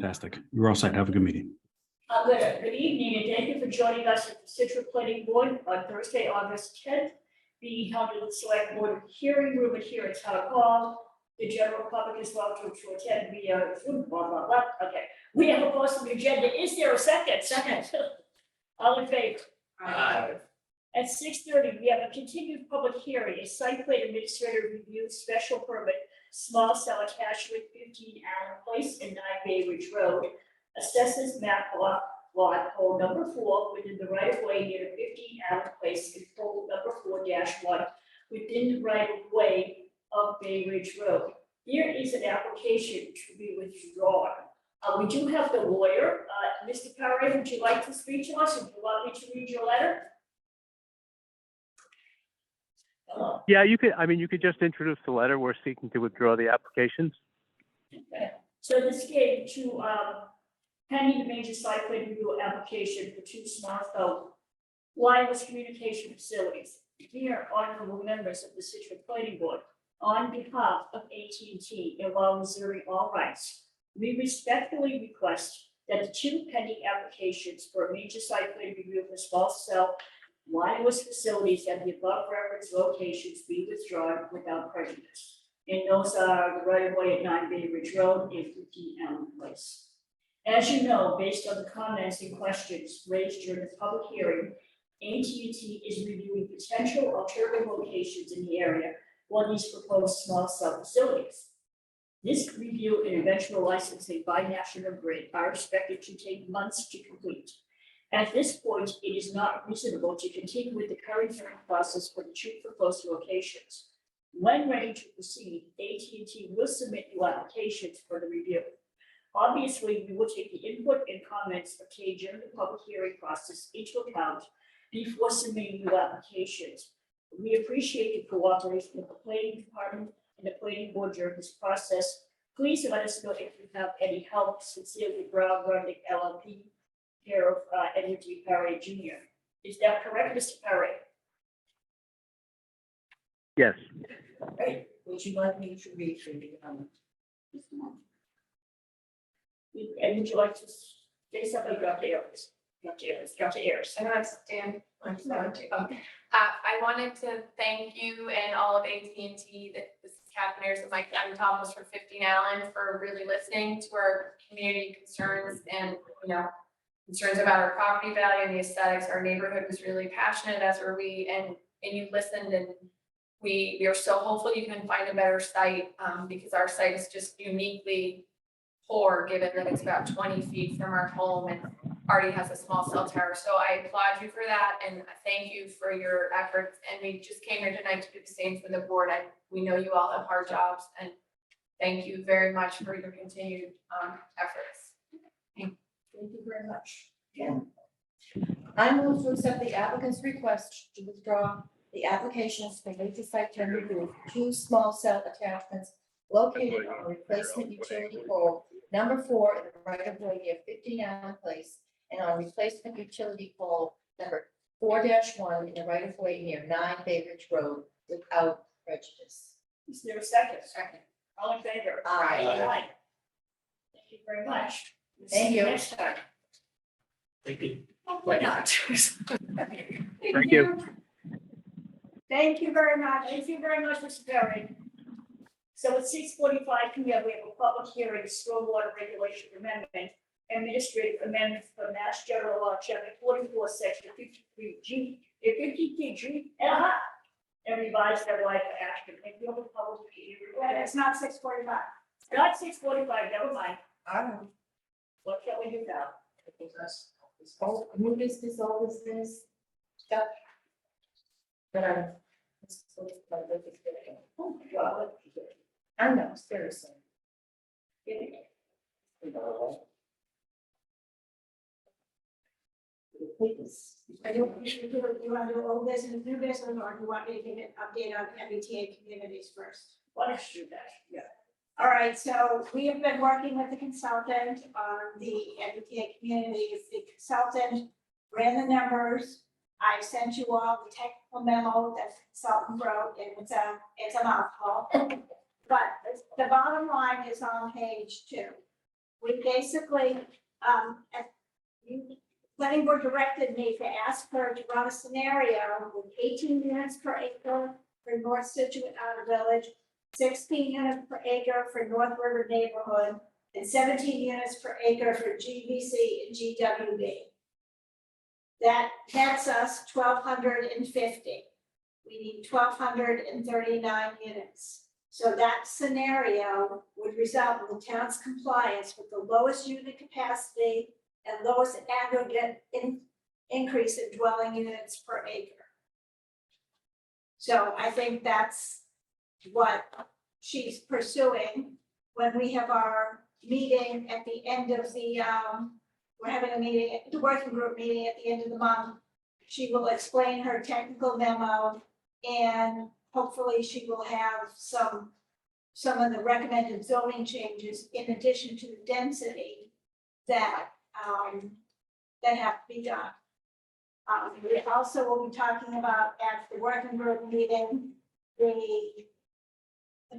Fantastic. You're all set. Have a good meeting. Good evening, and thank you for joining us at the Scituate Planning Board on Thursday, August 10th, being held in the Select Board Hearing Room here at Town Hall. The general public is welcome to attend via Zoom, blah, blah, blah. Okay, we have a posted agenda. Is there a second? Second. All in favor? Aye. At 6:30, we have a continued public hearing, a site plan administrative review special permit, small cell attachment 15 Allen Place and 9 Bay Ridge Road. Assesses map lot hole number 4 within the right of way near 15 Allen Place and pole number 4-1 within the right of way of Bay Ridge Road. Here is an application to be withdrawn. We do have the lawyer, Mr. Perry, would you like to speak to us? Would you want me to read your letter? Hello. Yeah, you could, you could just introduce the letter. We're seeking to withdraw the applications. Okay. So this came to, pending the major site plan review application for 2 small cell wireless communication facilities. Dear honorable members of the Scituate Planning Board, on behalf of AT&T and while reserving all rights, we respectfully request that the 2 pending applications for a major site plan review for small cell wireless facilities at the above referenced locations be withdrawn without prejudice. And those are the right of way at 9 Bay Ridge Road and 15 Allen Place. As you know, based on the comments and questions raised during the public hearing, AT&T is reviewing potential alternative locations in the area for these proposed small cell facilities. This review and eventual licensing by National Grid are expected to take months to complete. At this point, it is not reasonable to continue with the current hearing process for the 2 proposed locations. When ready to proceed, AT&T will submit new applications for the review. Obviously, we will take the input and comments obtained during the public hearing process into account before submitting new applications. We appreciate the cooperation of the planning department and the planning board during this process. Please let us know if you have any help. Sincerely, Brown Grundig LLP, care of Edward D. Perry Jr. Is that correct, Mr. Perry? Yes. Right. Would you like me to read through the and would you like to say something about the errors? Got the errors. And that's Dan. I wanted to thank you and all of AT&T, this is Catherine Ayers and Mike Thomas for 15 Allen for really listening to our community concerns and, concerns about our property value and the aesthetics. Our neighborhood was really passionate, as were we, and you listened, and we are so hopeful you can find a better site because our site is just uniquely poor, given that it's about 20 feet from our home and already has a small cell tower. So I applaud you for that, and thank you for your efforts. And we just came here tonight to do the same for the board. We know you all have hard jobs, and thank you very much for your continued efforts. Thank you very much. Yeah. I move to accept the applicant's request to withdraw the applications for major site plan review, 2 small cell attachments located on replacement utility pole number 4 in the right of way near 15 Allen Place and on replacement utility pole number 4-1 in the right of way near 9 Bay Ridge Road without prejudice. Is there a second? Second. All in favor? Aye. Aye. Thank you very much. We'll Thank see you. Next time. Thank you. Hopefully not. Thank you. Thank you very much. Thank you very much, Mr. Perry. So at 6:45 p.m., we have a public hearing, stormwater regulation amendment, administrative amendment for Mass General Law, Chapter 44, Section 53G, 53G, and revise that right for action. And you have a public hearing. It's not 6:45. It's not 6:45, never mind. I don't know. What shall we do now? Oh, new business, all business stuff. But Oh, my God. I know, seriously. You want to do old business, new business, or do you want me to give an update on MBTA communities first? Why don't you do that? Yeah. All right, so we have been working with the consultant on the MBTA communities. The consultant ran the numbers. I sent you all the technical memo that the consultant wrote, and it's a mouthful. But the bottom line is on page 2. we basically, planning board directed me to ask her to run a scenario with 18 units per acre for North Scituate Outer Village, 16 units per acre for North River Neighborhood, and 17 units per acre for GVC and GWB. That nets us 1,250. We need 1,239 units. So that scenario would result in the town's compliance with the lowest unit capacity and lowest aggregate increase in dwelling units per acre. So I think that's what she's pursuing when we have our meeting at the end of the, we're having a meeting, the working group meeting at the end of the month. She will explain her technical memo, and hopefully she will have some of the recommended zoning changes in addition to the density that, that have to be done. We also will be talking about at the working group meeting, the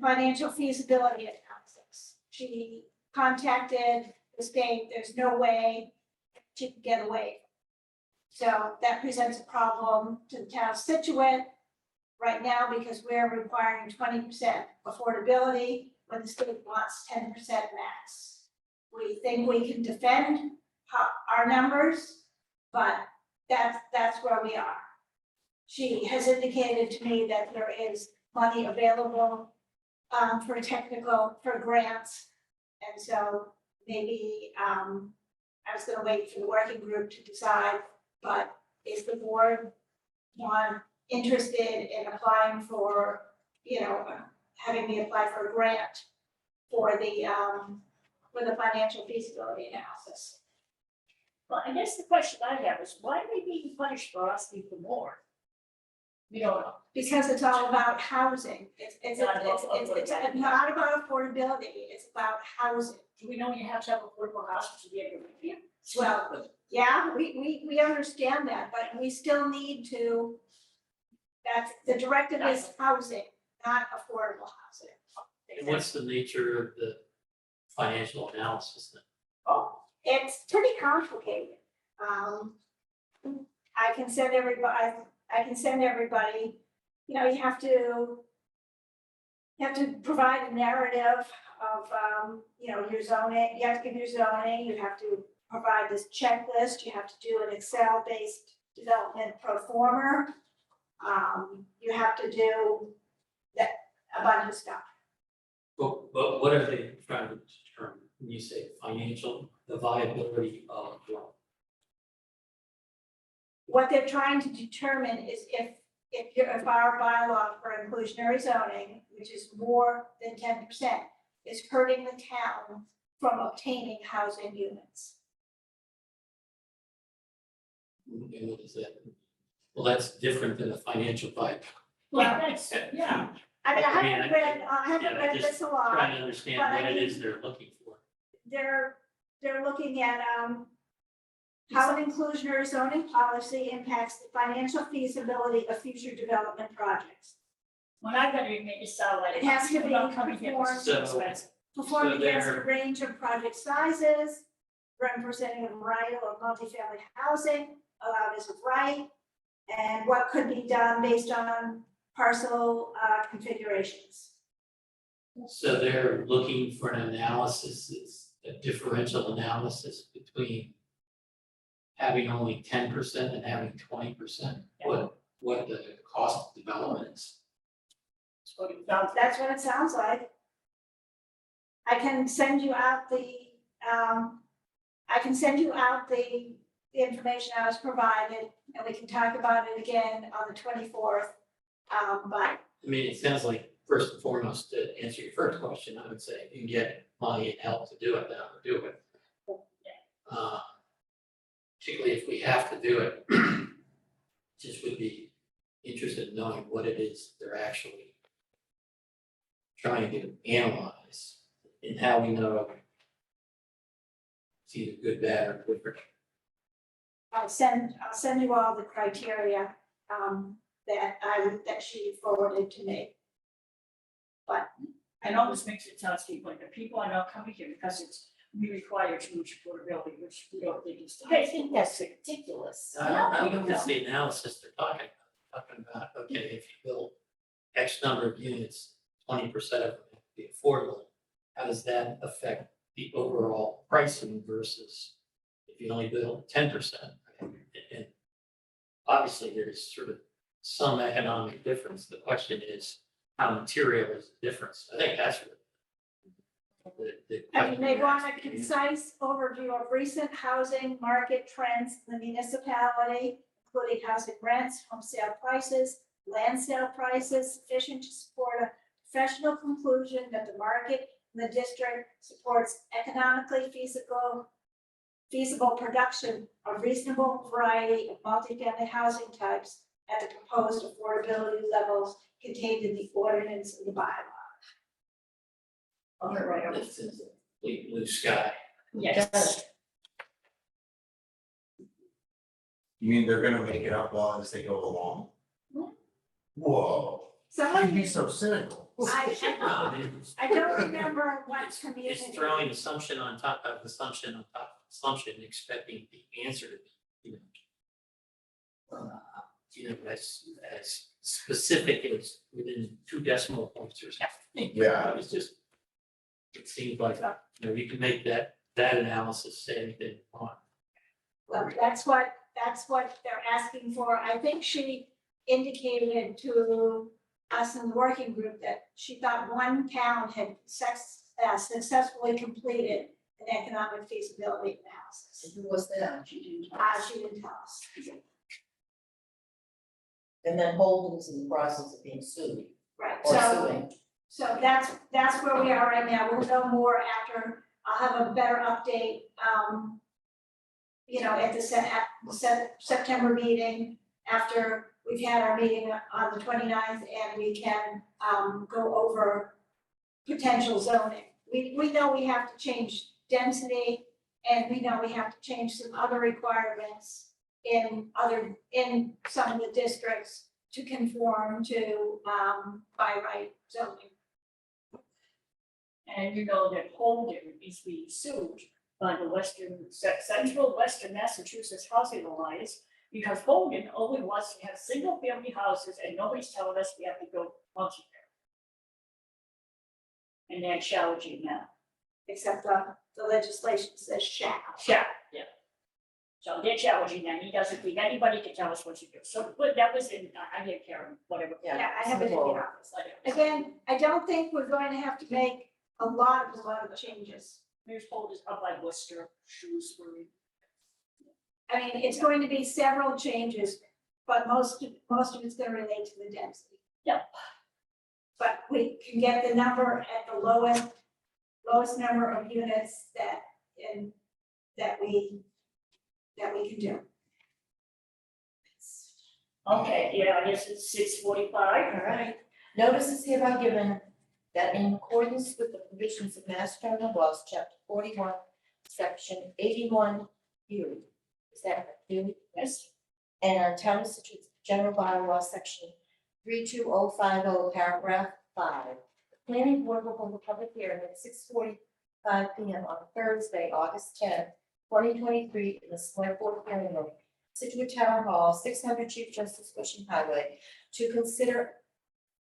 financial feasibility analysis. She contacted the state, there's no way she can get away. So that presents a problem to the town of Scituate right now because we're requiring 20% affordability when the state wants 10% max. We think we can defend our numbers, but that's where we are. She has indicated to me that there is money available for grants. And so maybe, I was gonna wait for the working group to decide, but is the board interested in applying for, having me apply for a grant for the financial feasibility analysis? Well, I guess the question I have is, why are we being punished for asking for more? We don't know. Because it's all about housing. It's not about affordability, it's about housing. Do we know you have to have affordable houses to be able to live here? Well, yeah, we understand that, but we still need to, that's, the directive is housing, not affordable housing. And what's the nature of the financial analysis then? Oh, it's pretty complicated. I can send everybody, you have to provide a narrative of, your zoning, you have to give your zoning, you have to provide this checklist, you have to do an Excel-based development pro forma. You have to do a bunch of stuff. But what are they trying to determine when you say financial, the viability of what? What they're trying to determine is if our bylaw for inclusionary zoning, which is more than 10%, is hurting the town from obtaining housing units. And what is that? Well, that's different than a financial viability. Well, that's, yeah. I mean, I haven't read yeah, just this a lot. Trying to understand but I what it mean- is they're looking for. They're looking at, how an inclusionary zoning policy impacts the financial feasibility of future development projects. When I got it, made it sound like. It has to be About coming here, this is too performed. expensive. Performed So against a they're- range of project sizes, representing a variety of multifamily housing allowed as of right, and what could be done based on parcel configurations. So they're looking for an analysis, it's a differential analysis between having only 10% and having 20%, what the cost of development is. That's what it sounds like. That's what it sounds like. I can send you out the information I was provided, and we can talk about it again on the 24th. But I mean, it sounds like, first and foremost, to answer your first question, I would say, if you can get money and help to do it, then I would do it. Particularly if we have to do it, just would be interested in knowing what it is they're actually trying to analyze and how we know it's either good, bad, or different. I'll send you all the criteria that she forwarded to me. I know this makes it sound steep, like the people are not coming here because it's we require too much affordability, which we don't think is. I think that's ridiculous. I think that's the analysis they're talking about, okay, if you build X number of units, 20% of them have to be affordable, how does that affect the overall pricing versus if you only build 10%? And obviously, there's sort of some economic difference. The question is, how material is the difference? I think that's what the I mean, they question want a you're asking. concise overview of recent housing market trends in the municipality, including housing rents, home sale prices, land sale prices, sufficient to support a professional conclusion that the market in the district supports economically feasible production of reasonable variety of multifamily housing types at the proposed affordability levels contained in the ordinance of the bylaw. Okay, right, This is a complete blue sky. yes. You mean they're gonna make it up law as they go along? Whoa, you'd Someone, be so cynical. I don't remember what It's community. throwing assumption on top of assumption on top of assumption, expecting the answer to be, as specific as within 2 decimal points or something. Yeah. It's just, it seems like, you can make that analysis say anything you want. Well, that's what they're asking for. I think she indicated to us in the working group that she thought one town had successfully completed an economic feasibility analysis. Who was that? She didn't tell us. And then Holden's in the process of being sued Right, or so, suing. so that's where we are right now. We'll know more after, I'll have a better update, at the September meeting, after we've had our meeting on the 29th, and we can, go over potential zoning. We know we have to change density, and we know we have to change some other requirements in some of the districts to conform to, by right zoning. And you know that Holden is being sued by the Central Western Massachusetts Housing Alliance, because Holden only wants to have single family houses, and nobody's telling us we have to go multi-family. And they're challenging now. Except the legislation says shall. Yeah. So they're challenging that. He doesn't think anybody can tell us what to do. So, but that was in, I didn't care, whatever. Yeah, I have it in the office. Again, I don't think we're going to have to make a lot of changes. There's Holden's up by Worcester, Shrewsbury. I mean, it's going to be several changes, but most of it's gonna relate to the density. Yeah. But we can get the number at the lowest number of units that we can do. Okay, yeah, I guess it's 6:45. All right. Notice is hereby given that in accordance with the provisions of Mass General Laws, Chapter 41, Section 81U, is that right? U? Yes. And Town of Scituate General Bylaw, Section 32050, Paragraph 5. The planning board will hold a public hearing at 6:45 p.m. on Thursday, August 10th, 2023, in the Select Board Hearing Room, Scituate Town Hall, 600 Chief Justice Cushing Highway, to consider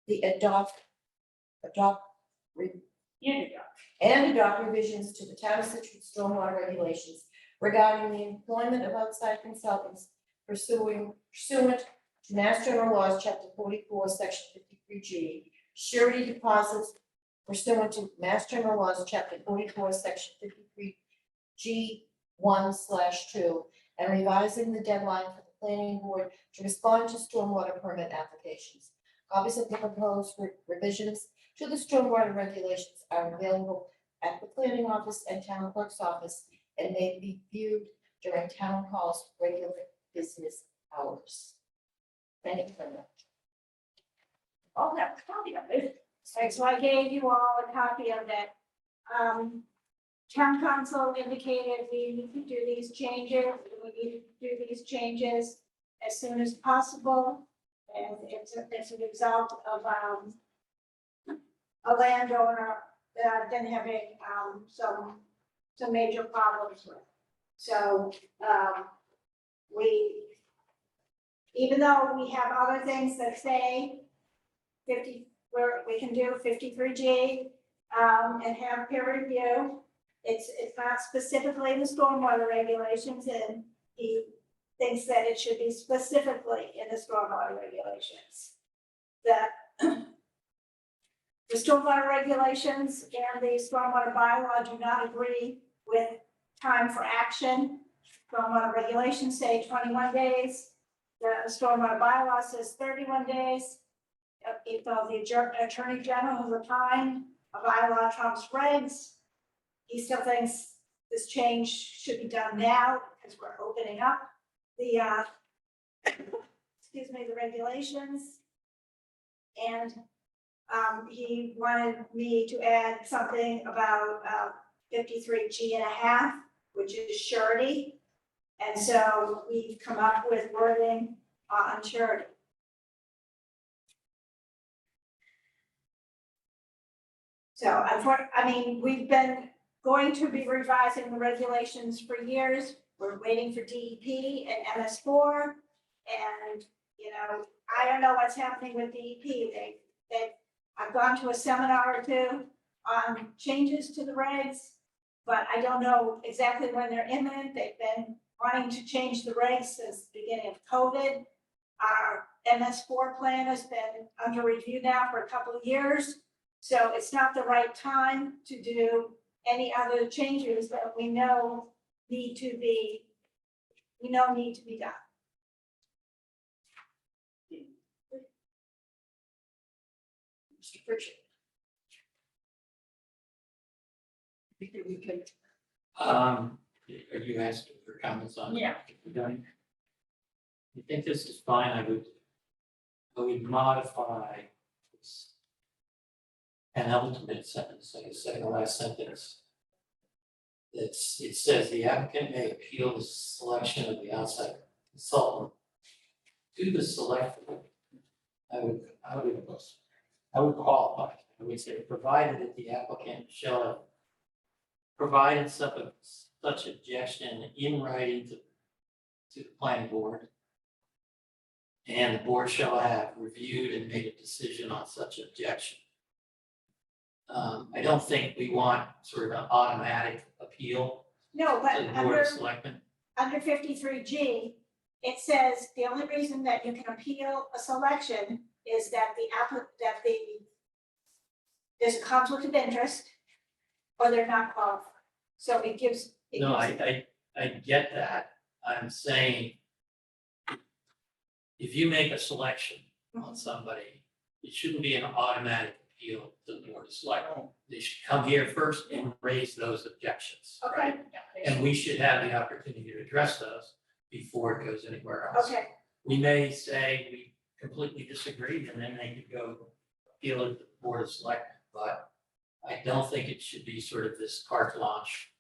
the adopt revisions to the Town of Scituate stormwater regulations regarding the employment of outside consultants pursuant to Mass General Laws, Chapter 44, Section 53G, surety deposits pursuant to Mass General Laws, Chapter 44, Section 53G1/2, and revising the deadline for the planning board to respond to stormwater permit applications. Copies of the proposed revisions to the stormwater regulations are available at the planning office and town clerk's office and may be viewed during town hall's regular business hours. Thank you very much. I'll have a copy of it. Right, so I gave you all a copy of that. Town council indicated we need to do these changes, as soon as possible. And it's a result of, a landowner, then having, some some major problems with. So, even though we have other things that say 50, where we can do 53G, and have peer review, it's not specifically in the stormwater regulations, and he thinks that it should be specifically in the stormwater regulations. That the stormwater regulations and the stormwater bylaw do not agree with time for action. Stormwater regulations say 21 days. The stormwater bylaw says 31 days. If the attorney general has opined a bylaw trumps regs, he still thinks this change should be done now because we're opening up the, the regulations. And he wanted me to add something about 53G1/2, which is surety. And so we've come up with wording on surety. So we've been going to be revising the regulations for years. We're waiting for DEP and MS4. And, I don't know what's happening with DEP. I've gone to a seminar or two on changes to the regs, but I don't know exactly when they're imminent. They've been wanting to change the regs since the beginning of COVID. Our MS4 plan has been under review now for a couple of years. So it's not the right time to do any other changes that we know need to be done. Mr. Pritchett. We can. Are you asking for comments on? Yeah. Done? I think this is fine. I would modify this penultimate sentence, like I say, the last sentence. It says the applicant may appeal the selection of the outside consultant to the select board. I would qualify. I would say, provided that the applicant shall have provided such objection in writing to the planning board, and the board shall have reviewed and made a decision on such objection. I don't think we want sort of an automatic appeal No, but to the board of selectmen. under 53G, it says the only reason that you can appeal a selection is that there's a conflict of interest or they're not qualified. So it gives. No, I get that. I'm saying if you make a selection on somebody, it shouldn't be an automatic appeal to the board of selectmen. They should come here first and raise those objections, right? Okay, And we should have the opportunity to address those before it goes anywhere else. okay, We may say we completely disagree, and then they could go appeal it to the board of selectmen, but I don't think it should be sort of this carte blanche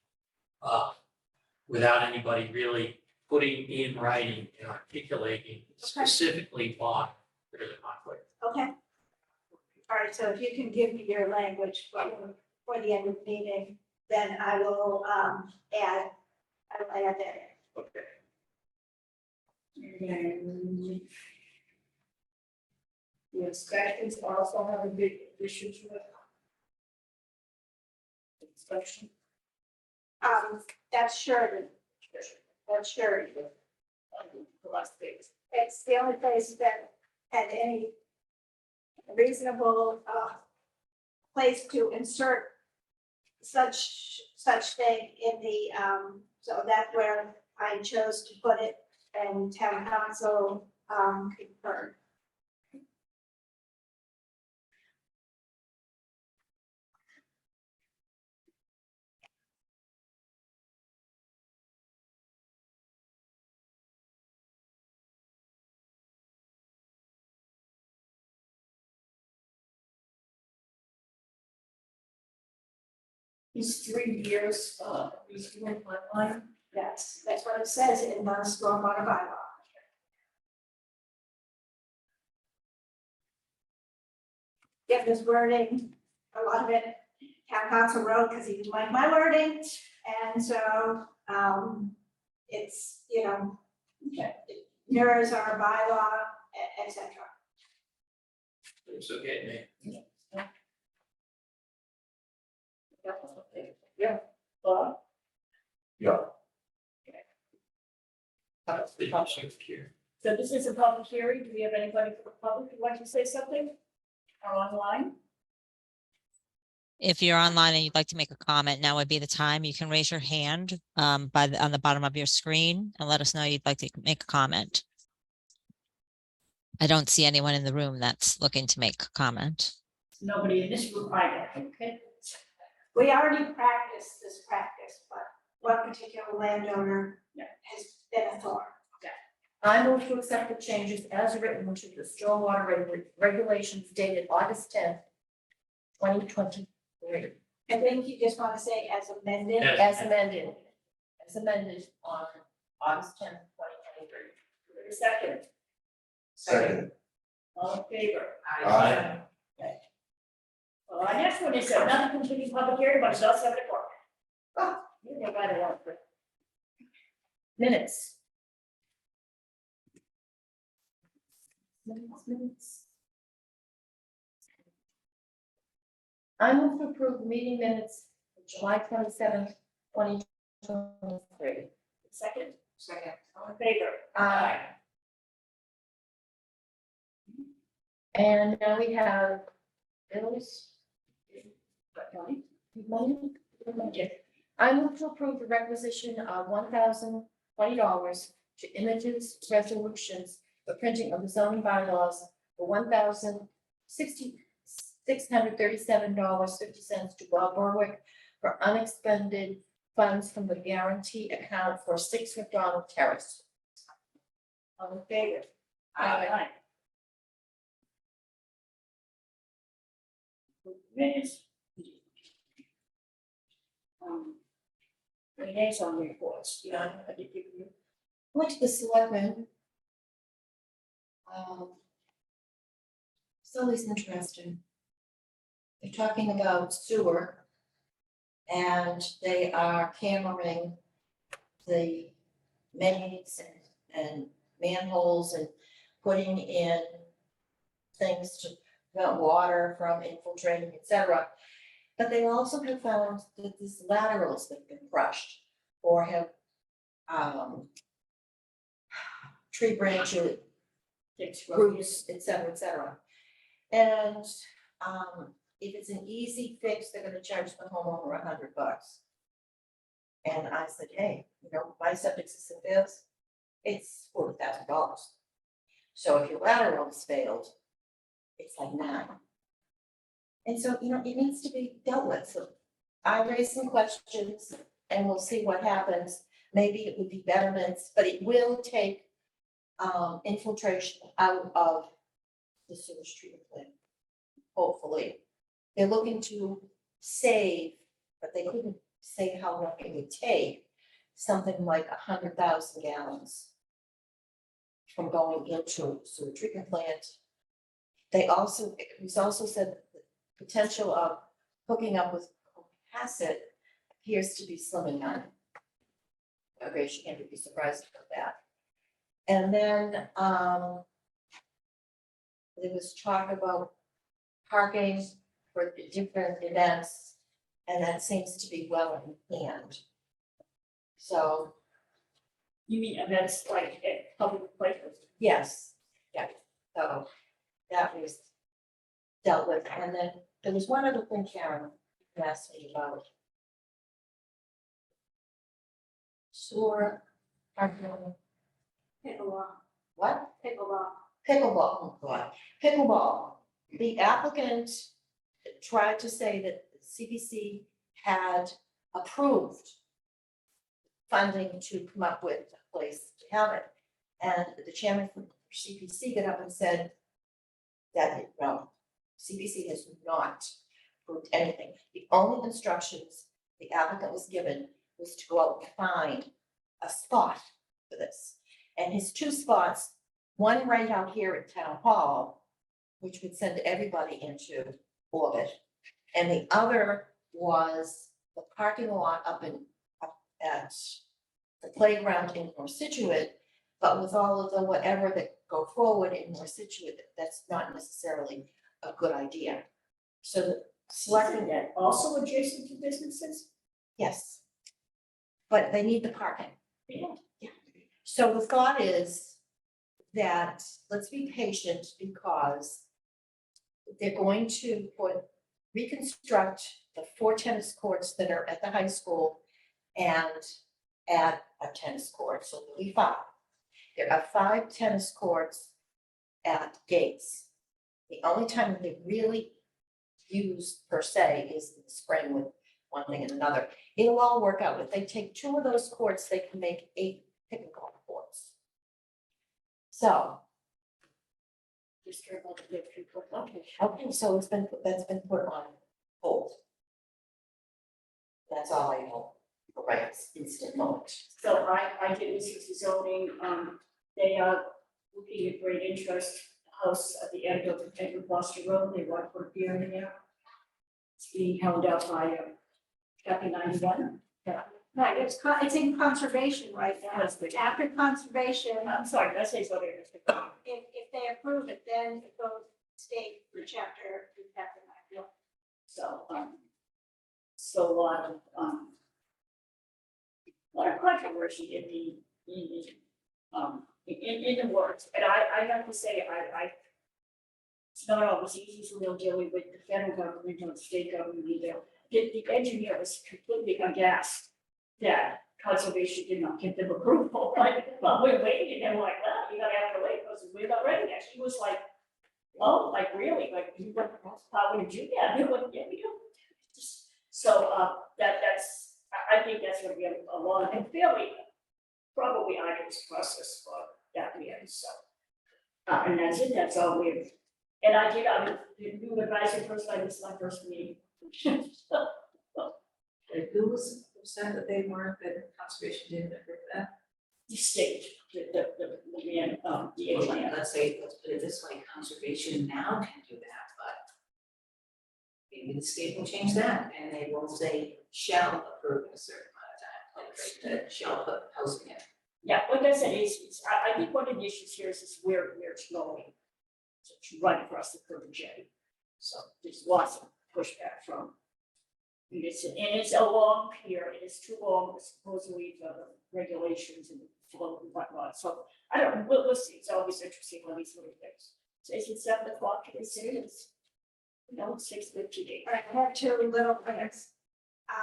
without anybody really putting in writing and articulating specifically why there's a conflict. okay. All right, so if you can give me your language for the end of the meeting, then I will add that in. Okay. And the inspections also have a big issues with inspection. That's surety. That's surety. The last page. It's the only place that had any reasonable place to insert such thing in the, so that's where I chose to put it, and town council concurred. These 3 years, reasonable timeline. That's what it says in the stormwater bylaw. Give this wording, a lot of it, town council wrote because he didn't like my wording, and And so, it's, you know, it mirrors our bylaw, et cetera. It's okay, me. Yeah. Bob? Yeah. The public here. So this is a public hearing. Do we have anybody from the public who wants to say something? Or online? If you're online and you'd like to make a comment, now would be the time. You can raise your hand on the bottom of your screen and let us know you'd like to make a comment. I don't see anyone in the room that's looking to make a comment. Nobody in this room either, okay? We already practiced this practice, but one particular landowner has been a thorn. I move to accept the changes as written to the stormwater regulations dated August 10th, 2023, I think you just want to say as amended. Yes. as amended on August 10th, 2023. Second, Second. all in favor? Aye. Well, our next one is another continuing public hearing, but it's also 7 o'clock. Oh, you think I don't want to. Minutes. I move to approve the meeting minutes of July 27th, 2023. Second, Second. all in favor? Aye. And now we have bills. Money? I move to approve the requisition of $1,020 to Images Resolutions for printing of the zoning bylaws for $1,637.50 to Bob Berwick for unexpended funds from the guarantee account for 6 McDonald Terrace. All in favor? Aye. Minutes. Liaison reports, yeah, I did give you. Went to the selectmen. It's always interesting. They're talking about sewer. And they are cammering the mains and manholes and putting in things to prevent water from infiltrating, etc. But they also have found that these laterals that have been crushed or have tree branches, roots, etc. And if it's an easy fix, they're gonna charge the homeowner $100. And I said, hey, you know, my septic system fails, it's $40,000. So if your lateral's failed, it's like $9,000. And so, you know, it needs to be dealt with. So I raised some questions and we'll see what happens. Maybe it would be betterments, but it will take infiltration out of the sewage treatment plant, hopefully. They're looking to save, but they couldn't say how long it would take, something like 100,000 gallons from going into a sewer treatment plant. It was also said that the potential of hooking up with acid appears to be slim and none. Okay, she can't be surprised about that. And then there was talk about parking for the different events, and that seems to be well in hand. So, You mean events like at public places? yes, yeah, so that was dealt with. And then there was one other thing Karen asked me about. Sewer, parking, Pickleball, what? pickleball. Pickleball, oh God, pickleball. The applicant tried to say that CPC had approved funding to come up with a place to have it. And the chairman from CPC got up and said that, no, CPC has not approved anything. The only instructions the applicant was given was to go out and find a spot for this. And his 2 spots, one right out here at Town Hall, which would send everybody into orbit. And the other was the parking lot up at the playground in North Situate, but with all of the whatever that go forward in North Situate, that's not necessarily a good idea. So the Selecting selectmen, that also adjacent to businesses? yes. But they need the parking. Yeah. So the thought is that, let's be patient because they're going to reconstruct the 4 tennis courts that are at the high school and add a tennis court, so there'll be 5. There are 5 tennis courts at Gates. The only time that they really use per se is in the spring with one thing and another. It'll all work out. If they take 2 of those courts, they can make 8 pickleball courts. So, Just care about the big people. okay, so that's been put on hold. That's all I know, right, instant moment. So I did this with zoning, they are looking at great interest, house at the end of Gloucester Road, they want to put a beer in there. It's being held up by, chapter 91. Yeah. Right, it's in conservation right now. Yes, they- After conservation, I'm sorry, did I say zoning? if they approve it, then it goes to state for chapter 91. So, so a lot of controversy in the works, and I have to say, it's not always easy for them dealing with the federal government or the state government either. The engineer was completely aghast that conservation did not give them approval, like, well, we're waiting, and they're like, well, you gotta have to wait, because we're not ready yet. She was like, oh, like, really, like, you want power to do that? They're like, yeah, we do. So, I think that's gonna be a long and fairly, probably arduous process for that to end, so. And that's it, that's all we, and I did, the new advisory first, this is my first meeting. Who said that they weren't, that conservation didn't approve that? The state, the man, the Well, engineer. let's put it this way, conservation now can do that, but maybe the state will change that and they will say shall approve in a certain amount of time, like that shall put housing in. Yeah, like I said, I think one of the issues here is where it's going. So it's right across the curb of J. So there's lots of pushback from. And it's a long pier, it is too long, supposedly the regulations and flow and whatnot, so I don't, we'll see, it's always interesting on these little things. So is it 7 o'clock, can I say it's? No, 6:58. All right, I have 2 little things.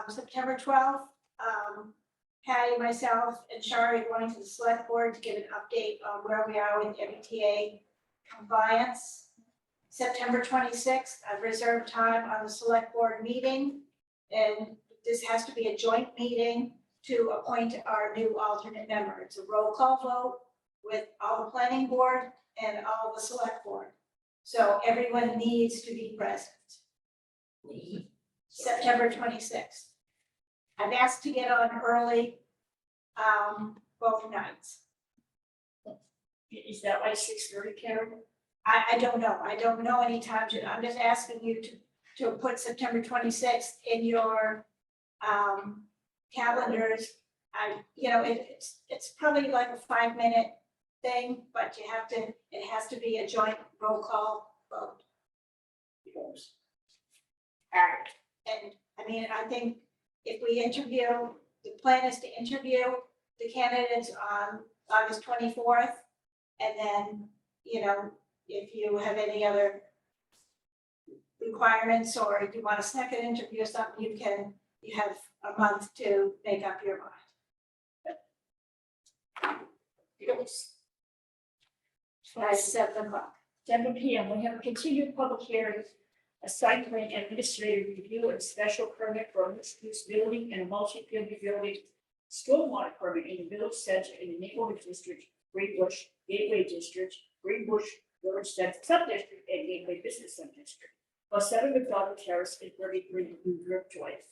September 12th, Patty, myself, and Shari are going to the select board to give an update on where we are with MBTA compliance. September 26th, I've reserved time on the select board meeting. And this has to be a joint meeting to appoint our new alternate member. It's a roll call vote with all the planning board and all the select board. So everyone needs to be present. September 26th. I've asked to get on early, both nights. Is that like 6:30, Karen? I don't know. I don't know any times. I'm just asking you to put September 26th in your calendars. It's probably like a 5-minute thing, but it has to be a joint roll call vote. And I mean, I think if we interview, the plan is to interview the candidates on August 24th. And then, if you have any other requirements or if you want a second interview or something, you have a month to make up your mind. By 7 o'clock. 7 PM, we have a continued public hearing, a site plan administrative review and special permit for a mixed-use building and a multi-family building, stormwater permit in the village center in the neighborhood district, Greenbush, Gateway District, Greenbush, Village Center Subdistrict, and Gateway Business Subdistrict. For 7 McDonald Terrace and 33 New York Drive.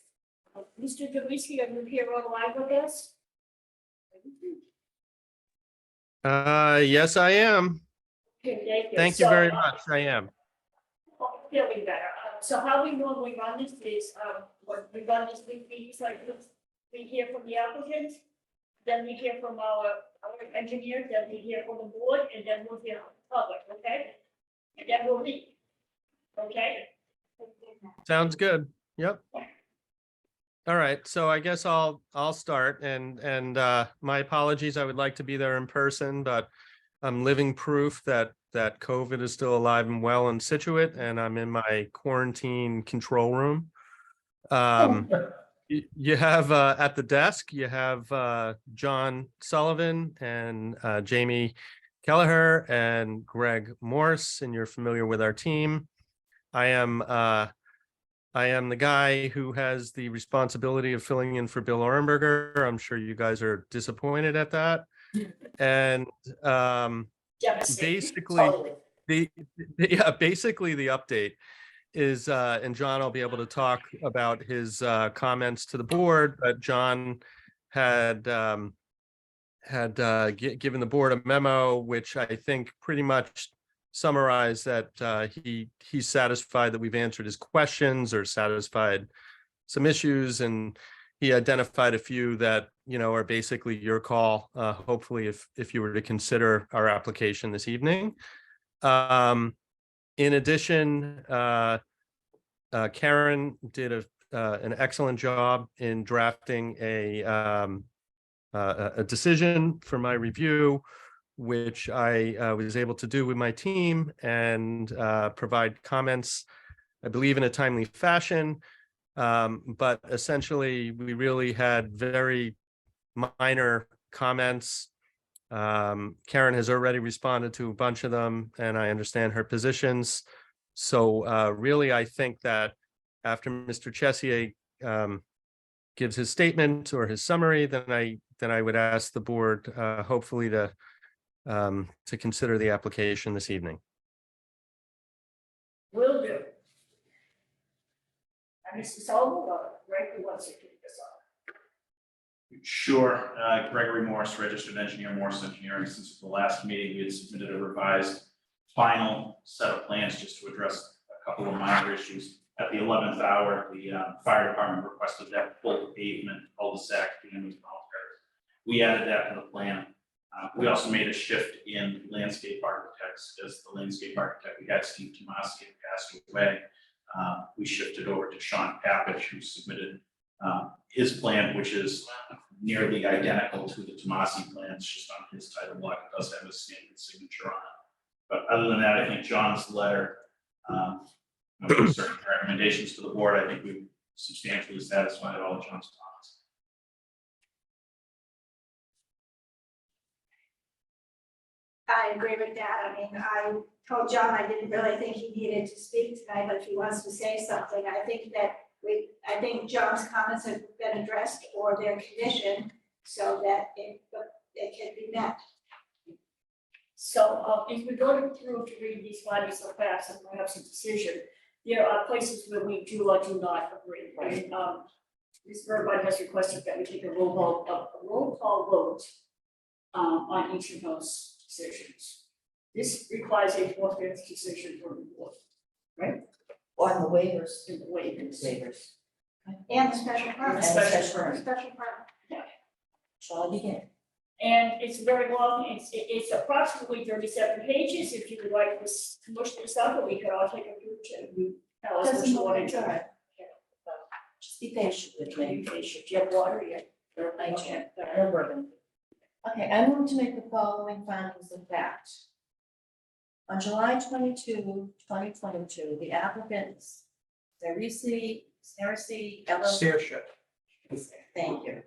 Mr. Dubisky, are you here online with us? Yes, I am. Okay, Thank you very much. I am. Feeling better. So how we normally run this is, when we run this big meetings like this, we hear from the applicant, then we hear from our engineer, then we hear from the board, and then we'll hear from the public, okay? And then we'll meet. Okay? Sounds good. Yep. All right, so I guess I'll start and my apologies. I would like to be there in person, but I'm living proof that COVID is still alive and well in Scituate, and I'm in my quarantine control room. You have at the desk, you have John Sullivan and Jamie Kelleher and Greg Morse, and you're familiar with our team. I am the guy who has the responsibility of filling in for Bill Orenberger. I'm sure you guys are disappointed at that. And basically, basically the update is, and John will be able to talk about his comments to the board, but John had given the board a memo, which I think pretty much summarized that he's satisfied that we've answered his questions or satisfied some issues, and he identified a few that, you know, are basically your call, hopefully if you were to consider our application this evening. In addition, Karen did an excellent job in drafting a decision for my review, which I was able to do with my team and provide comments, I believe, in a timely fashion. But essentially, we really had very minor comments. Karen has already responded to a bunch of them, and I understand her positions. So really, I think that after Mr. Chessier gives his statement or his summary, then I would ask the board hopefully to consider the application this evening. Will do. And Mr. Sullivan, Greg, who wants to kick this off? Sure. Gregory Morse, registered engineer, Morse Engineering. Since the last meeting, we had submitted a revised final set of plans just to address a couple of minor issues. At the 11th hour, the fire department requested that full pavement cul-de-sac being with Terrace. We added that to the plan. We also made a shift in landscape architects, as the landscape architect we had, Steve Tomasi, had passed away. We shifted over to Sean Papich, who submitted his plan, which is nearly identical to the Tomasi plans, just on his title block. It does have a standard signature on it. But other than that, I think John's letter, with certain recommendations to the board, I think we've substantially satisfied all of John's comments. I agree with that. I mean, I told John I didn't really think he needed to speak tonight, but if he wants to say something, I think that I think John's comments have been addressed or they're conditioned so that it can be met. So if we go through to read these findings so fast and perhaps a decision, there are places where we do or do not agree, right? Ms. Burbine has requested that we take a roll call vote on each of those decisions. This requires a 4/5 decision from the board, right? On the waivers. In the waivers. And the special permit. Special permit. Special permit. Shall I begin? And it's very long, it's approximately 37 pages. If you would like to push this up, or we could all take a group to tell us what you want to do. Just be patient with me. Maybe they should, do you have water yet? I can't. No bourbon. Okay, I move to make the following findings of fact. On July 22, 2022, the applicants, Cerisi LLC. Thank you.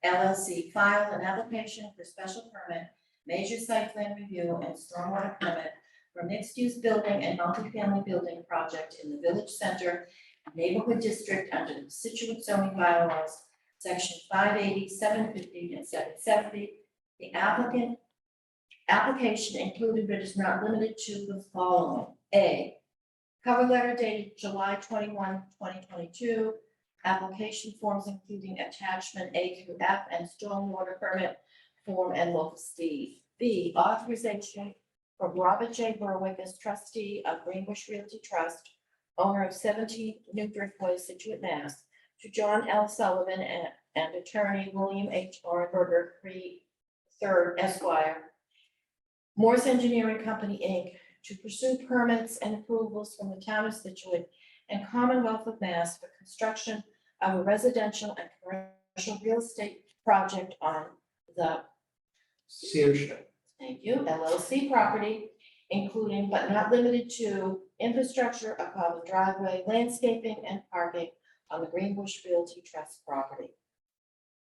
LLC filed an application for special permit, major site plan review, and stormwater permit for mixed-use building and multifamily building project in the Village Center Neighborhood District under the Scituate zoning bylaws, section 580, 750, and 770. The application included but is not limited to the following. A, cover letter dated July 21, 2022. Application forms including attachment A through F and stormwater permit form and locus deed. B, authorization from Robert J. Berwick as trustee of Greenbush Realty Trust, owner of 17 New Driftway, Scituate, Mass, to John L. Sullivan and attorney William H. Ornberger, III Esquire, Morse Engineering Company, Inc., to pursue permits and approvals from the town of Scituate and Commonwealth of Mass for construction of a residential and commercial real estate project on the thank you, LLC property, including but not limited to infrastructure, a common driveway, landscaping, and parking on the Greenbush Realty Trust property.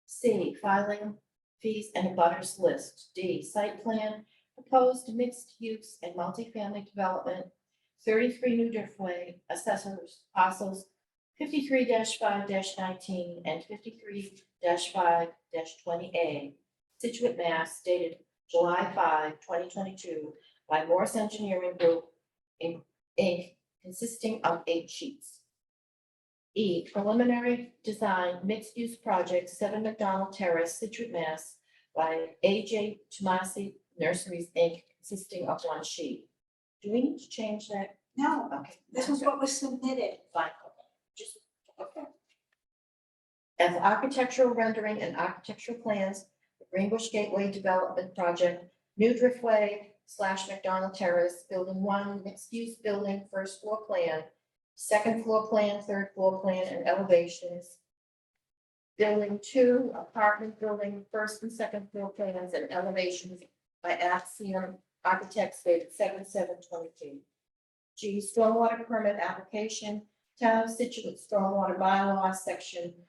C, filing fees and abutters list. D, site plan, proposed mixed use and multifamily development, 33 New Driftway, assessors parcels 53-5-19 and 53-5-20A, Scituate, Mass, dated July 5, 2022, by Morse Engineering Group, Inc., consisting of 8 sheets. E, preliminary design mixed-use project, 7 McDonald Terrace, Scituate, Mass, by A.J. Tomasi Nurseries, Inc., consisting of 1 sheet. Do we need to change that? No, Okay. this is what was submitted. Fine, okay, just, okay. As architectural rendering and architectural plans, the Greenbush Gateway Development Project, New Driftway / McDonald Terrace, Building 1, mixed-use building, first floor plan, second floor plan, third floor plan, and elevations. Building 2, apartment building, first and second floor plans and elevations by Axiom Architects, dated 7/7/22. G, stormwater permit application, Town of Scituate Stormwater Bylaw, Section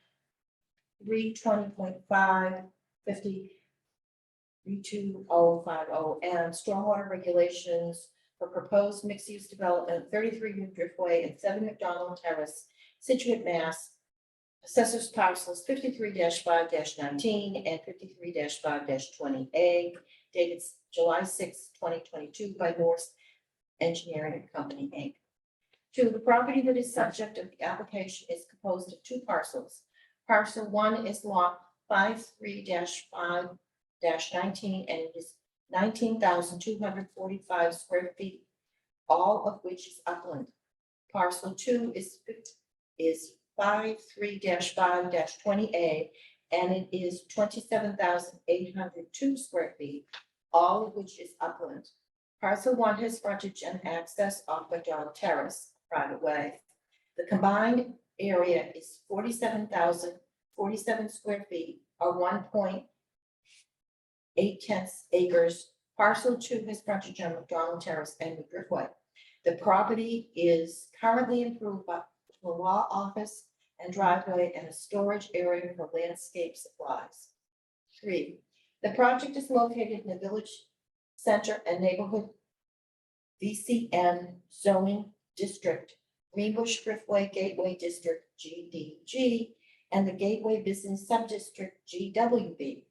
320.5, 32050, and stormwater regulations for proposed mixed-use development, 33 New Driftway and 7 McDonald Terrace, Scituate, Mass. Assessors parcels 53-5-19 and 53-5-20A, dated July 6, 2022, by Morse Engineering Company, Inc. 2, the property that is subject of the application is composed of 2 parcels. Parcel 1 is lot 53-5-19, and it is 19,245 square feet, all of which is upland. Parcel 2 is 53-5-20A, and it is 27,802 square feet, all of which is upland. Parcel 1 has frontage and access off McDonald Terrace, private way. The combined area is 47,047 square feet, or 1.8 acres. Parcel 2 has frontage on McDonald Terrace and New Driftway. The property is currently improved by the law office and driveway and a storage area for landscape supplies. 3, the project is located in the village center and neighborhood VCN zoning district, Greenbush Driftway Gateway District, GDG, and the Gateway Business Subdistrict, GWB.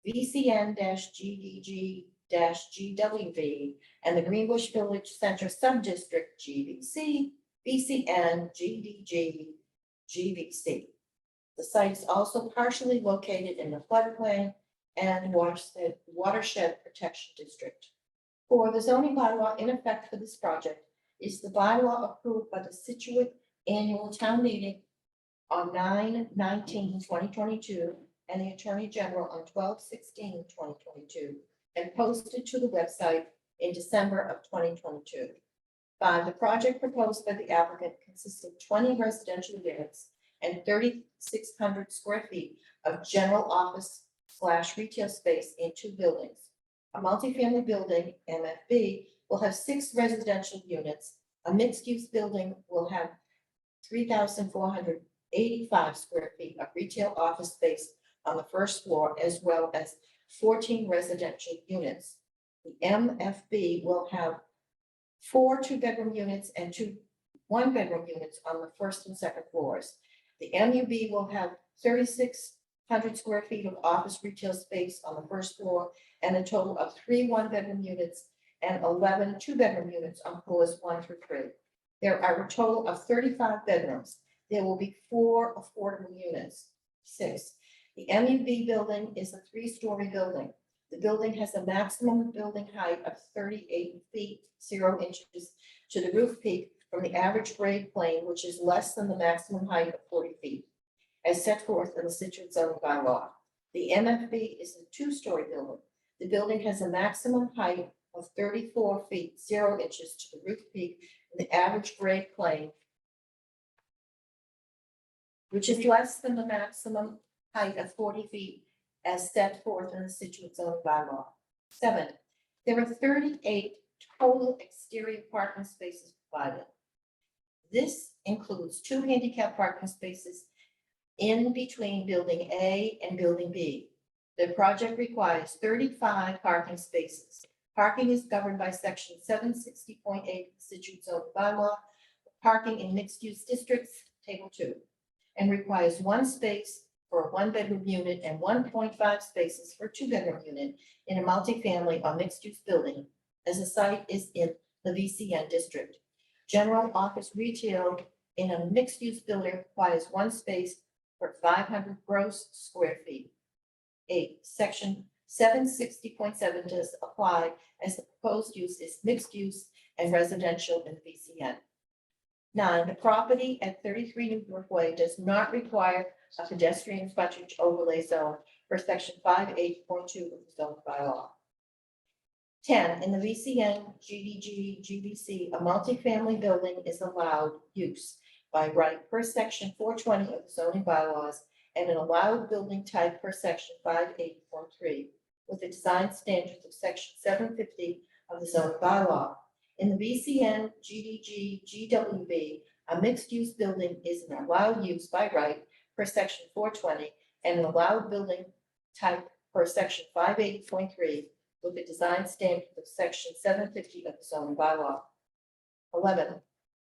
VCN-GDG-GWB and the Greenbush Village Center Subdistrict, GVC, VCN, GDG, GVC. The site is also partially located in the floodplain and watershed protection district. 4, the zoning bylaw in effect for this project is the bylaw approved by the Scituate Annual Town Meeting on 9/19/2022 and the Attorney General on 12/16/2022 and posted to the website in December of 2022. 5, the project proposed by the applicant consists of 20 residential units and 3,600 square feet of general office / retail space in 2 buildings. A multifamily building, MFB, will have 6 residential units. A mixed-use building will have 3,485 square feet of retail office space on the first floor, as well as 14 residential units. The MFB will have 4 2-bedroom units and 2 1-bedroom units on the first and second floors. The MUB will have 3,600 square feet of office retail space on the first floor and a total of 3 1-bedroom units and 11 2-bedroom units on floors 1 through 3. There are a total of 35 bedrooms. There will be 4 affordable units. 6, the MUB building is a 3-story building. The building has a maximum building height of 38 feet, 0 inches to the roof peak from the average grade plane, which is less than the maximum height of 40 feet. as set forth in the Scituate zoning bylaw. The MFB is a two-story building. The building has a maximum height of 34 feet, 0 inches to the roof peak in the average grade plane, which is less than the maximum height of 40 feet as set forth in the Scituate zoning bylaw. 7, there are 38 total exterior parking spaces provided. This includes 2 handicap parking spaces in between Building A and Building B. The project requires 35 parking spaces. Parking is governed by Section 760.8 of the Scituate zoning bylaw, parking in mixed-use districts, Table 2, and requires 1 space for a 1-bedroom unit and 1.5 spaces for a 2-bedroom unit in a multifamily or mixed-use building, as the site is in the VCN district. General office retail in a mixed-use building requires 1 space for 500 gross square feet. 8, Section 760.7 does apply as the proposed use is mixed use and residential in VCN. 9, the property at 33 New Broadway does not require a pedestrian frontage overlay zone for Section 58.2 of the zoning bylaw. 10, in the VCN, GDG, GBC, a multifamily building is allowed use by right per Section 420 of the zoning bylaws and an allowed building type per Section 58.3 with the design standards of Section 750 of the zoning bylaw. In the VCN, GDG, GWB, a mixed-use building is an allowed use by right per Section 420 and an allowed building type per Section 58.3 with the design standards of Section 750 of the zoning bylaw. 11,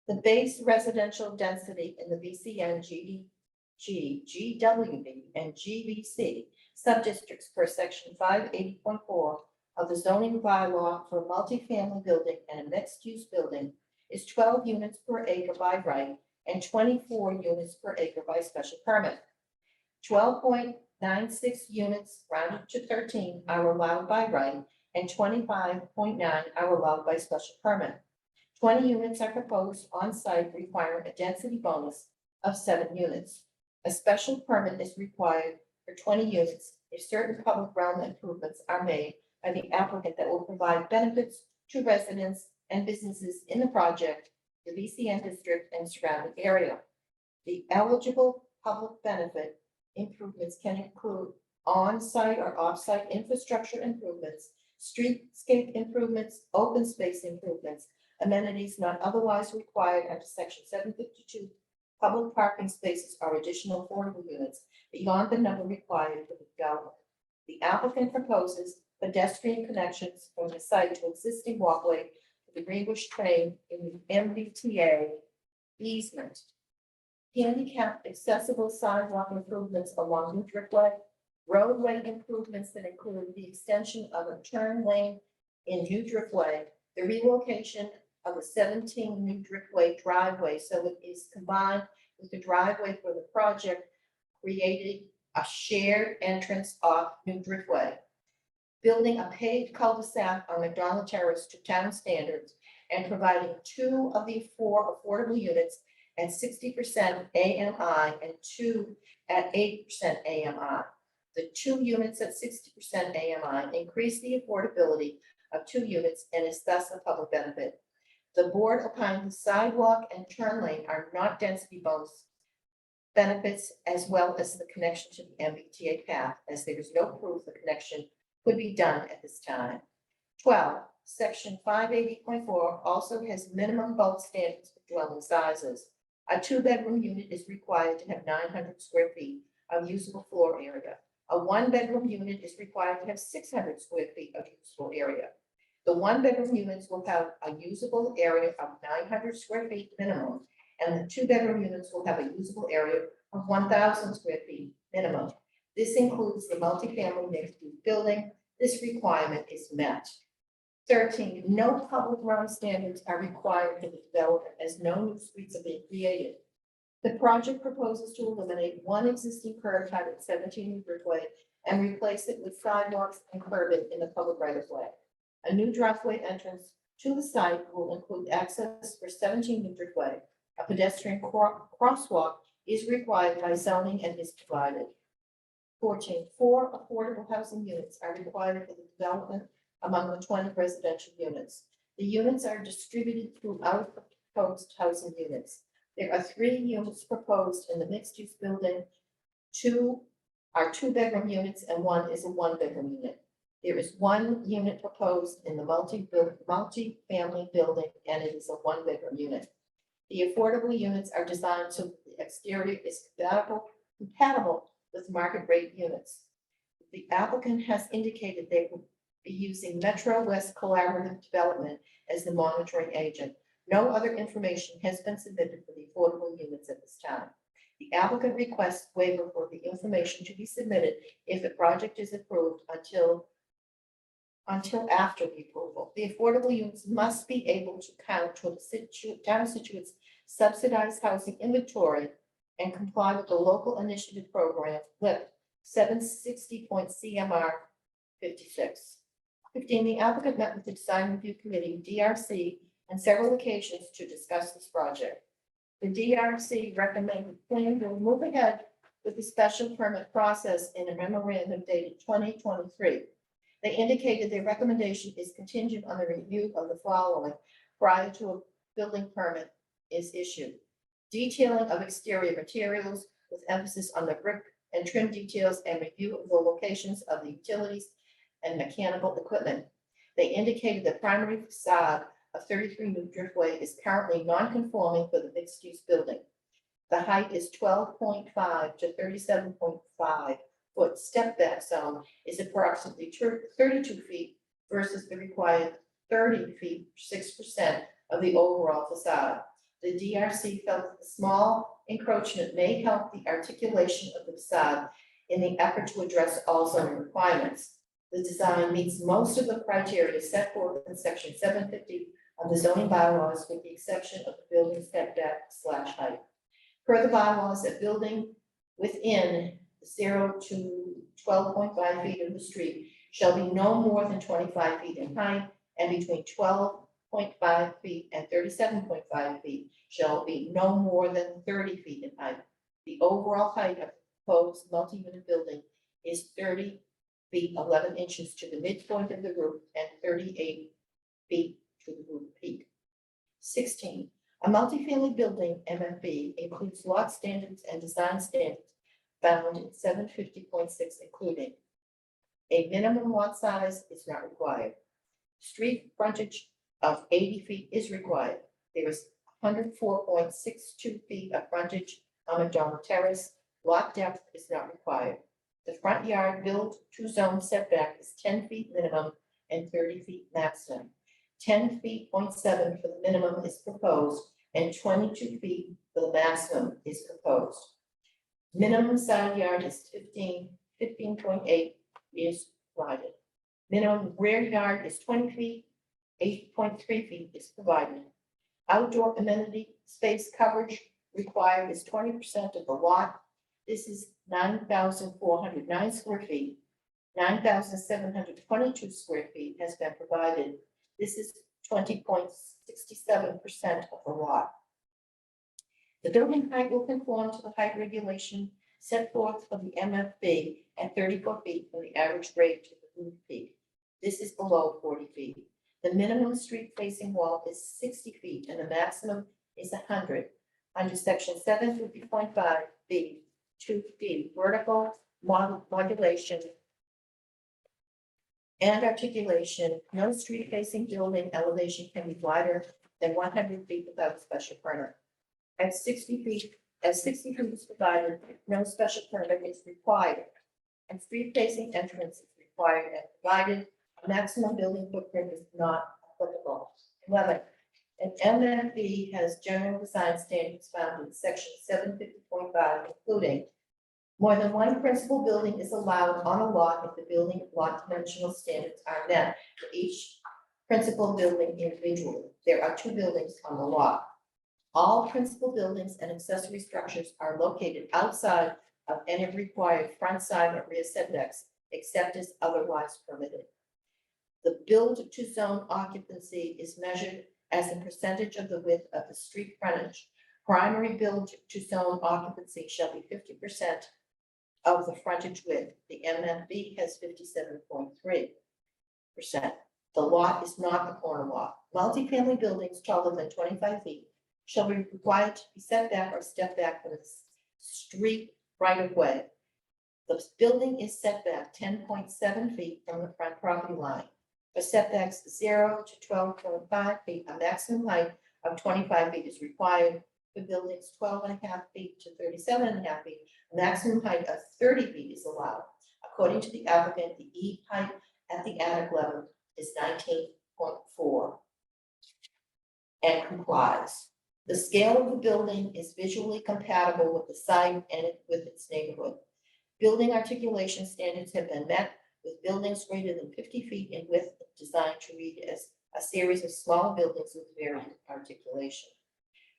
the base residential density in the VCN, GDG, GWB, and GBC subdistricts per Section 580.4 of the zoning bylaw for a multifamily building and a mixed-use building is 12 units per acre by right and 24 units per acre by special permit. 12.96 units rounded to 13 are allowed by right and 25.9 are allowed by special permit. 20 units are proposed on site requiring a density bonus of 7 units. A special permit is required for 20 units if certain public realm improvements are made by the applicant that will provide benefits to residents and businesses in the project, the VCN district, and surrounding area. The eligible public benefit improvements can include on-site or off-site infrastructure improvements, streetscape improvements, open space improvements, amenities not otherwise required under Section 752, public parking spaces or additional affordable units beyond the number required for the development. The applicant proposes pedestrian connections from the site to existing walkway to the Greenbush train in the MBTA easement. Handicap accessible sidewalk improvements along New Driftway, roadway improvements that include the extension of a turn lane in New Driftway, the relocation of the 17 New Driftway driveway so it is combined with the driveway for the project, creating a shared entrance off New Driftway. Building a paved cul-de-sac on McDonald Terrace to town standards and providing 2 of the 4 affordable units at 60% AMI and 2 at 8% AMI. The 2 units at 60% AMI increase the affordability of 2 units and is thus a public benefit. The board opined the sidewalk and turn lane are not density bonus benefits as well as the connection to the MBTA path, as there is no proof the connection could be done at this time. 12, Section 580.4 also has minimum bulk standards for dwelling sizes. A 2-bedroom unit is required to have 900 square feet of usable floor area. A 1-bedroom unit is required to have 600 square feet of usable area. The 1-bedroom units will have a usable area of 900 square feet minimum, and the 2-bedroom units will have a usable area of 1,000 square feet minimum. This includes the multifamily mixed-use building. This requirement is met. 13, no public realm standards are required for the development as no new streets are being created. The project proposes to eliminate 1 existing curb cut at 17 New Broadway and replace it with sidewalks and curbing in the public right of way. A new driveway entrance to the site will include access for 17 New Broadway. A pedestrian crosswalk is required by zoning and is provided. 14, 4 affordable housing units are required for the development among the 20 residential units. The units are distributed throughout the proposed housing units. There are 3 units proposed in the mixed-use building. 2 are 2-bedroom units and 1 is a 1-bedroom unit. There is 1 unit proposed in the multi-family building, and it is a 1-bedroom unit. The affordable units are designed so that the exterior is compatible with market rate units. The applicant has indicated they will be using Metro West Collaborative Development as the monitoring agent. No other information has been submitted for the affordable units at this time. The applicant requests waiver for the information to be submitted if the project is approved until after the approval. The affordable units must be able to count toward the town of Situate's subsidized housing inventory and comply with the local initiative program, LIP 760.CMR 56. 15, the applicant met with the design review committee, DRC, on several occasions to discuss this project. The DRC recommended planning to move ahead with the special permit process in a memorandum dated 2023. They indicated their recommendation is contingent on the review of the following prior to a building permit is issued. Detailing of exterior materials with emphasis on the brick and trim details and review of the locations of the utilities and mechanical equipment. They indicated the primary facade of 33 New Driftway is currently non-conforming for the mixed-use building. The height is 12.5 to 37.5 foot. Step back zone is approximately 32 feet versus the required 30 feet, 6% of the overall facade. The DRC felt that the small encroachment may help the articulation of the facade in the effort to address all zoning requirements. The design meets most of the criteria set forth in section 750 of the zoning bylaws, with the exception of the building setback/height. Per the bylaws, a building within 0 to 12.5 feet of the street shall be no more than 25 feet in height, and between 12.5 feet and 37.5 feet shall be no more than 30 feet in height. The overall height of the proposed multi-unit building is 30 feet 11 inches to the midpoint of the roof and 38 feet to the roof peak. 16. A multifamily building MFB includes lot standards and design standards found in 750.6, including a minimum lot size is not required. Street frontage of 80 feet is required. There is 104.62 feet of frontage on McDonald Terrace. Lot depth is not required. The front yard build to zone setback is 10 feet minimum and 30 feet maximum. 10 feet 0.7 for the minimum is proposed, and 22 feet for the maximum is proposed. Minimum side yard is 15.8 is provided. Minimum rear yard is 20 feet, 8.3 feet is provided. Outdoor amenity space coverage required is 20% of the lot. This is 9,409 square feet. 9,722 square feet has been provided. This is 20.67% of the lot. The building height will conform to the height regulation set forth for the MFB at 34 feet from the average grade to the roof peak. This is below 40 feet. The minimum street facing wall is 60 feet and the maximum is 100. Under section 750.5B, 2D, vertical modulation and articulation, no street facing building elevation can be wider than 100 feet without special permit. At 60 feet is provided, no special permit is required. And street facing entrance is required and provided. A maximum building footprint is not applicable. 11. An MFB has general design standards found in section 750.5, including more than one principal building is allowed on a lot if the building lot dimensional standards are met for each principal building individually. There are 2 buildings on the lot. All principal buildings and accessory structures are located outside of any required front, side, or rear setbacks, except as otherwise permitted. The build to zone occupancy is measured as a percentage of the width of the street frontage Primary build to zone occupancy shall be 50% of the frontage width. The MFB has 57.3%. The lot is not the corner lot. Multifamily buildings taller than 25 feet shall be required to be set back or step back from the street right of way. The building is set back 10.7 feet from the front property line. For setbacks 0 to 12.5 feet, a maximum height of 25 feet is required. For buildings 12.5 feet to 37.5 feet, a maximum height of 30 feet is allowed. According to the applicant, the E height at the attic level is 19.4 and complies. The scale of the building is visually compatible with the site and with its neighborhood. Building articulation standards have been met with buildings greater than 50 feet in width designed to read as a series of smaller buildings with varying articulation.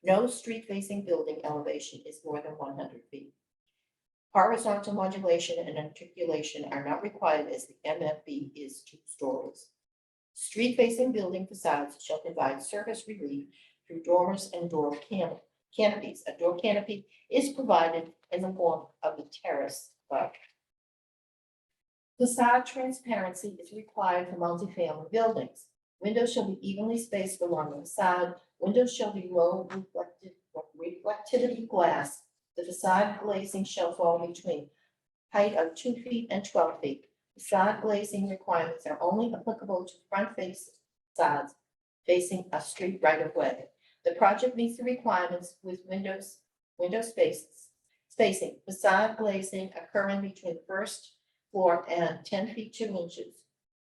No street-facing building elevation is more than 100 feet. Horizontal modulation and articulation are not required as the MFB is 2 stories. Street-facing building facades shall provide surface relief through dormers and door canopies. A door canopy is provided in the form of the terrace above. Facade transparency is required for multifamily buildings. Windows shall be evenly spaced along the facade. Windows shall be low reflectivity glass. The facade glazing shall fall between height of 2 feet and 12 feet. Facade glazing requirements are only applicable to front face facades facing a street right of way. The project meets the requirements with window spacing, facade glazing occurring between the first floor and 10 feet 2 inches.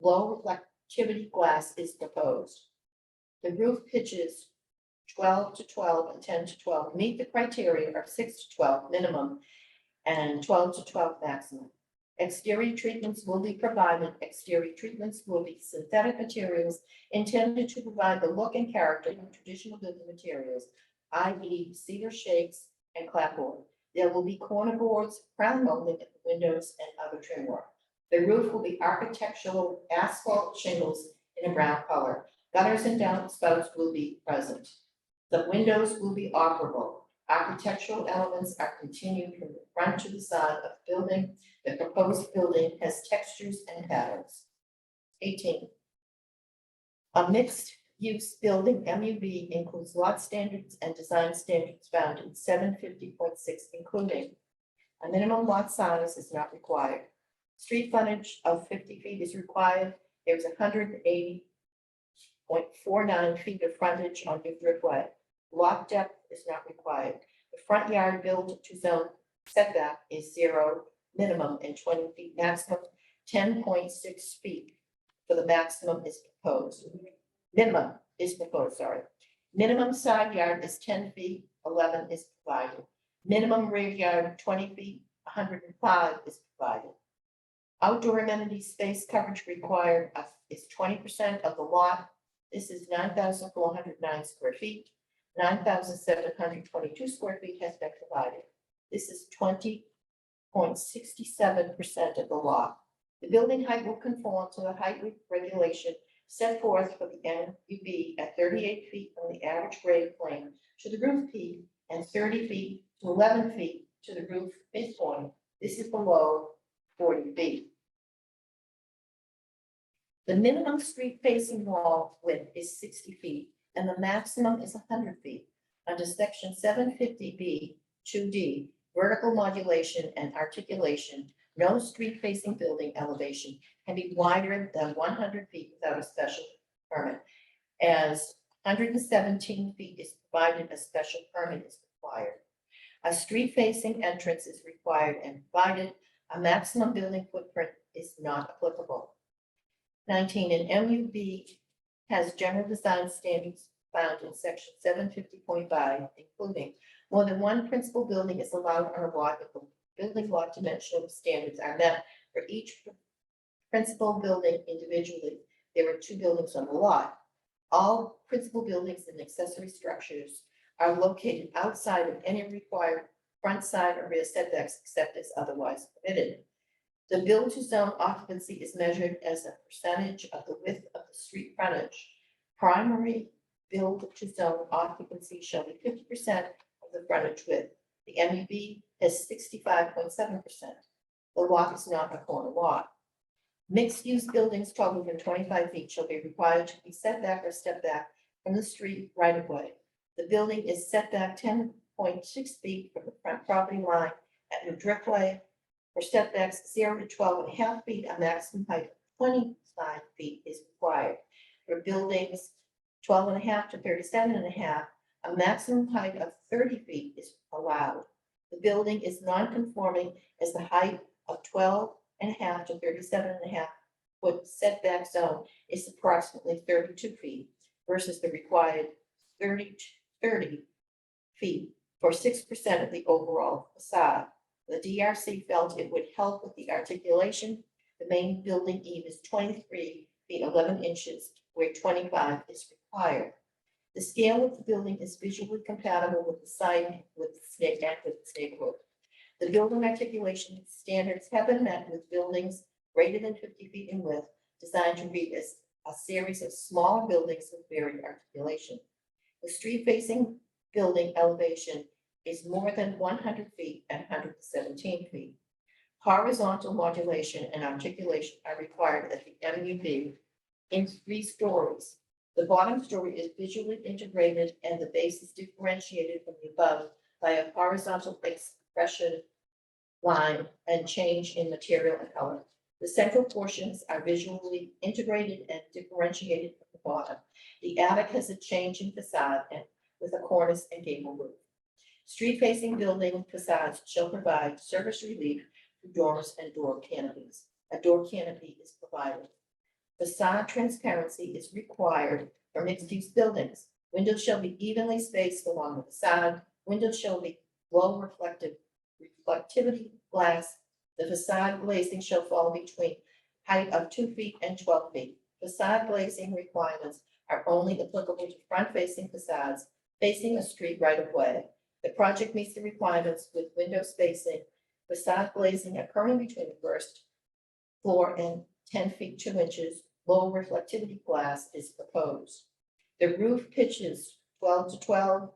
Low reflectivity glass is proposed. The roof pitches 12 to 12 and 10 to 12 meet the criteria of 6 to 12 minimum and 12 to 12 maximum. Exterior treatments will be provided. Exterior treatments will be synthetic materials intended to provide the look and character of traditional building materials, i.e. cedar shakes and clapboard. There will be corner boards, crown molding at the windows, and other trim work. The roof will be architectural asphalt shingles in a brown color. Gutters and downspouts will be present. The windows will be operable. Architectural elements are continued from the front to the side of the building. The proposed building has textures and patterns. 18. A mixed-use building MUB includes lot standards and design standards found in 750.6, including a minimum lot size is not required. Street frontage of 50 feet is required. There's 180.49 feet of frontage on New Driftway. Lot depth is not required. The front yard build to zone setback is 0 minimum and 20 feet maximum. 10.6 feet for the maximum is proposed. Minimum is proposed, sorry. Minimum side yard is 10 feet, 11 is provided. Minimum rear yard, 20 feet, 105 is provided. Outdoor amenity space coverage required is 20% of the lot. This is 9,409 square feet. 9,722 square feet has been provided. This is 20.67% of the lot. The building height will conform to the height regulation set forth for the MUB at 38 feet from the average grade plane to the roof peak and 30 feet to 11 feet to the roof midpoint. This is below 40 feet. The minimum street facing wall width is 60 feet and the maximum is 100 feet. Under section 750B 2D, vertical modulation and articulation, no street facing building elevation can be wider than 100 feet without a special permit. As 117 feet is provided, a special permit is required. A street facing entrance is required and provided, a maximum building footprint is not applicable. 19, an MUB has general design standards found in section 750.5, including more than one principal building is allowed on a lot if the building lot dimensional standards are met for each principal building individually. There are 2 buildings on the lot. All principal buildings and accessory structures are located outside of any required front, side, or rear setbacks except as otherwise permitted. The build to zone occupancy is measured as a percentage of the width of the street frontage. Primary build to zone occupancy shall be 50% of the frontage width. The MUB has 65.7%. The lot is not a corner lot. Mixed-use buildings taller than 25 feet shall be required to be set back or step back from the street right of way. The building is set back 10.6 feet from the front property line at New Driftway. For setbacks 0 to 12.5 feet, a maximum height of 25 feet is required. For buildings 12.5 to 37.5, a maximum height of 30 feet is allowed. The building is non-conforming as the height of 12.5 to 37.5 foot setback zone is approximately 32 feet versus the required 30 feet for 6% of the overall facade. The DRC felt it would help with the articulation. The main building eve is 23 feet 11 inches, where 25 is required. The scale of the building is visually compatible with the site, with its neighborhood. The building articulation standards have been met with buildings greater than 50 feet in width, designed to read as a series of smaller buildings with varied articulation. The street-facing building elevation is more than 100 feet and 117 feet. Horizontal modulation and articulation are required at the MUB in 3 stories. The bottom story is visually integrated and the base is differentiated from the above by a horizontal expression line and change in material and color. The central portions are visually integrated and differentiated from the bottom. The attic has a change in facade and with a cornice and gable roof. Street-facing building facades shall provide surface relief through doors and door canopies. A door canopy is provided. Facade transparency is required for mixed-use buildings. Windows shall be evenly spaced along the facade. Windows shall be low reflectivity glass. The facade glazing shall fall between height of 2 feet and 12 feet. Facade glazing requirements are only applicable to front-facing facades facing a street right of way. The project meets the requirements with window spacing, facade glazing occurring between the first floor and 10 feet 2 inches. Low reflectivity glass is proposed. The roof pitches 12 to 12,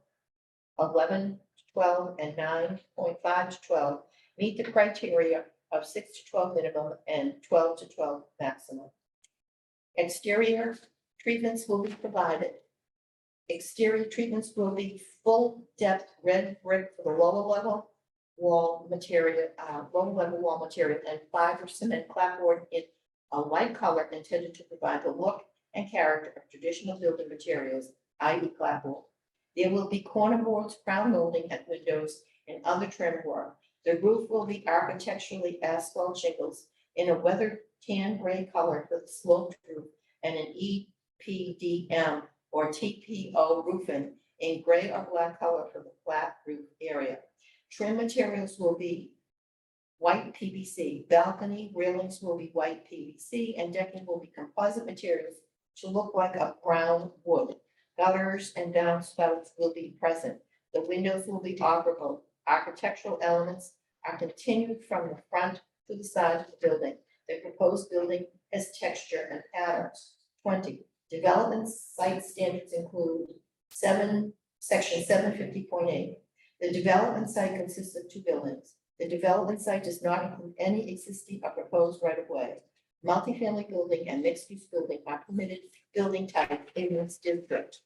11 to 12, and 9.5 to 12 meet the criteria of 6 to 12 minimum and 12 to 12 maximum. Exterior treatments will be provided. Exterior treatments will be full depth red brick for the lower level wall material, and fiber cement clapboard in a light color intended to provide the look and character of traditional building materials, i.e. clapboard. There will be corner boards, crown molding at windows, and other trim work. The roof will be architecturally asphalt shingles in a weathered tan gray color with a sloped roof and an EPDM or TPO roofing in gray or black color for the flat roof area. Trim materials will be white PVC. Balcony railings will be white PVC and decking will be composite materials to look like a brown wood. Gutters and downspouts will be present. The windows will be operable. Architectural elements are continued from the front to the side of the building. The proposed building has texture and patterns. 20. Development site standards include section 750.8. The development site consists of 2 buildings. The development site does not include any existing or proposed right-of-way. Multifamily building and mixed-use building are permitted building type in this district.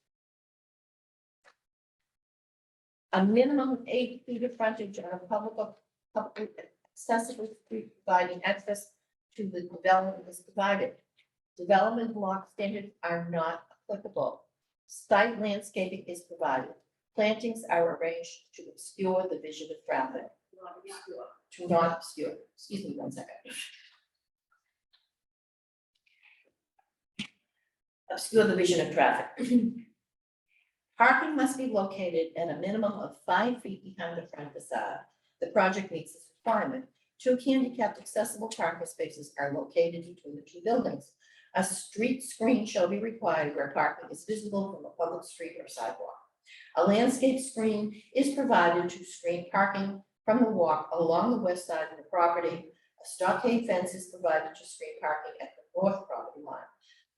A minimum of 8 feet of frontage on a public accessible street providing access to the development is provided. Development block standards are not applicable. Site landscaping is provided. Plantings are arranged to obscure the vision of traffic. To not obscure. Excuse me 1 second. Obscure the vision of traffic. Parking must be located at a minimum of 5 feet behind the front facade. The project meets this requirement. 2 handicapped accessible parking spaces are located between the 2 buildings. A street screen shall be required where parking is visible from a public street or sidewalk. A landscape screen is provided to screen parking from the walk along the west side of the property. A stockade fence is provided to screen parking at the north property line.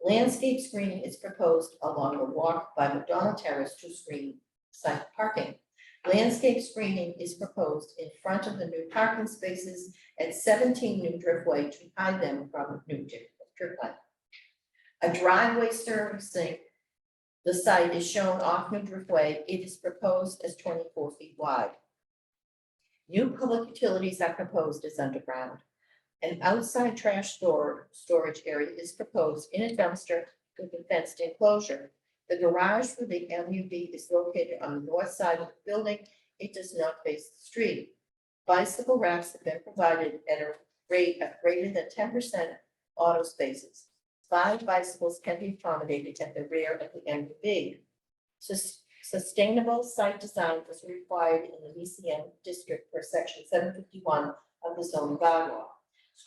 Landscape screening is proposed along the walk by McDonald Terrace to screen site parking. Landscape screening is proposed in front of the new parking spaces at 17 New Driftway to hide them from new Driftway. A driveway servicing the site is shown off New Driftway. It is proposed as 24 feet wide. New public utilities are proposed as underground. An outside trash storage area is proposed in a dumpster with a fenced enclosure. The garage for the MUB is located on the north side of the building. It does not face the street. Bicycle racks have been provided at a rate of greater than 10% auto spaces. 5 bicycles can be accommodated at the rear of the MUB. Sustainable site design was required in the VCM district for section 751 of the zoning bylaw.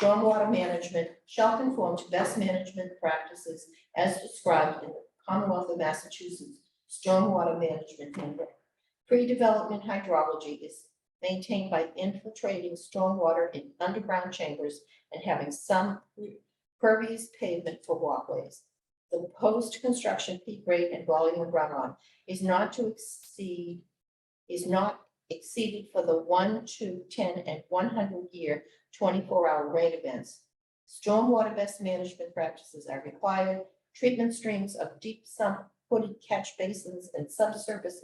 Stormwater management shall conform to best management practices as described in the Commonwealth of Massachusetts Stormwater Management Handbook. Pre-development hydrology is maintained by infiltrating stormwater in underground chambers and having some pervious pavement for walkways. The post-construction peak rate and volume of runoff is not exceeded for the 1, 2, 10, and 100-year 24-hour rain events. Stormwater best management practices are required. Treatment streams of deep sump footed catch basins and subsurface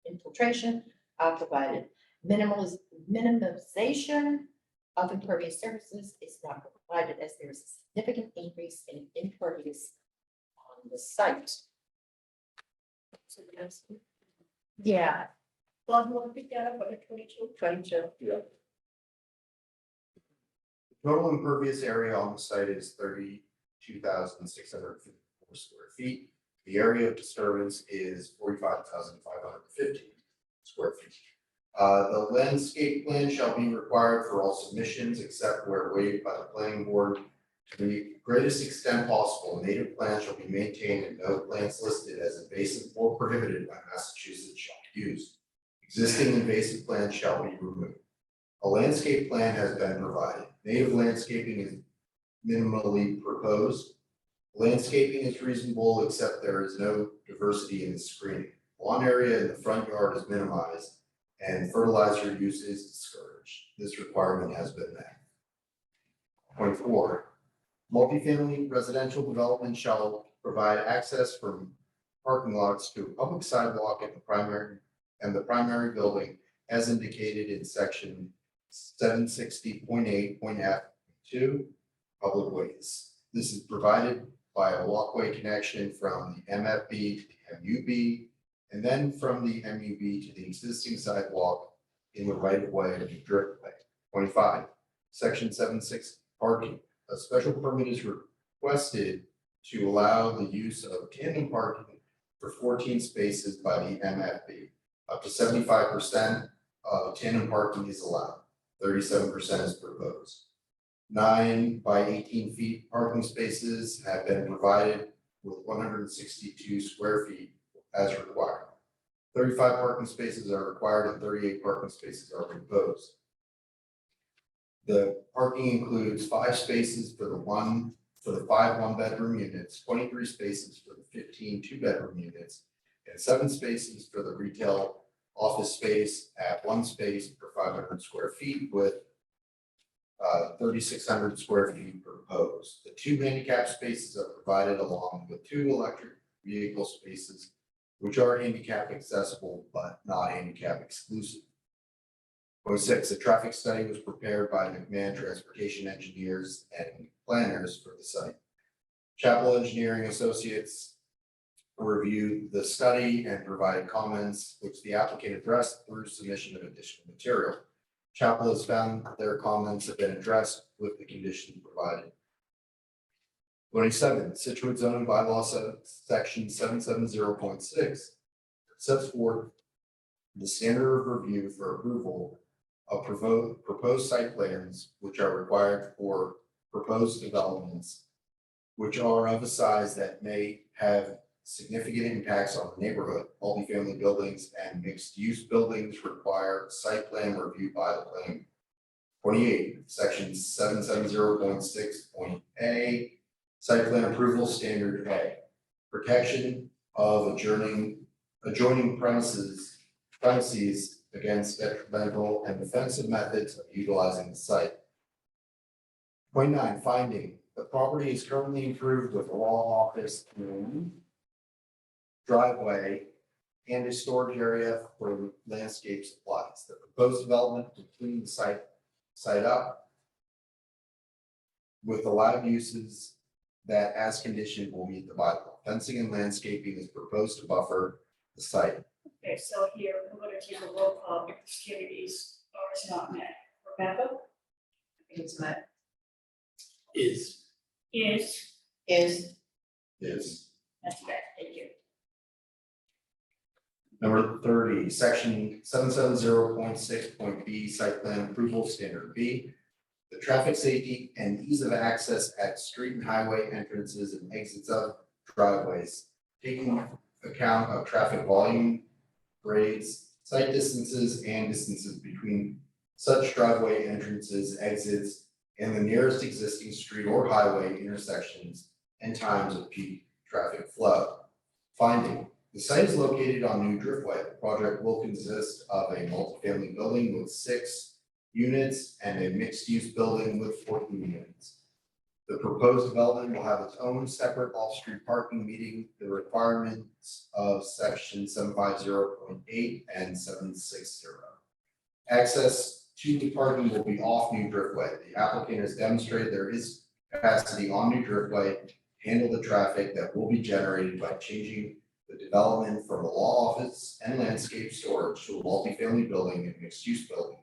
infiltration are provided. Minimization of impervious surfaces is not provided as there is a significant increase in impervious on the site. Yeah. Bob, you want to pick that up on the 22? Yeah. Total impervious area on the site is 32,654 square feet. The area of disturbance is 45,550 square feet. The landscape plan shall be required for all submissions except where waived by the planning board. To the greatest extent possible, a native plant shall be maintained and no plants listed as invasive or prohibited by Massachusetts shall be used. Existing invasive plants shall be removed. A landscape plan has been provided. Native landscaping is minimally proposed. Landscaping is reasonable except there is no diversity in the screening. Lawn area in the front yard is minimized and fertilizer use is discouraged. This requirement has been met. 24. Multifamily residential development shall provide access from parking lots to a public sidewalk at the primary building as indicated in section 760.8.F2 public ways. This is provided by a walkway connection from the MFB to the MUB and then from the MUB to the existing sidewalk in the right of way of the Driftway. 25. Section 76 parking. A special permit is requested to allow the use of tandem parking for 14 spaces by the MFB. Up to 75% of tandem parking is allowed. 37% is proposed. 9 by 18 feet parking spaces have been provided with 162 square feet as required. 35 parking spaces are required and 38 parking spaces are proposed. The parking includes 5 spaces for the 5 one-bedroom units, 23 spaces for the 15 two-bedroom units, and 7 spaces for the retail office space at 1 space per 500 square feet with 3,600 square feet proposed. The 2 handicap spaces are provided along with 2 electric vehicle spaces, which are handicap accessible but not handicap exclusive. 06, a traffic study was prepared by McMahon Transportation Engineers and Planners for the site. Chapel Engineering Associates reviewed the study and provided comments, which the applicant addressed through submission of additional material. Chapel has found that their comments have been addressed with the conditions provided. 27, Scituate zoning bylaw section 770.6 sets forth the standard of review for approval of proposed site plans, which are required for proposed developments, which are of a size that may have significant impacts on the neighborhood. Multifamily buildings and mixed-use buildings require site plan review by the planning. 28, section 770.6.A, site plan approval standard A, protection of adjoining premises against detrimental and offensive methods of utilizing the site. 29, finding, the property is currently improved with a law office and driveway and a storage area for landscape supplies. The proposed development will clean the site up with allowed uses that, as conditioned, will meet the bylaw. Fencing and landscaping is proposed to buffer the site. Okay, so here, we're gonna take a roll call if the securities are not met. Rebecca I think it's met. Is, is, Is, that's right, thank you. Number 30, section 770.6.b, site plan approval, standard B. The traffic safety and ease of access at street and highway entrances and exits of driveways, taking account of traffic volume, grades, site distances, and distances between such driveway entrances, exits, and the nearest existing street or highway intersections and times of peak traffic flow. Finding, the site is located on New Driftway. The project will consist of a multifamily building with 6 units and a mixed-use building with 14 units. The proposed development will have its own separate off-street parking, meeting the requirements of section 750.8 and 760. Access to the parking will be off New Driftway. The applicant has demonstrated there is capacity on New Driftway to handle the traffic that will be generated by changing the development from a law office and landscape storage to a multifamily building and mixed-use building.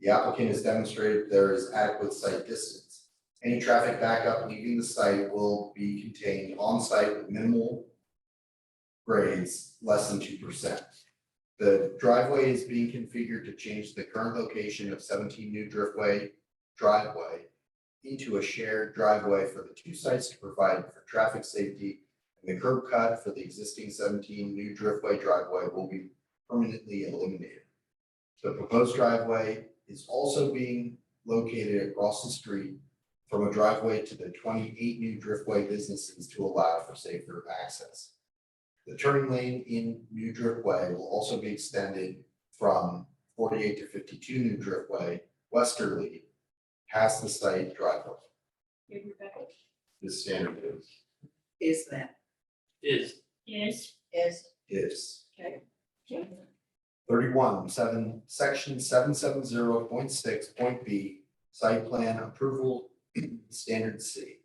The applicant has demonstrated there is adequate site distance. Any traffic backup leaving the site will be contained on site with minimal grades, less than 2%. The driveway is being configured to change the current location of 17 New Driftway driveway into a shared driveway for the 2 sites to provide for traffic safety, and the curb cut for the existing 17 New Driftway driveway will be permanently eliminated. The proposed driveway is also being located across the street from a driveway to the 28 New Driftway businesses to allow for safer access. The turning lane in New Driftway will also be extended from 48 to 52 New Driftway westerly past the site driveway. Okay, Rebecca This standard is met. is, is, is. okay. 31, section 770.6.b, site plan approval, standard C.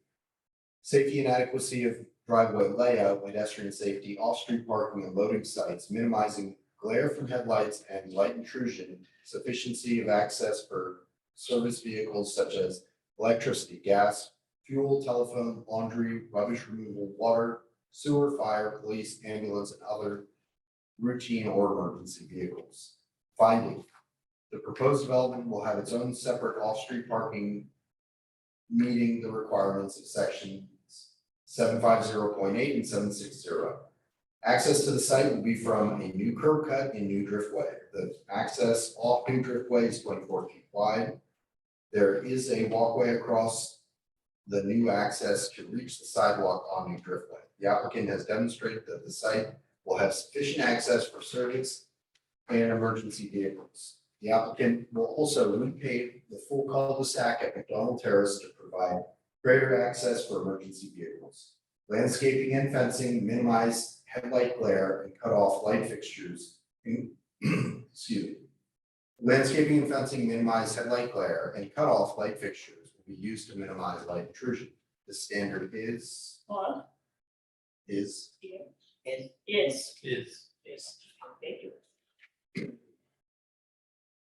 Safety and adequacy of driveway layout, pedestrian safety, off-street parking and loading sites, minimizing glare from headlights and light intrusion, sufficiency of access for service vehicles such as electricity, gas, fuel, telephone, laundry, rubbish removal, water, sewer, fire, police, ambulance, and other routine or emergency vehicles. Finding, the proposed development will have its own separate off-street parking, meeting the requirements of sections 750.8 and 760. Access to the site will be from a new curb cut in New Driftway. The access off New Driftway is 24 feet wide. There is a walkway across the new access to reach the sidewalk on New Driftway. The applicant has demonstrated that the site will have sufficient access for service and emergency vehicles. The applicant will also repave the full cul-de-sac at McDonald Terrace to provide greater access for emergency vehicles. Landscaping and fencing minimize headlight glare and cut off light fixtures. Excuse me. Landscaping and fencing minimize headlight glare and cut off light fixtures will be used to minimize light intrusion. The standard is. Is. is. Thank you.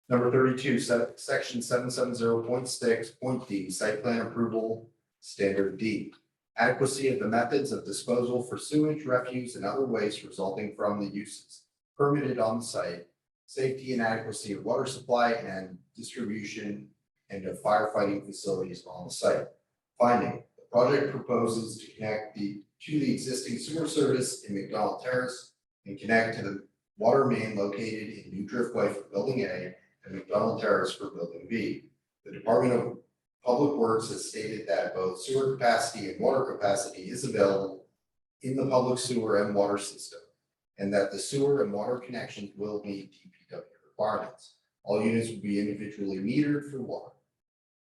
Number 32, section 770.6.d, site plan approval, standard D. Adequacy of the methods of disposal for sewage, refuse, and other waste resulting from the uses permitted on the site, safety and adequacy of water supply and distribution, and of firefighting facilities on the site. Finding, the project proposes to connect to the existing sewer service in McDonald Terrace and connect to the water main located in New Driftway for Building A and McDonald Terrace for Building B. The Department of Public Works has stated that both sewer capacity and water capacity is available in the public sewer and water system, and that the sewer and water connections will meet DPW requirements. All units will be individually metered for water.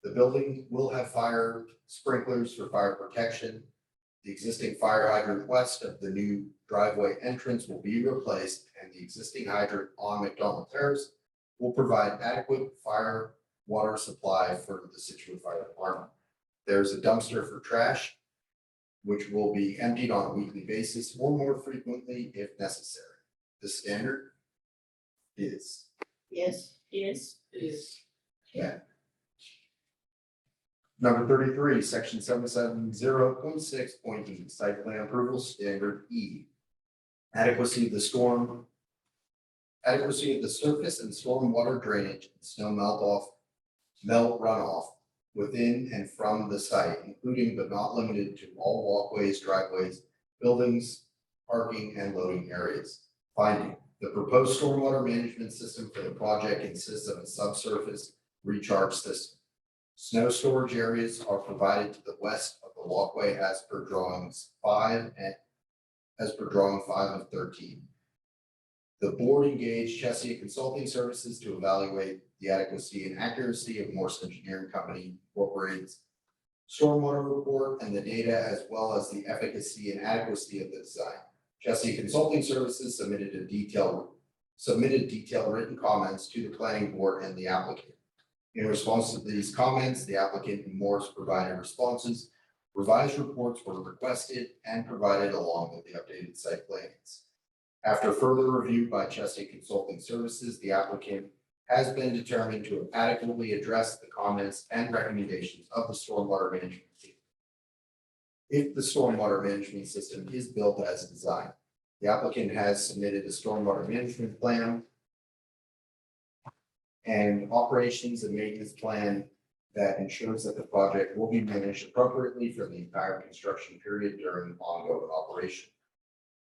The building will have fire sprinklers for fire protection. The existing fire hydrant west of the new driveway entrance will be replaced, and the existing hydrant on McDonald Terrace will provide adequate fire water supply for the Scituate Fire Department. There's a dumpster for trash, which will be emptied on a weekly basis or more frequently if necessary. The standard is. Yes. Is, Number 33, section 770.6.e, site plan approval standard E. Adequacy of the surface and storm water drainage and snow melt runoff within and from the site, including but not limited to all walkways, driveways, buildings, parking, and loading areas. Finding: the proposed stormwater management system for the project consists of a subsurface recharge system. Snow storage areas are provided to the west of the walkway as per drawing 5 of 13. The board engaged Chesia Consulting Services to evaluate the adequacy and accuracy of Morse Engineering Company Incorporated's stormwater report and the data, as well as the efficacy and adequacy of the design. Chesia Consulting Services submitted detailed written comments to the planning board and the applicant. In response to these comments, the applicant and Morse provided responses. Revised reports were requested and provided along with the updated site plans. After further review by Chesia Consulting Services, the applicant has been determined to adequately address the comments and recommendations of the stormwater management team. If the stormwater management system is built as designed, the applicant has submitted a stormwater management plan and operations and maintenance plan that ensures that the project will be managed appropriately for the entire construction period during ongoing operation.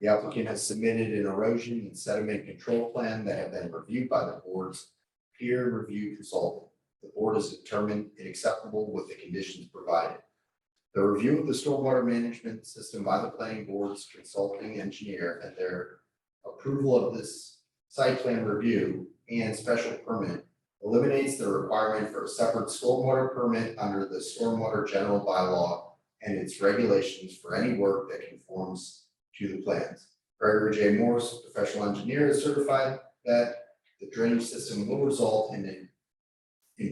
The applicant has submitted an erosion and sediment control plan that have been reviewed by the board's peer review consultant. The board has determined it acceptable with the conditions provided. The review of the stormwater management system by the planning board's consulting engineer and their approval of this site plan review and special permit eliminates the requirement for a separate stormwater permit under the stormwater general bylaw and its regulations for any work that conforms to the plans. Gregory J. Morse, professional engineer, has certified that the drainage system will result in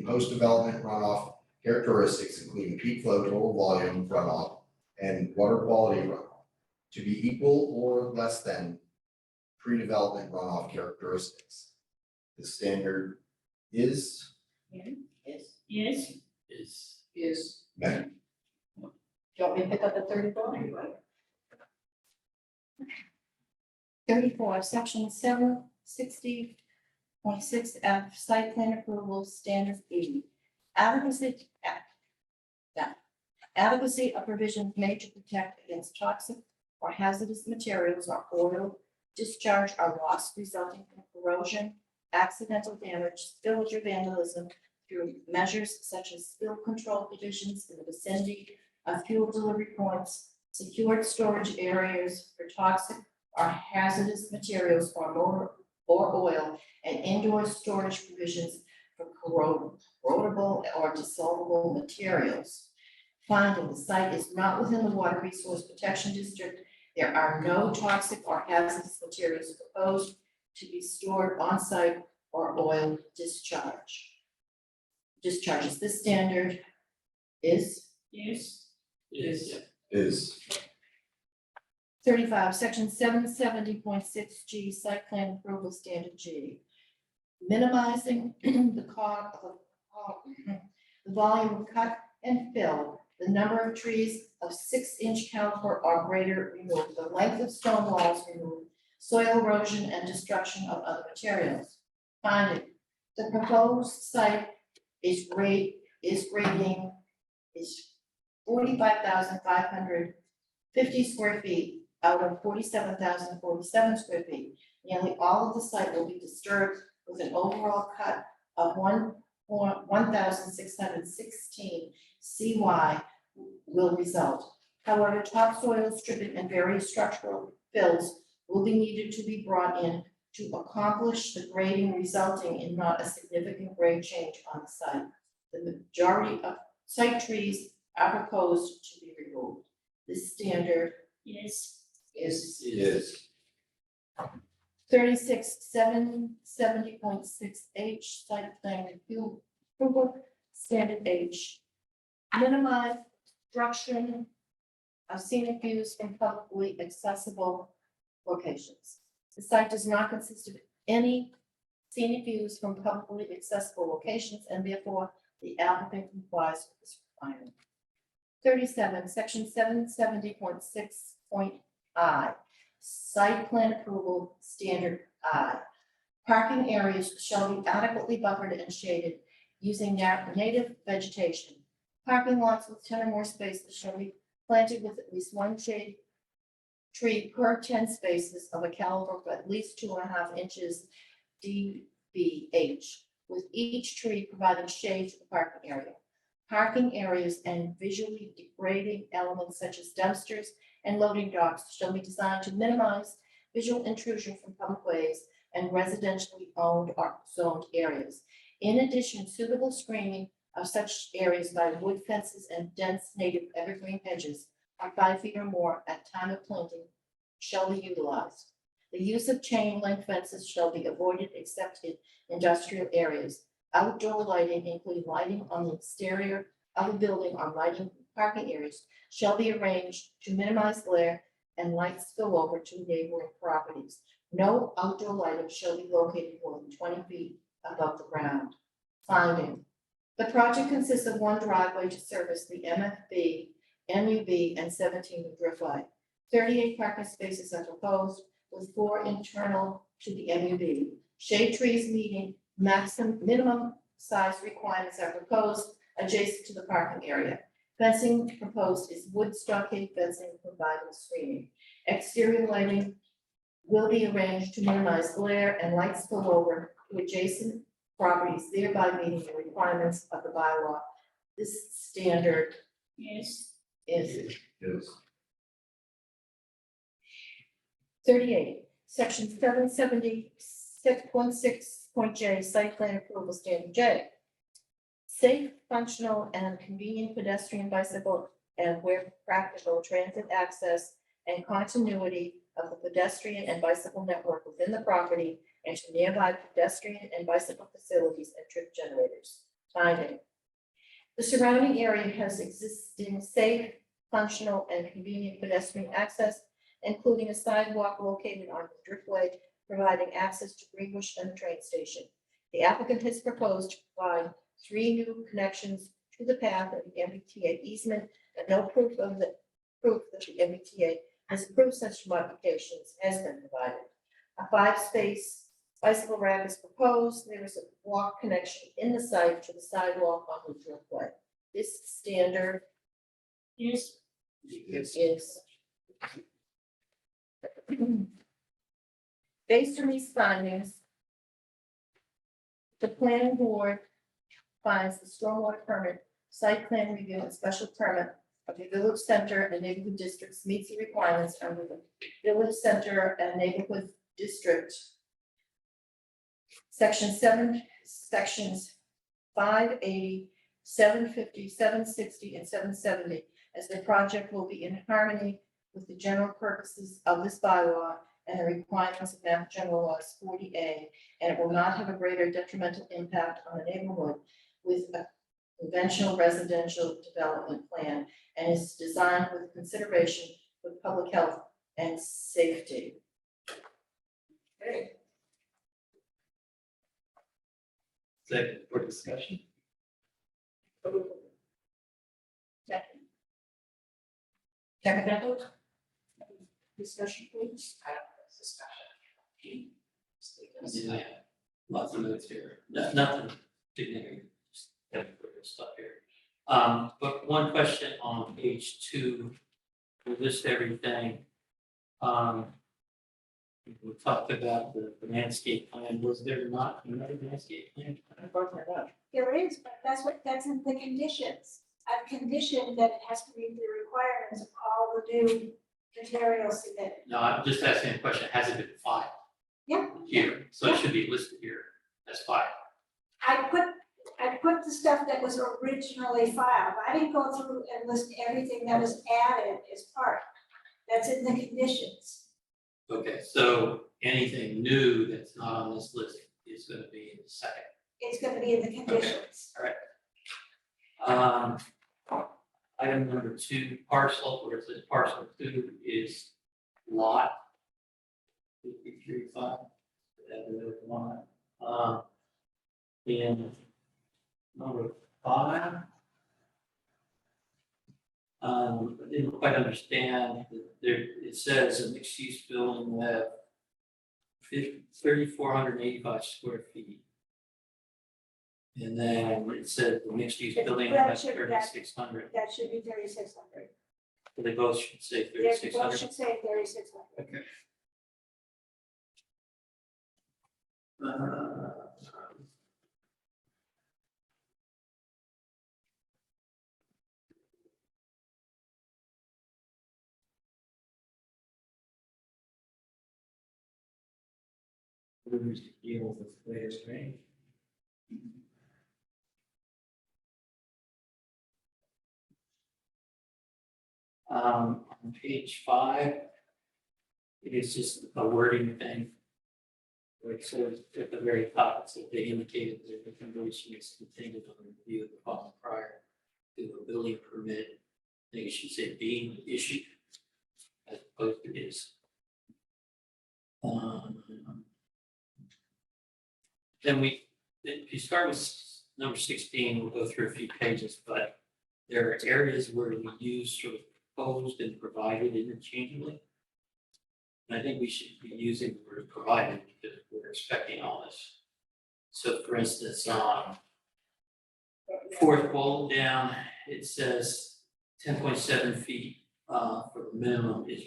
post-development runoff characteristics, including peak flow, total volume runoff, and water quality runoff, to be equal or less than pre-development runoff characteristics. The standard is met. Do you want me to pick up at 34? 34, section 760.6F, site plan approval standard E. Adequacy of provisions made to protect against toxic or hazardous materials or oil discharge or loss resulting from corrosion, accidental damage, spillage, or vandalism through measures such as spill control provisions in the vicinity of fuel delivery points, secured storage areas for toxic or hazardous materials or oil, and indoor storage provisions for corrodable or dissolvable materials. Finding: the site is not within the Water Resource Protection District. There are no toxic or hazardous materials proposed to be stored on site or oil discharges. This standard is 35, section 770.6G, site plan approval standard G. Minimizing the volume of cut and fill, the number of trees of 6-inch caliber or greater removed, the length of stone walls removed, soil erosion and destruction of other materials. Finding: the proposed site is 45,550 square feet out of 47,047 square feet. Nearly all of the site will be disturbed with an overall cut of 1,616 CY will result. However, topsoil stripping and various structural fills will be needed to be brought in to accomplish the grading resulting in not a significant grade change on the site. The majority of site trees are proposed to be removed. This standard Yes, is 36,770.6 site plan review approval, standard H. Minimize obstruction of scenic views from publicly accessible locations. The site does not consist of any scenic views from publicly accessible locations, and therefore the applicant complies with this requirement. 37, section 770.6.I, site plan approval, standard I. Parking areas shall be adequately buffered and shaded using native vegetation. Parking lots with 10 or more spaces shall be planted with at least one shade tree per 10 spaces of a caliber of at least 2.5 inches DBH, with each tree providing shade to the parking area. Parking areas and visually degrading elements such as dumpsters and loading docks shall be designed to minimize visual intrusion from public ways and residentially owned or zoned areas. In addition, suitable screening of such areas by wood fences and dense native evergreen hedges are 5 feet or more at time of planting shall be utilized. The use of chain link fences shall be avoided except in industrial areas. Outdoor lighting, including lighting on the exterior of the building on lighting parking areas, shall be arranged to minimize glare and light spillover to neighboring properties. No outdoor lighting shall be located more than 20 feet above the ground. Finding: the project consists of one driveway to service the MFB, MUB, and 17 Driftway. 38 parking spaces are proposed, with 4 internal to the MUB. Shade trees meeting minimum size requirements are proposed adjacent to the parking area. Fencing proposed is wood stockade fencing providing screening. Exterior lighting will be arranged to minimize glare and light spillover to adjacent properties, thereby meeting the requirements of the bylaw. This standard yes, is Yes. 38, section 776.6.J, site plan approval, standard J. Safe, functional, and convenient pedestrian, bicycle, and where practical, transit access and continuity of the pedestrian and bicycle network within the property and to nearby pedestrian and bicycle facilities and trip generators. Finding: the surrounding area has existing safe, functional, and convenient pedestrian access, including a sidewalk located on the Driftway, providing access to Greenbush and the train station. The applicant has proposed to provide 3 new connections to the path of the MBTA easement, and no proof that the MBTA has approved such modifications has been provided. A 5-space bicycle rack is proposed. There is a walk connection in the site to the sidewalk on the Driftway. This standard yes, is based on these findings, the planning board finds the stormwater permit, site plan review, and special permit of the village center and neighborhood districts meets the requirements under the village center and neighborhood district. Sections 580, 750, 760, and 770, as the project will be in harmony with the general purposes of this bylaw and the requirements of Mass General Laws 40A, and it will not have a greater detrimental impact on the neighborhood with a conventional residential development plan, and is designed with consideration for public health and safety. Second for discussion. second, Second. discussion, please. Yeah, lots of notes here, nothing significant, just technical stuff here. But one question on page 2, we list everything. We talked about the landscape plan, was there not another landscape plan? There is, but that's in the conditions. I've conditioned that it has to meet the requirements of all the new materials submitted. No, I'm just asking a question, has it been filed? Yeah. here, so it should be listed here as file. I put the stuff that was originally filed. I didn't go through and list everything that was added as part. That's in the conditions. Okay, so anything new that's not on this list is gonna be in the second. It's gonna be in the conditions. Item number 2, parcel, where it says parcel 2 is lot 53.5. And number 5. I didn't quite understand, there, it says a mixed use building will have 3,485 square feet. And then it said the mixed use building will have 3,600, That should be 3,600. so they both should say They 3,600. both should say 3,600. Okay. Who's to deal with latest range? On page 5, it is just a wording thing. Where it says at the very top, it says they indicated that the condition is contingent on review of the following prior to a building permit. I think it should say being issued as opposed to is. Then if you start with number 16, we'll go through a few pages, but there are areas where we use sort of proposed and provided interchangeably. And I think we should be using the word provided because we're expecting all this. So for instance, fourth bullet down, it says 10.7 feet for the minimum is,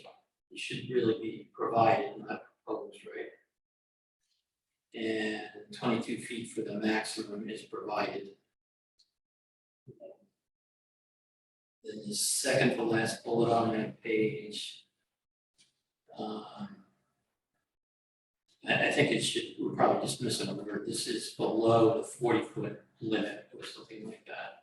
it should really be provided, not proposed, right? And 22 feet for the maximum is provided. Then the second to last bullet on that page. I think it should, we're probably just missing a word. This is below the 40-foot limit or something like that.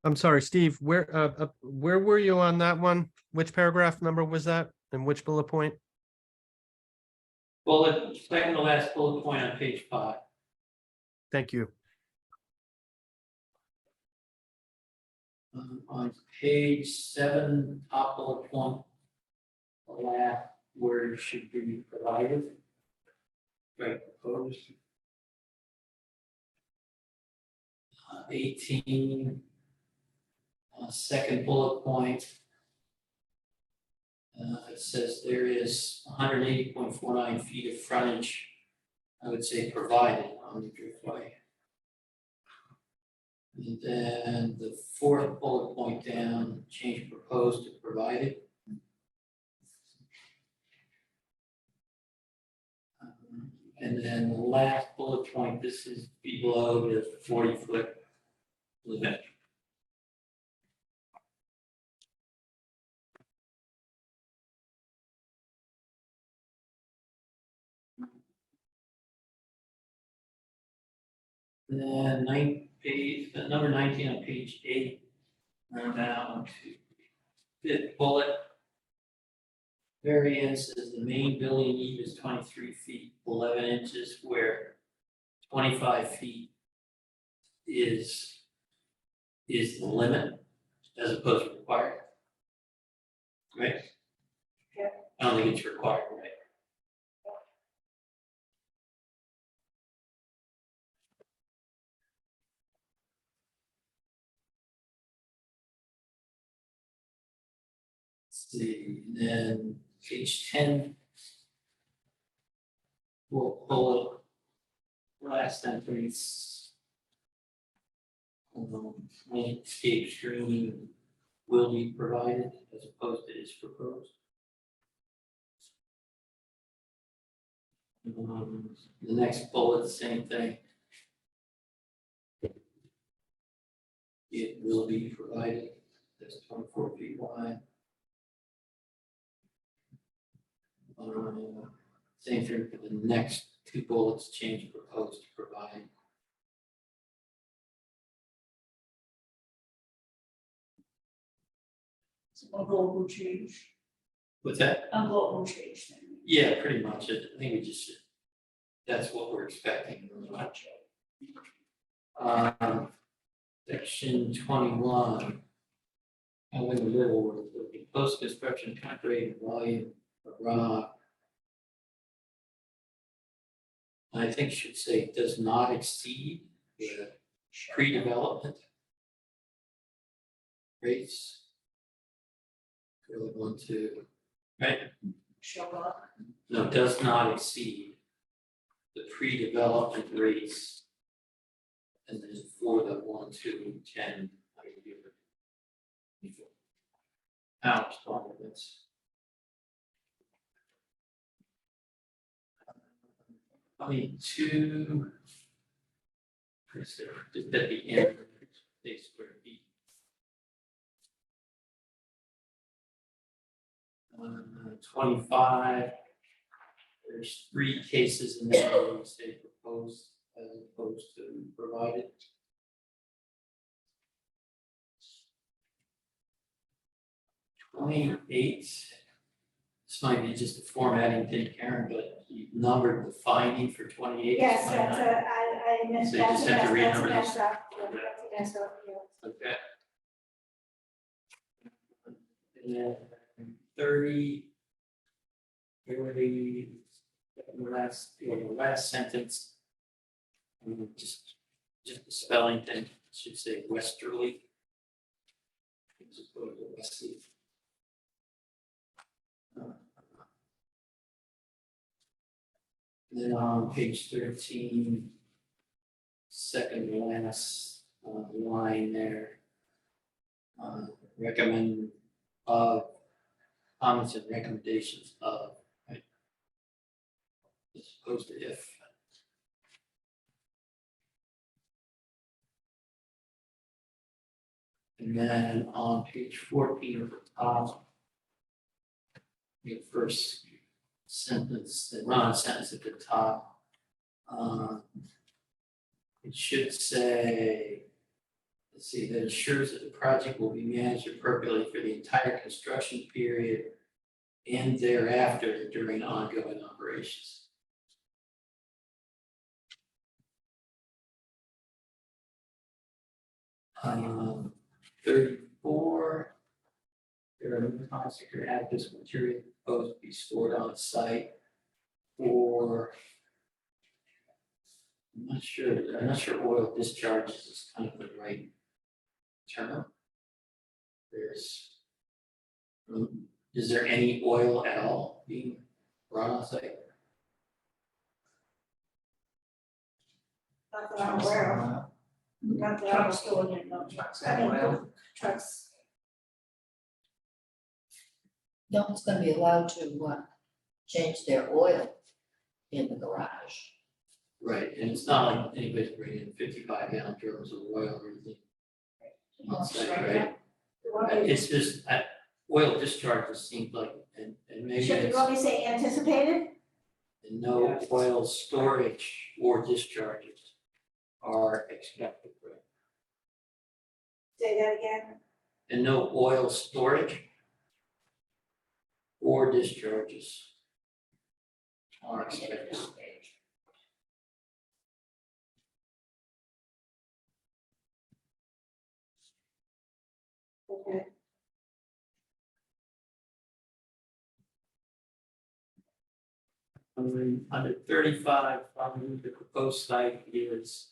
I'm sorry, Steve, where were you on that one? Which paragraph number was that and which bullet point? Bullet, second to last bullet point on page 5. Thank you. On page 7, top bullet point, the last word should be provided. Right, proposed. 18, second bullet point. It says there is 180.49 feet of frontage, I would say provided on the driftway. And then the fourth bullet point down, change proposed to provided. And then the last bullet point, this is below the 40-foot limit. Then number 19 on page 8, and down to 5th bullet. Variance is the main building eve is 23 feet 11 inches, where 25 feet is the limit as opposed to required. Right? Yeah. I don't think it's required, right? See, then page 10. We'll pull up last sentence. Landscape screening will be provided as opposed to is proposed. The next bullet, same thing. It will be provided, that's 24 feet wide. Same thing for the next two bullets, change proposed to provide. Envelope will change, What's that? envelope will change then. Yeah, pretty much, I think we just, that's what we're expecting. Section 21. How in the middle, we're looking post construction concrete volume of rock. I think should say does not exceed the pre-development rates. Really want to, right? Show up. No, does not exceed the pre-development rates. And then for the 1, 2, 10, I give it. Ouch, tolerance. 22. Just at the end, 6 square feet. 25. There's 3 cases in there where we say proposed as opposed to provided. 28. This might be just a formatting thing, Karen, but you numbered the finding for 28. Yes, that's I missed, So you that's just a have to mess, that's a renumber mess these. up, yeah, that's a mess up, yeah. Okay. And then 30. The last sentence. Just the spelling thing, should say westerly. As opposed to westerly. Then on page 13, second to last line there. Recommend comments and recommendations of, right? As opposed to if. And then on page 14 at the top, the first sentence, the non-sentence at the top, it should say, let's see, that ensures that the project will be managed appropriately for the entire construction period and thereafter during ongoing operations. Um, 34. There are no toxic or hazardous material proposed to be stored on site, or I'm not sure oil discharges is kind of the right term. Is there any oil at all being brought on site? Not that I'm aware of. Not that I'm storing it, no trucks, I mean, trucks. No one's gonna be allowed to change their oil in the garage. Right, and it's not like anybody's bringing 55-gallon drums of oil or anything on site, right? It's just, oil discharges seem like, and maybe Should we it's, probably say anticipated? and no oil storage or discharges are expected, right? Say that again. And no oil storage or discharges are expected. Okay. Under 35, the proposed site is,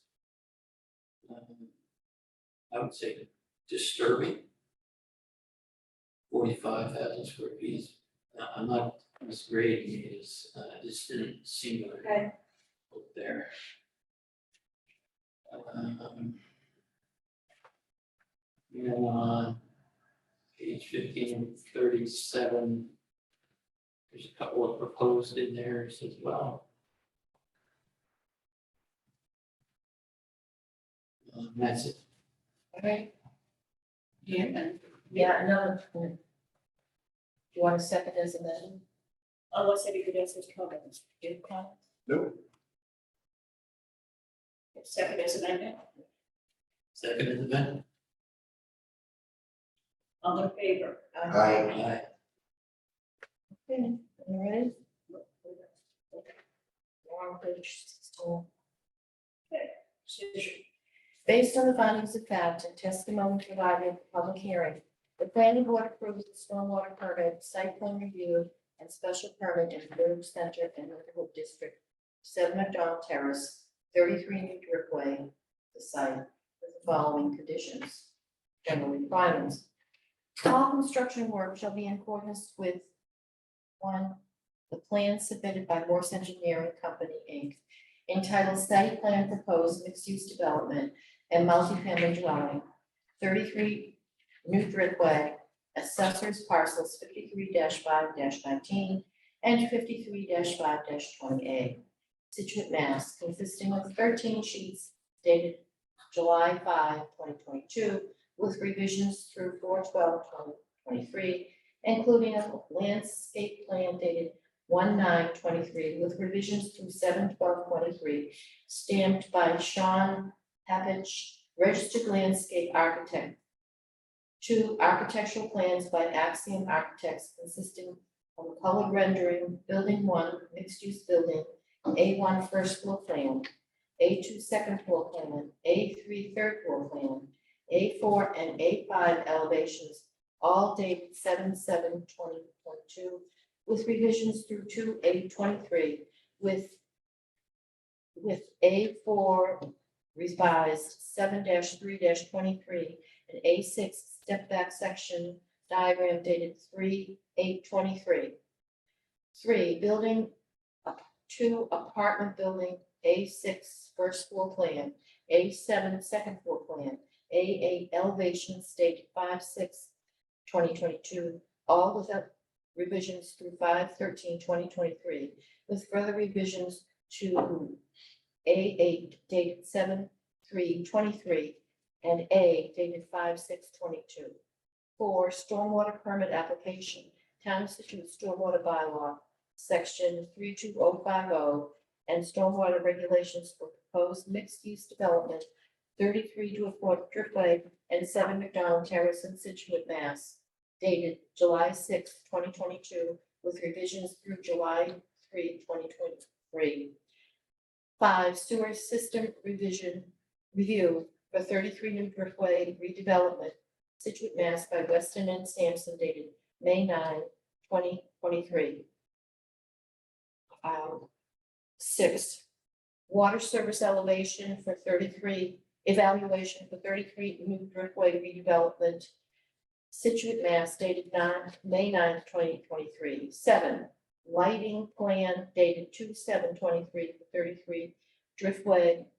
I would say disturbing. 45,000 square feet. I'm not misgrading it, it's just didn't seem to Okay. look there. And on page 15, 37, there's a couple of proposed in there as well. That's it. All right, Yeah, another. Do you want a second as amended? Unless anybody else has comments. Do you have comments? Nope. Second as amended, Second is amendment. all in favor? Aye. Okay, all right. Wrong page, 16. Decision. Based on the findings of fact and testimony provided at the public hearing, the planning board approves the stormwater permit, site plan review, and special permit in the Village Center and Neighborhood District, 7 McDonald Terrace, 33 New Driftway, the site, with the following conditions. General requirements. All construction work shall be in accordance with 1, the plan submitted by Morse Engineering Company, Inc., entitled Site Plan Proposed Mixed-Use Development and Multifamily Dwelling, 33 New Driftway, Assessors Parcels 53-5-19 and 53-5-20A, Scituate, Mass., consisting of 13 sheets dated July 5, 2022, with revisions through 4/12/2023, including a landscape plan dated 1/9/23 with revisions through 7/12/23, stamped by Sean Papich, registered landscape architect. 2 architectural plans by Axiom Architects consisting of a color rendering, building 1, mixed-use building, A1 first floor plan, A2 second floor plan, A3 third floor plan, A4 and A5 elevations, all dated 7/7/2022, with revisions through 2/8/23, with A4 revised 7-3-23 and A6 step back section diagram dated 3/8/23. 3, building 2 apartment building, A6 first floor plan, A7 second floor plan, A8 elevation dated 5/6/2022, all without revisions through 5/13/2023, with further revisions to A8 dated 7/3/23 and A dated 5/6/22. 4, stormwater permit application, Town of Scituate Stormwater Bylaw, Section 32050, and stormwater regulations for proposed mixed-use development, 33 Driftway and 7 McDonald Terrace in Scituate, Mass., dated July 6, 2022, with revisions through July 3, 2023. 5, sewer system review for 33 New Driftway redevelopment, Scituate, Mass. By Weston and Sampson, dated May 9, 2023. 6, water service elevation for 33, evaluation for 33 New Driftway redevelopment, Scituate, Mass. Dated May 9, 2023. 7, lighting plan dated 2/7/23 for 33 Driftway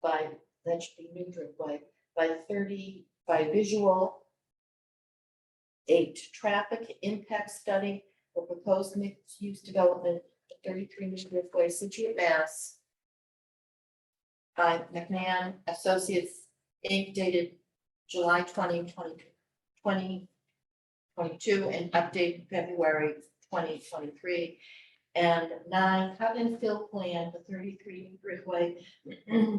by, that should be New Driftway, by visual. 8, traffic impact study for proposed mixed-use development at 33 New Driftway, Scituate, Mass. By McMahon Associates, Inc., dated July 20, 2022, and updated February 2023. And 9, cut and fill plan for 33 New Driftway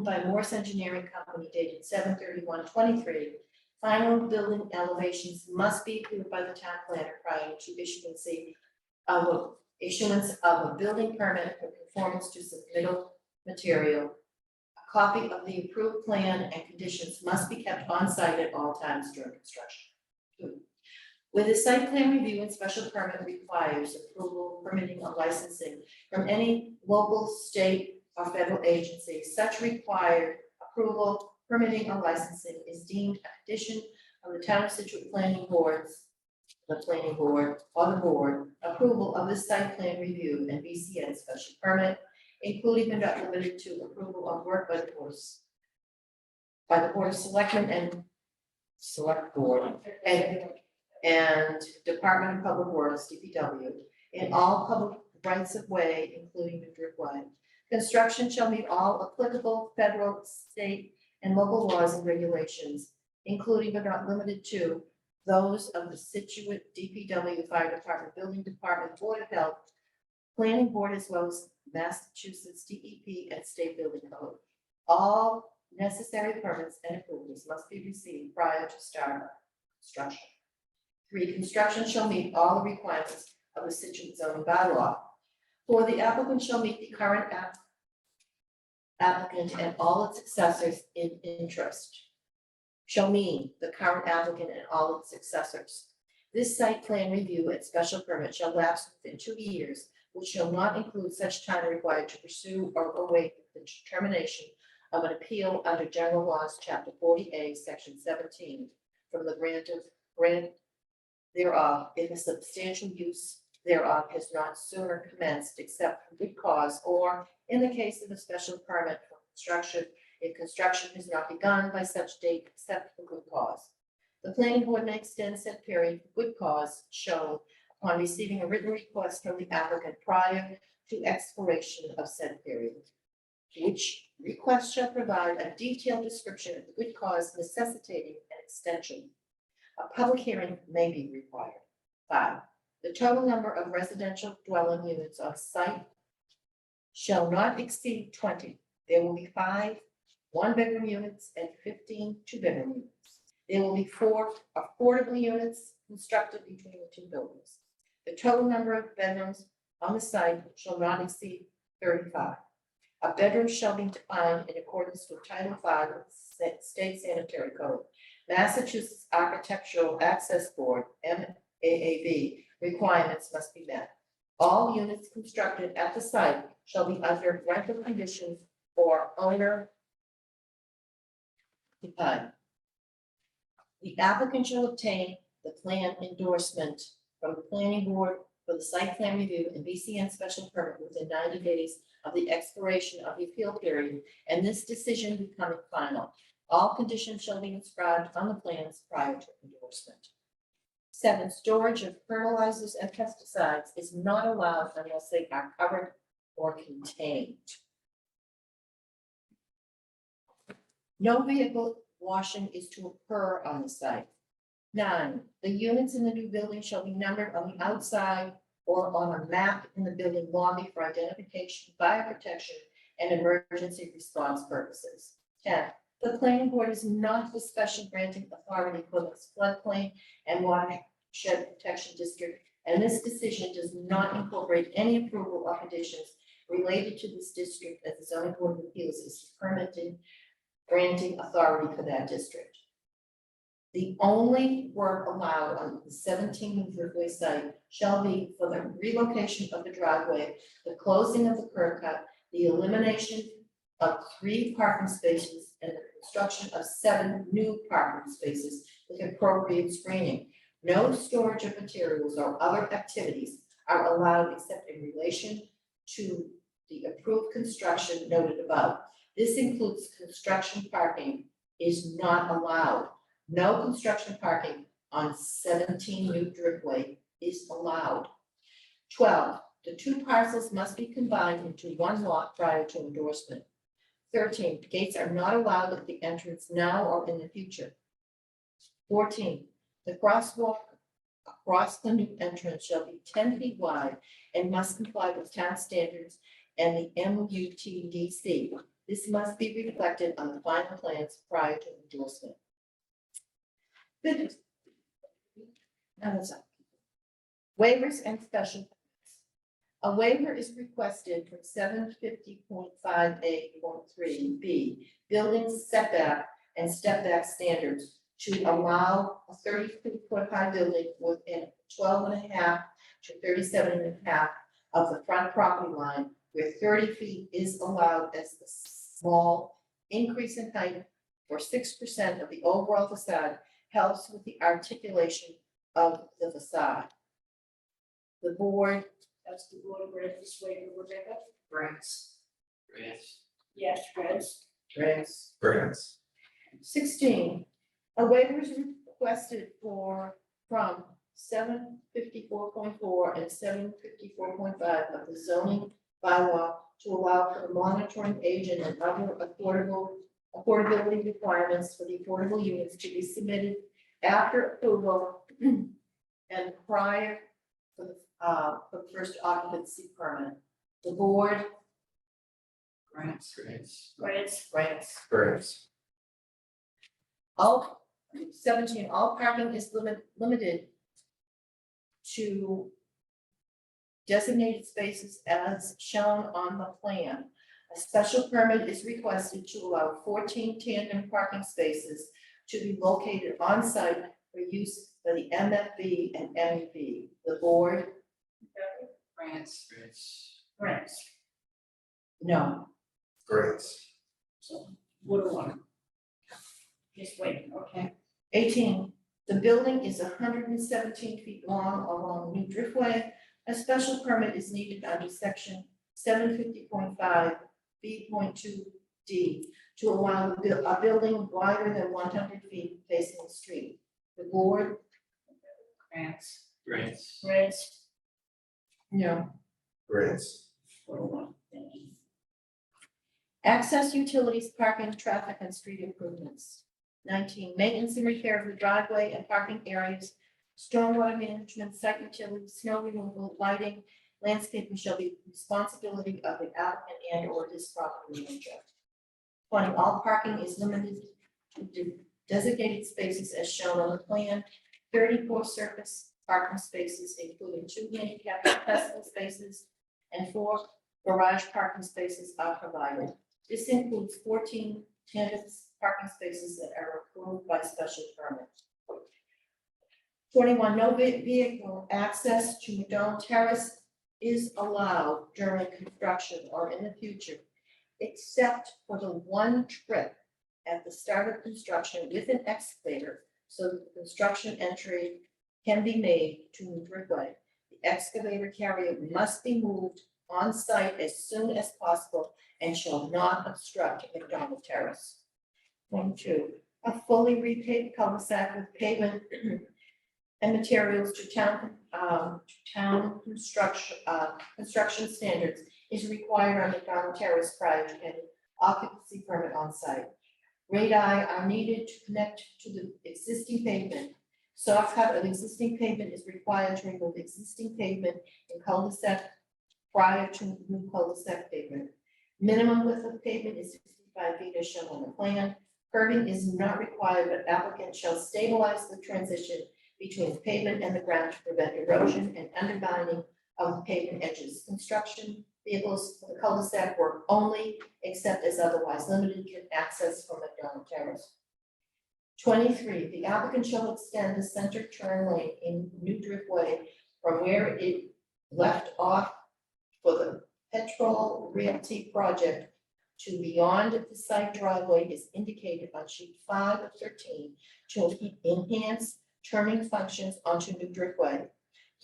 by Morse Engineering Company, dated 7/31/23. Final building elevations must be approved by the town planner prior to issuance of a building permit for conformance to submittal material. A copy of the approved plan and conditions must be kept on site at all times during construction. 2, where the site plan review and special permit requires approval, permitting, or licensing from any local, state, or federal agency, such required approval, permitting, or licensing is deemed a condition of the Town of Scituate Planning Board's, the planning board, or the board, approval of the site plan review and BCN special permit, including but not limited to approval of work by the Board of Selectmen and Select Board and Department of Public Works, DPW, in all public rights of way, including the Driftway. Construction shall meet all applicable federal, state, and local laws and regulations, including but not limited to those of the Scituate DPW, Fire Department, Building Department, Board of Health, Planning Board, as well as Massachusetts DEP and State Building Code. All necessary permits and approvals must be received prior to start of construction. 3, construction shall meet all the requirements of the Scituate zoning bylaw. 4, the applicant shall meet the current applicant and all its successors in interest. Shall mean the current applicant and all its successors. This site plan review and special permit shall lapse within 2 years, which shall not include such time required to pursue or await the determination of an appeal under General Laws, Chapter 40A, Section 17, from the grant thereof, if a substantial use thereof has not sooner commenced except for good cause, or in the case of a special permit for construction, if construction has not begun by such date except for good cause. The planning board may extend said period for good cause shown upon receiving a written request from the applicant prior to expiration of said period, which request shall provide a detailed description of the good cause necessitating an extension. A public hearing may be required. 5, the total number of residential dwelling units on site shall not exceed 20. There will be 5 one-bedroom units and 15 two-bedroom units. There will be 4 affordable units constructed between the 2 buildings. The total number of bedrooms on the site shall not exceed 35. A bedroom shall be defined in accordance with Title V of the State Sanitary Code. Massachusetts Architectural Access Board, MAAB, requirements must be met. All units constructed at the site shall be under rental conditions or owner occupied. The applicant shall obtain the plan endorsement from the planning board for the site plan review and BCN special permit within 90 days of the expiration of the appeal period, and this decision becoming final. All conditions shall be inscribed on the plans prior to endorsement. 7, storage of fertilizers and pesticides is not allowed unless they are covered or contained. No vehicle washing is to occur on the site. 9, the units in the new building shall be numbered on the outside or on a map in the building lobby for identification, fire protection, and emergency response purposes. 10, the planning board is not the special granting authority for the floodplain and watershed protection district, and this decision does not incorporate any approval or conditions related to this district as the zoning board of appeals is permitting granting authority for that district. The only work allowed on the 17 Driftway site shall be for the relocation of the driveway, the closing of the curb cut, the elimination of 3 parking spaces, and the construction of 7 new parking spaces with appropriate screening. No storage of materials or other activities are allowed except in relation to the approved construction noted above. This includes construction parking is not allowed. No construction parking on 17 New Driftway is allowed. 12, the 2 parcels must be combined into 1 lot prior to endorsement. 13, gates are not allowed at the entrance now or in the future. 14, the crosswalk across the new entrance shall be 10 feet wide and must comply with town standards and the MUTDC. This must be reflected on the final plans prior to endorsement. Now that's up. Waivers and special permits. A waiver is requested from 750.5A.3B, building setback and step back standards to allow a 32-foot high building within 12.5 to 37.5 of the front property line, where 30 feet is allowed as the small increase in height for 6% of the overall facade helps with the articulation of the facade. The board, That's the board of this way, Rebecca? Grants. Yes, Reds. Grants. 16, a waiver is requested from 754.4 and 754.5 of the zoning bylaw to allow for the monitoring agent and other affordable affordability requirements for the affordable units to be submitted after approval and prior for the first occupancy permit. The board Grants. grants. All, 17, all parking is limited to designated spaces as shown on the plan. A special permit is requested to allow 14 tandem parking spaces to be located on site for use by the MFB and MEB. The board, Grants. Grants. no. Grants. So, what do I? Just wait, okay. 18, the building is 117 feet long along New Driftway. A special permit is needed under section 750.5 B.2 D to allow a building wider than 100 feet facing the street. The board, Grants. Grants. no. Grants. What do I? Thank you. Access utilities, parking, traffic, and street improvements. 19, maintenance and repair of the driveway and parking areas, stormwater management, site utilities, snow removal, lighting, landscaping shall be the responsibility of the applicant and or his property manager. 20, all parking is limited to designated spaces as shown on the plan. 34 surface parking spaces, including 2 handicap accessible spaces and 4 garage parking spaces are provided. This includes 14 tandem parking spaces that are approved by special permit. 21, no vehicle access to McDonald Terrace is allowed during construction or in the future, except for the one trip at the start of construction with an excavator, so that the construction entry can be made to New Driftway. The excavator carrier must be moved on site as soon as possible and shall not obstruct McDonald Terrace. 22, a fully repaved cul-de-sac with pavement and materials to town construction standards is required on McDonald Terrace prior to any occupancy permit on site. Radii are needed to connect to the existing pavement. Soft cut of existing pavement is required to remove existing pavement in cul-de-sac prior to new cul-de-sac pavement. Minimum width of pavement is 65 feet as shown on the plan. Curbing is not required, but applicant shall stabilize the transition between the pavement and the ground to prevent erosion and undermining of the pavement edges. Construction vehicles for the cul-de-sac work only, except as otherwise limited, can access from McDonald Terrace. 23, the applicant shall extend the center turn lane in New Driftway from where it left off for the Petrol Realty project to beyond the site driveway is indicated on sheet 5 of 13 to enhance turning functions onto New Driftway.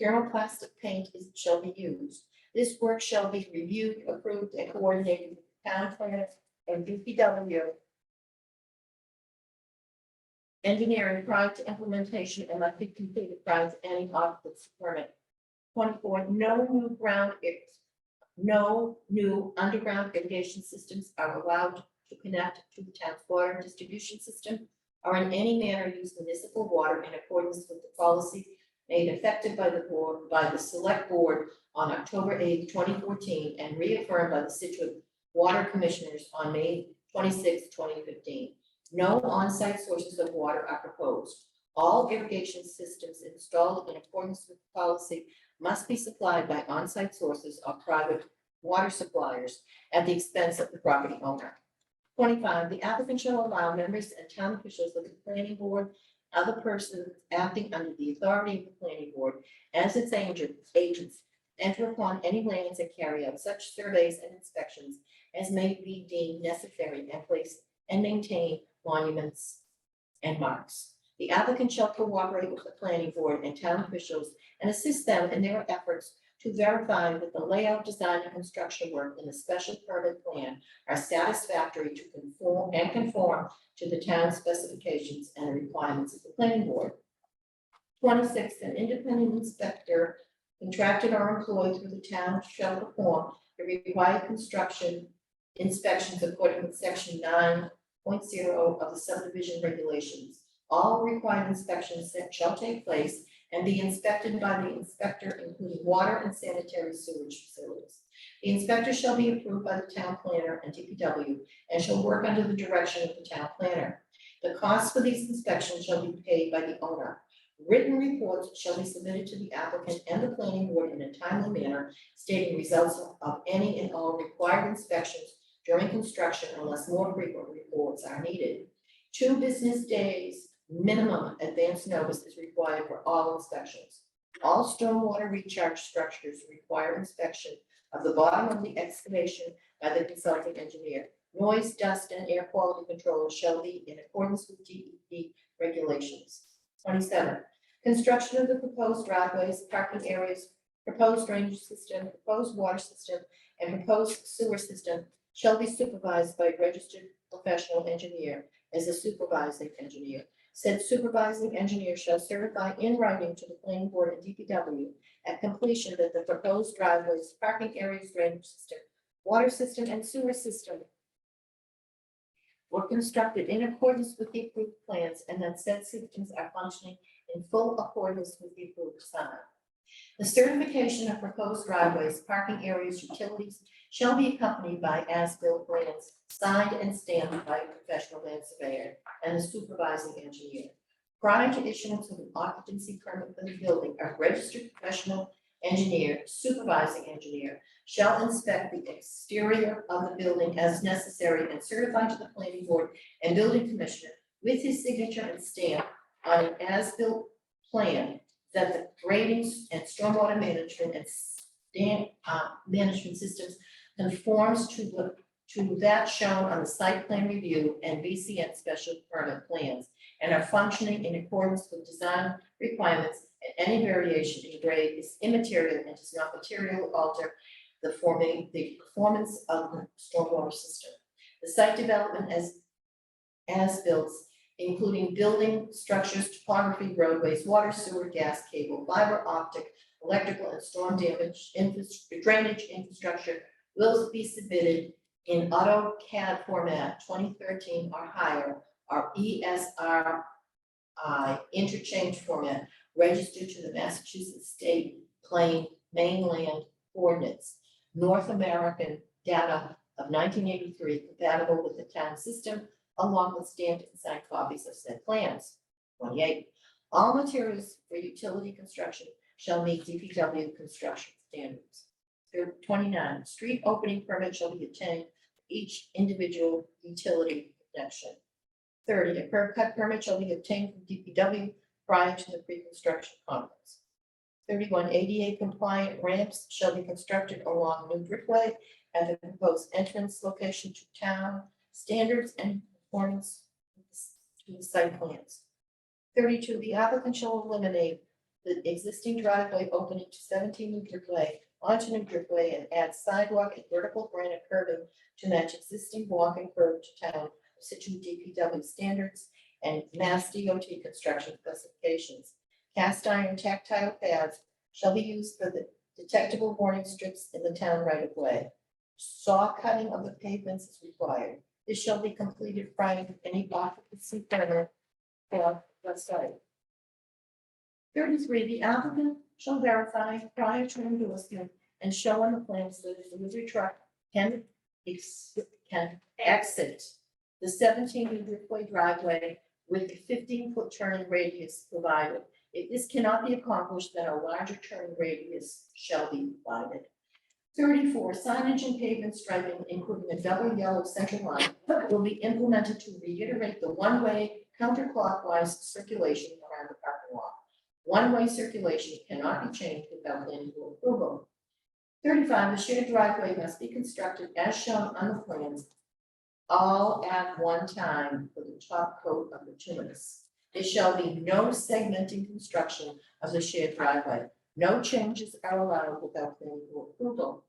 Thermoplastic paint shall be used. This work shall be reviewed, approved, and coordinated with the town planner and DPW engineering prior to implementation and must be completed prior to any occupancy permit. 24, no new underground irrigation systems are allowed to connect to the town's water distribution system or in any manner use municipal water in accordance with the policy made effective by the select board on October 8, 2014, and reaffirmed by the Scituate Water Commissioners on May 26, 2015. No on-site sources of water are proposed. All irrigation systems installed in accordance with the policy must be supplied by on-site sources or private water suppliers at the expense of the property owner. 25, the applicant shall allow members and town officials of the planning board, other persons acting under the authority of the planning board as its agents, enter upon any lands and carry out such surveys and inspections as may be deemed necessary and place and maintain monuments and marks. The applicant shall cooperate with the planning board and town officials and assist them in their efforts to verify that the layout, design, and construction work in the special permit plan are satisfactory to conform to the town specifications and the requirements of the planning board. 26, an independent inspector contracted or employed through the town shall perform the required construction inspections according to section 9 1.0 of the subdivision regulations. All required inspections that shall take place and be inspected by the inspector, including water and sanitary sewage facilities. The inspector shall be approved by the town planner and DPW and shall work under the direction of the town planner. The costs for these inspections shall be paid by the owner. Written reports shall be submitted to the applicant and the planning board in a timely manner, stating results of any and all required inspections during construction unless more frequent reports are needed. 2 business days minimum advance notice is required for all inspections. All stormwater recharge structures require inspection of the bottom of the excavation by the consulting engineer. Noise, dust, and air quality control shall be in accordance with DEP regulations. 27, construction of the proposed driveways, parking areas, proposed drainage system, proposed water system, and proposed sewer system shall be supervised by a registered professional engineer as a supervising engineer. Said supervising engineer shall certify in writing to the planning board and DPW at completion that the proposed driveways, parking areas, drainage system, water system, and sewer system were constructed in accordance with the approved plans and that said systems are functioning in full accordance with the approved design. The certification of proposed driveways, parking areas, utilities shall be accompanied by as-built plans signed and stamped by a professional land surveyor and a supervising engineer. Prior to issuance of an occupancy permit for the building, a registered professional engineer, supervising engineer, shall inspect the exterior of the building as necessary and certify to the planning board and building commissioner with his signature and stamp on an as-built plan that the grading and stormwater management and management systems conforms to that shown on the site plan review and VCN special permit plans and are functioning in accordance with design requirements, and any variation in grade is immaterial and does not materially alter the performance of the stormwater system. The site development as built, including building structures, topography, roadways, water, sewer, gas, cable, fiber optic, electrical, and storm damage drainage infrastructure will be submitted in AutoCAD format 2013 or higher, or ESRI interchange format registered to the Massachusetts State Plain Mainland Coordinates, North American data of 1983, compatible with the town system, along with stamped and signed copies of said plans. 28, all materials for utility construction shall meet DPW construction standards. 29, street opening permit shall be obtained for each individual utility connection. 30, a curb cut permit shall be obtained from DPW prior to the pre-construction conference. 31, ADA compliant ramps shall be constructed along New Driftway at the proposed entrance location to town standards and conformance to the site plans. 32, the applicant shall eliminate the existing driveway opening to 17 New Driftway onto New Driftway and add sidewalk and vertical granite curbing to match existing walk and curb to town of Scituate DPW standards and Mass DOT construction specifications. Cast iron tactile pads shall be used for the detectable warning strips in the town right of way. Saw cutting of the pavements is required. This shall be completed prior to any occupancy permit for the site. 33, the applicant shall verify prior to endorsement and show on the plans that a delivery truck can exit the 17 Driftway driveway with a 15-foot turning radius provided. If this cannot be accomplished, then a larger turning radius shall be provided. 34, signage and pavement striping, including a double yellow center line, will be implemented to reiterate the one-way counterclockwise circulation around the parking lot. One-way circulation cannot be changed without planning board approval. 35, the shared driveway must be constructed as shown on the plans, all at one time for the top coat of bituminous. There shall be no segmenting construction of the shared driveway. No changes are allowed without planning board approval.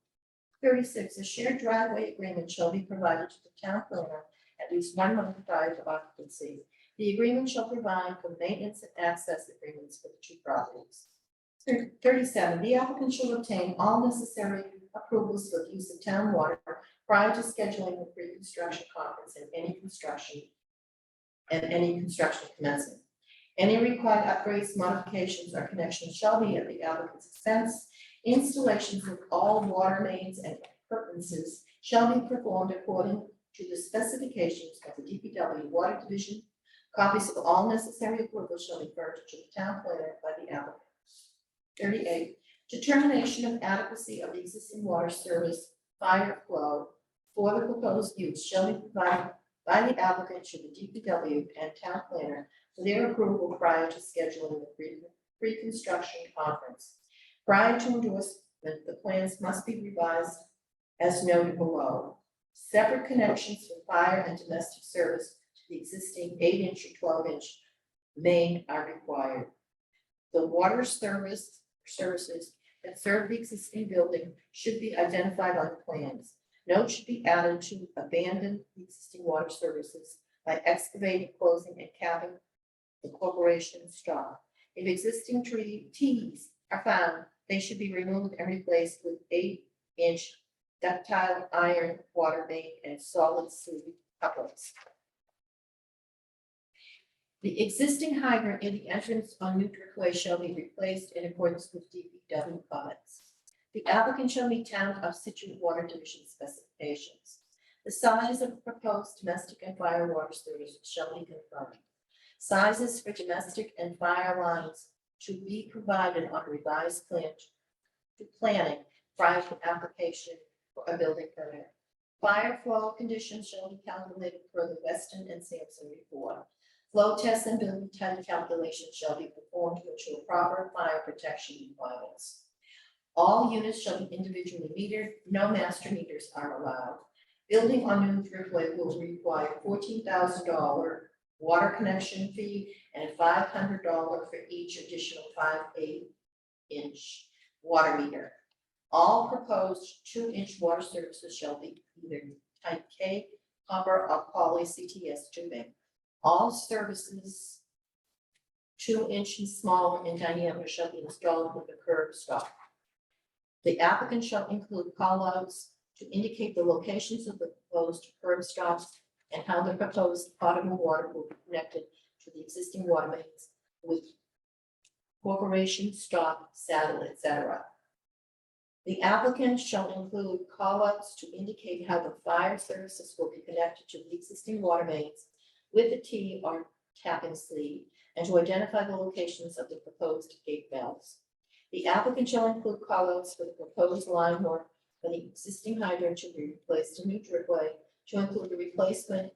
36, a shared driveway agreement shall be provided to the town planner at least 1 month prior to occupancy. The agreement shall provide for maintenance and access agreements for the two properties. 37, the applicant shall obtain all necessary approvals for the use of town water prior to scheduling the pre-construction conference and any construction commencement. Any required upgrades, modifications, or connections shall be at the applicant's expense. Installations of all water mains and appurtenances shall be performed according to the specifications of the DPW Water Division. Copies of all necessary approvals shall be furnished to the town planner by the applicant. 38, determination of adequacy of the existing water service fire flow for the proposed use shall be provided by the applicant to the DPW and town planner for their approval prior to scheduling the pre-construction conference. Prior to endorsement, the plans must be revised as noted below. Separate connections for fire and domestic service to the existing 8-inch or 12-inch main are required. The water services that serve the existing building should be identified on the plans. Note should be added to abandon the existing water services by excavating, closing, and capping the corporation's stock. If existing T's are found, they should be removed and replaced with 8-inch ductile iron water main and solid sleeve couplings. The existing hydrant in the entrance on New Driftway shall be replaced in accordance with DPW comments. The applicant shall meet town of Scituate Water Division specifications. The size of the proposed domestic and fire water service shall be confirmed. Sizes for domestic and fire lines to be provided on a revised plan to planning prior to application for a building permit. Fire flow conditions shall be calculated per the Weston and Sampson report. Flow tests and building type calculations shall be performed to ensure proper fire protection requirements. All units shall be individually metered. No master meters are allowed. Building on New Driftway will require $14,000 water connection fee and $500 for each additional 5/8-inch water meter. All proposed 2-inch water services shall be either type K, copper, or poly CTS tubing. All services 2-inch and smaller in diameter shall be installed with a curb stop. The applicant shall include callouts to indicate the locations of the proposed curb stops and how the proposed potable water will be connected to the existing water mains with corporation stop, saddle, etc. The applicant shall include callouts to indicate how the fire services will be connected to the existing water mains with a T or tapping sleeve, and to identify the locations of the proposed gate valves. The applicant shall include callouts for the proposed line work for the existing hydrant to be replaced in New Driftway, to include the replacement,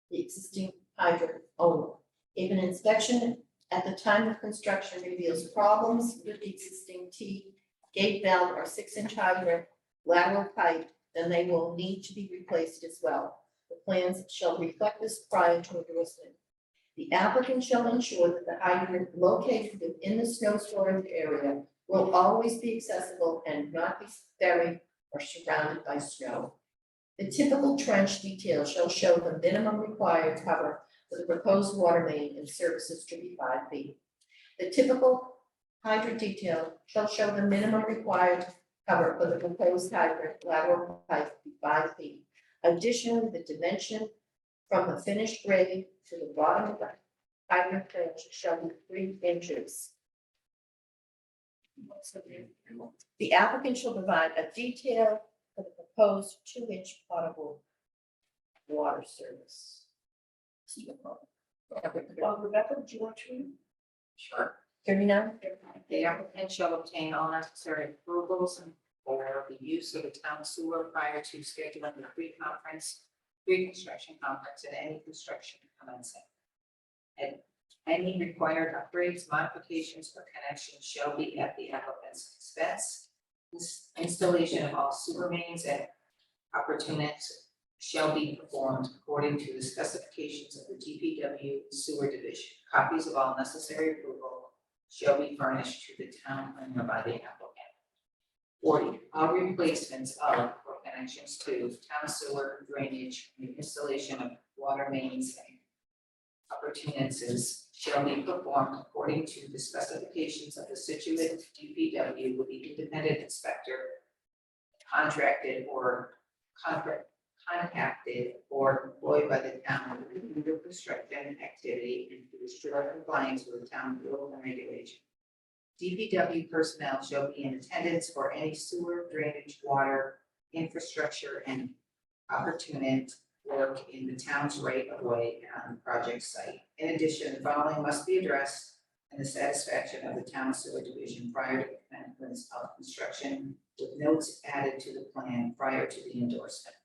the existing hydrant only. If an inspection at the time of construction reveals problems with the existing T, gate valve, or 6-inch hydrant lateral pipe, then they will need to be replaced as well. The plans shall reflect this prior to endorsement. The applicant shall ensure that the hydrant located within the snow storage area will always be accessible and not be buried or surrounded by snow. The typical trench detail shall show the minimum required cover for the proposed water main and services to be 5 feet. The typical hydrant detail shall show the minimum required cover for the proposed hydrant lateral pipe to be 5 feet. Additionally, the dimension from the finished grade to the bottom of the hydrant trench shall be 3 inches. The applicant shall provide a detail for the proposed 2-inch potable water service. Rebecca, do you want to read? Sure. 39. The applicant shall obtain all necessary approvals for the use of the town sewer prior to scheduling the pre-construction conference, and any construction commencing. And any required upgrades, modifications, or connections shall be at the applicant's expense. This installation of all sewer mains and appurtenances shall be performed according to the specifications of the DPW Sewer Division. Copies of all necessary approval shall be furnished to the town planner by the applicant. 40, all replacements of or connections to town sewer, drainage, and the installation of water mains and appurtenances shall be performed according to the specifications of the Scituate DPW with the independent inspector, contracted or contacted or employed by the town with new construction activity and to ensure compliance with the town rules and regulations. DPW personnel shall be in attendance for any sewer, drainage, water, infrastructure, and opportunity work in the town's right of way and on the project site. In addition, the following must be addressed and the satisfaction of the town sewer division prior to the commencement of construction, with notes added to the plan prior to the endorsement.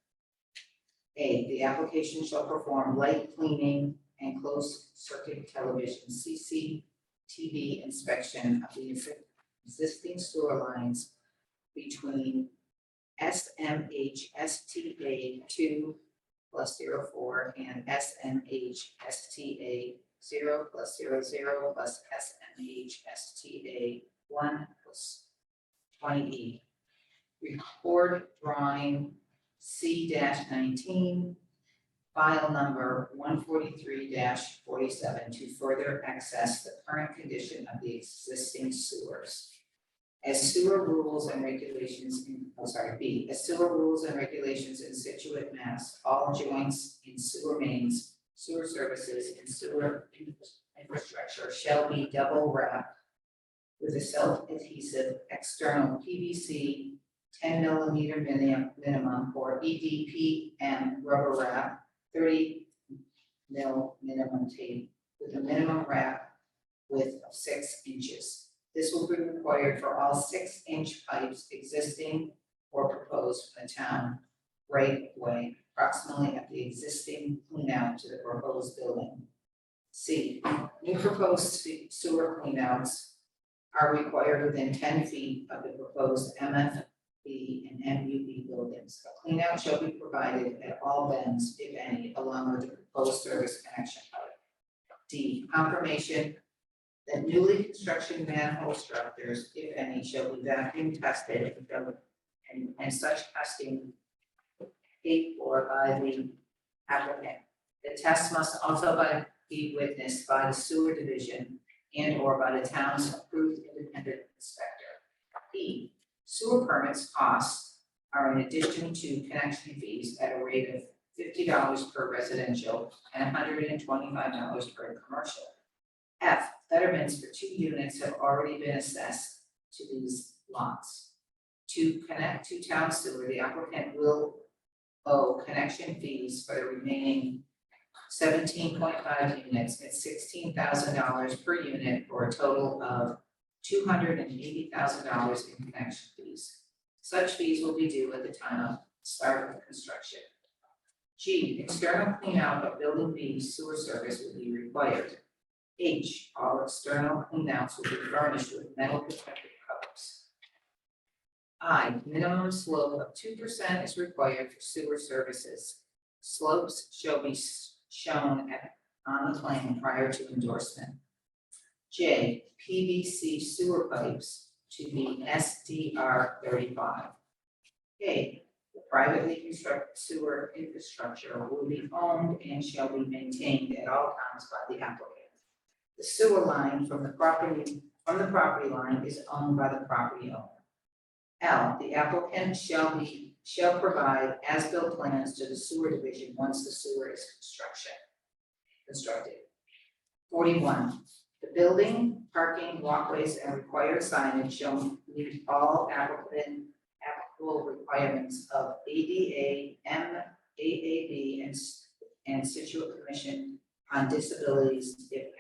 A, the application shall perform light cleaning and closed circuit television CCTV inspection of the existing sewer lines between SMHSTA 2+04 and SMHSTA 0+00 plus SMHSTA 1+20E. Record drawing C-19, file number 143-47 to further access the current condition of the existing sewers. As sewer rules and regulations B, as sewer rules and regulations in Scituate, Mass, all joints in sewer mains, sewer services, and sewer infrastructure shall be double wrapped with a self-adhesive external PVC 10mm minimum or EDPM rubber wrap, 30 mil minimum tape with a minimum wrap width of 6 inches. This will be required for all 6-inch pipes existing or proposed in the town right of way, approximately at the existing cleanout to the proposed building. C, new proposed sewer cleanouts are required within 10 feet of the proposed MFB and MUB buildings. A cleanout shall be provided at all bends, if any, along with the proposed service connection pipe. D, confirmation that newly construction manhole structures, if any, shall be vacuum tested and such testing paid for by the applicant. The test must also be witnessed by the sewer division and or by the town's approved independent inspector. E, sewer permits costs are in addition to connection fees at a rate of $50 per residential and $125 per commercial. F, betterments for 2 units have already been assessed to these lots. To connect to town sewer, the applicant will owe connection fees for the remaining 17.5 units at $16,000 per unit, for a total of $280,000 in connection fees. Such fees will be due at the time of start of construction. G, external cleanout of building B sewer service will be required. H, all external cleanouts will be furnished with metal protective covers. I, minimum slope of 2% is required for sewer services. Slopes shall be shown on the plan prior to endorsement. J, PVC sewer pipes to be SDR 35. K, the privately constructed sewer infrastructure will be owned and shall be maintained at all times by the applicant. The sewer line from the property line is owned by the property owner. L, the applicant shall provide as-built plans to the sewer division once the sewer is constructed. 41, the building, parking, walkways, and required signage shall meet all applicable requirements of ADA, MAAB, and Scituate Commission on Disabilities if applicable.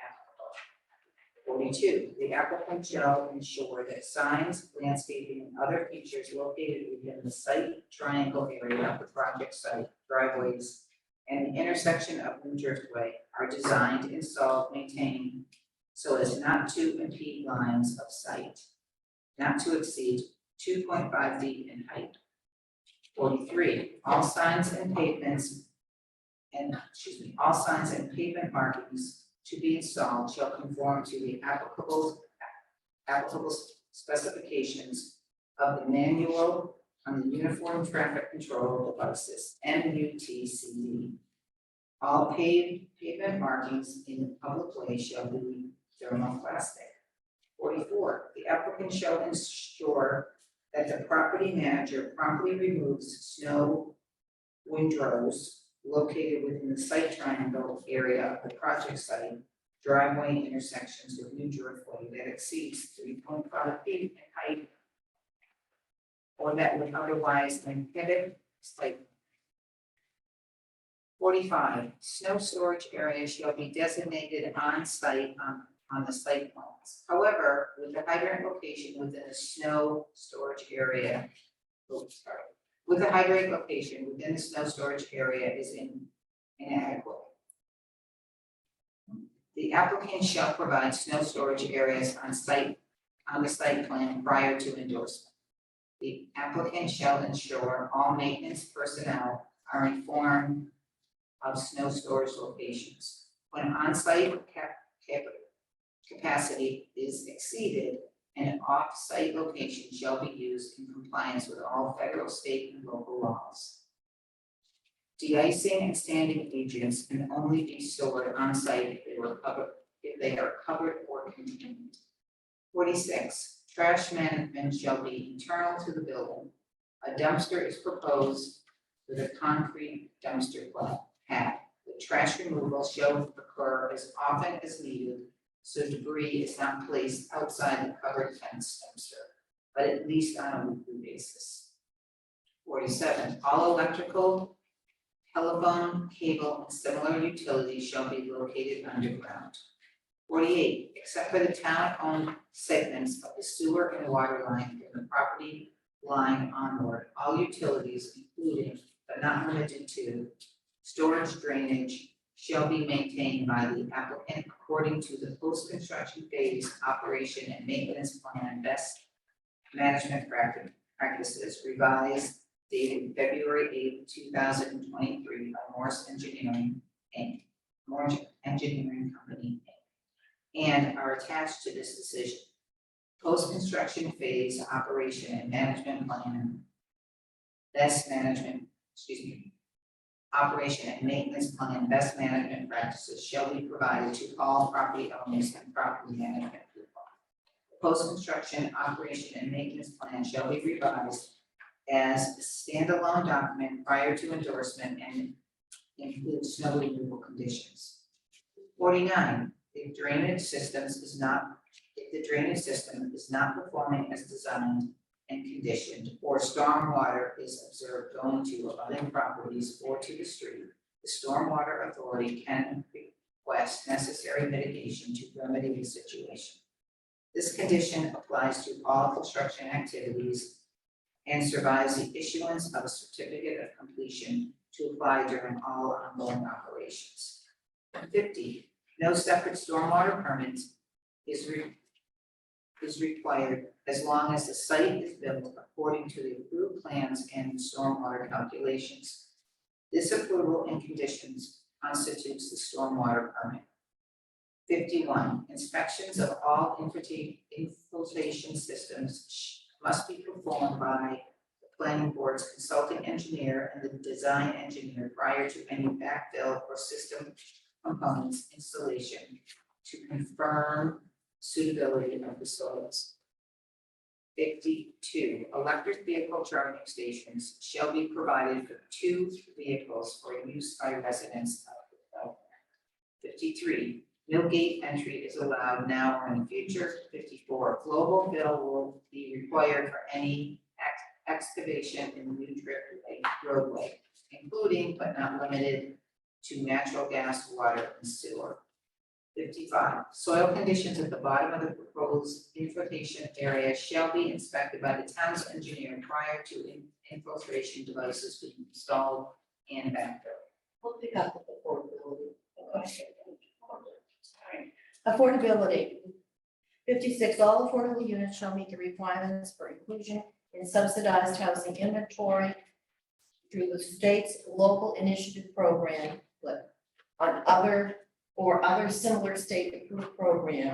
42, the applicant shall ensure that signs, landscaping, and other features located within the site triangle area of the project site, driveways, and the intersection of New Driftway are designed, installed, maintained so as not to impede lines of sight, not to exceed 2.5 feet in height. 43, all signs and pavement markings to be installed shall conform to the applicable specifications of the manual on the Uniform Traffic Control Devices, MUTCD. All pavement markings in the public way shall be thermoplastic. 44, the applicant shall ensure that the property manager promptly removes snow windrows located within the site triangle area of the project site, driveway intersections with new driveway that exceeds 3.5 feet in height, or that would otherwise inhibit site. 45, snow storage areas shall be designated on site on the site plans. However, with the hydrant location within a snow storage area, with the hydrant location within the snow storage area is inadequate. The applicant shall provide snow storage areas on the site plan prior to endorsement. The applicant shall ensure all maintenance personnel are informed of snow storage locations. When on-site capacity is exceeded, an off-site location shall be used in compliance with all federal, state, and local laws. De-icing and standing agents can only be stored on-site if they are covered or contained. 46, trash management shall be internal to the building. A dumpster is proposed with a concrete dumpster pad. The trash removal shall occur as often as needed, so debris is not placed outside the covered fence dumpster, but at least on a weekly basis. 47, all electrical, telephone, cable, and similar utilities shall be located underground. 48, except for the town-owned segments of the sewer and water line from the property line onward, all utilities, including but not limited to storage drainage, shall be maintained by the applicant according to the post-construction phase operation and maintenance plan best management practices revised dated February 8, 2023 by Morse Engineering Inc., Morse Engineering Company Inc., and are attached to this decision. Post-construction phase operation and management plan, operation and maintenance plan best management practices shall be provided to all property owners and property management people. Post-construction operation and maintenance plan shall be revised as a standalone document prior to endorsement and include snow removal conditions. 49, if the drainage system is not performing as designed and conditioned, or stormwater is observed going to abutting properties or to the street, the stormwater authority can request necessary mitigation to remedy the situation. This condition applies to all construction activities and survives the issuance of a certificate of completion to apply during all ongoing operations. 50, no separate stormwater permit is required as long as the site is built according to the approved plans and stormwater calculations. This approval and conditions constitutes the stormwater permit. 51, inspections of all infiltration systems must be performed by the planning board's consulting engineer and the design engineer prior to any backfill or system components installation to confirm suitability of the soils. 52, electric vehicle charging stations shall be provided for 2 vehicles for use by residents of the development. 53, no gate entry is allowed now or in the future. 54, global fill will be required for any excavation in the new roadway, including but not limited to natural gas, water, and sewer. 55, soil conditions at the bottom of the proposed infiltration area shall be inspected by the town's engineer prior to infiltration devices being installed and backfilled. We'll pick up with affordability. Affordability. 56, all affordable units shall meet the requirements for inclusion in subsidized housing inventory through the state's local initiative program, or other similar state approved program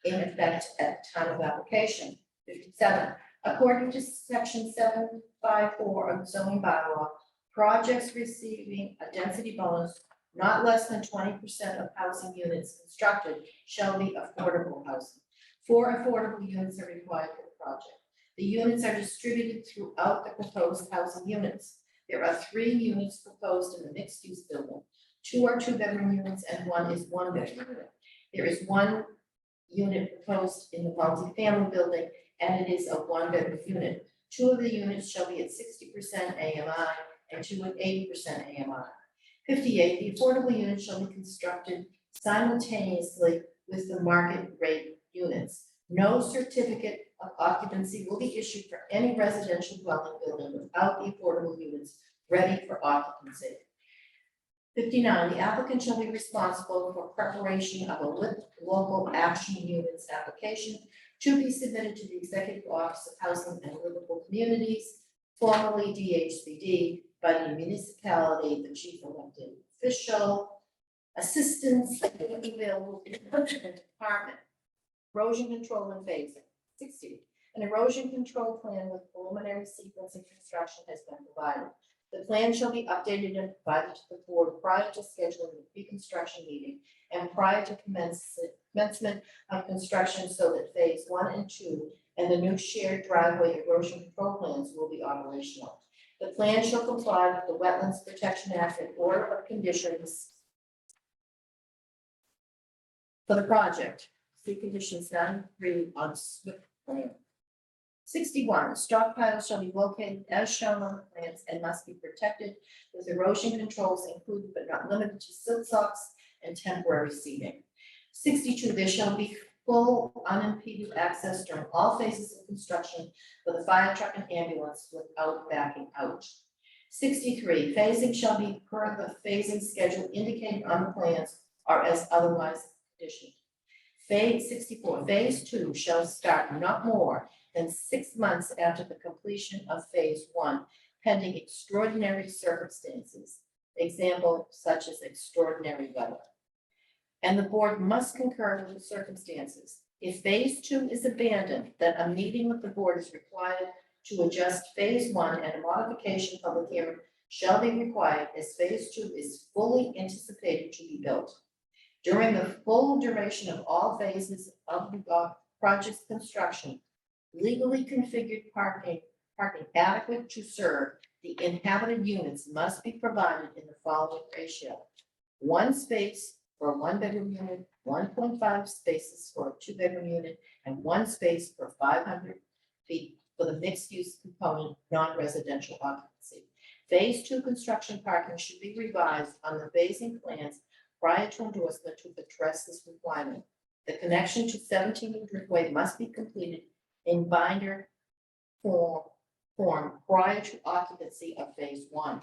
in effect at the time of application. 57, according to section 754 of the zoning bylaw, projects receiving a density bonus not less than 20% of housing units constructed shall be affordable housing. 4 affordable units are required for the project. The units are distributed throughout the proposed housing units. There are 3 units proposed in the mixed-use building. 2 are 2-bedroom units and 1 is 1-bedroom unit. There is 1 unit proposed in the multifamily building, and it is a 1-bedroom unit. 2 of the units shall be at 60% AMI and 2 at 80% AMI. 58, the affordable units shall be constructed simultaneously with the market rate units. No certificate of occupancy will be issued for any residential dwelling building without the affordable units ready for occupancy. 59, the applicant shall be responsible for preparation of a local action units application to be submitted to the Executive Office of Housing and Livable Communities, formerly DHCD, by the municipality, the chief elected official, assistance available in the department, erosion control and phasing. 60, an erosion control plan with preliminary sequence and construction has been provided. The plan shall be updated and provided to the board prior to scheduling the pre-construction meeting and prior to commencement of construction so that phase 1 and 2 and the new shared driveway erosion control plans will be operational. The plan shall comply with the Wetlands Protection Act and order of conditions for the project. See conditions 9(3) on SWIP plan. 61, stockpiles shall be located as shown on the plans and must be protected with erosion controls included but not limited to silt socks and temporary seating. 62, there shall be full unimpeded access during all phases of construction for the fire truck and ambulance without backing out. 63, phasing shall be per the phasing schedule indicated on the plans or as otherwise conditioned. Phase 64, phase 2 shall start not more than 6 months after the completion of phase 1, pending extraordinary circumstances, example such as extraordinary weather. And the board must concur with the circumstances. If phase 2 is abandoned, then a meeting with the board is required to adjust phase 1 and a modification public hearing shall be required as phase 2 is fully anticipated to be built. During the full duration of all phases of the project's construction, legally configured parking adequate to serve the inhabited units must be provided in the following ratio: 1 space for a 1-bedroom unit, 1.5 spaces for a 2-bedroom unit, and 1 space for 500 feet for the mixed-use component non-residential occupancy. Phase 2 construction parking should be revised on the phasing plans prior to endorsement to address this requirement. The connection to 17 Woodruff Way must be completed in binder form prior to occupancy of phase 1.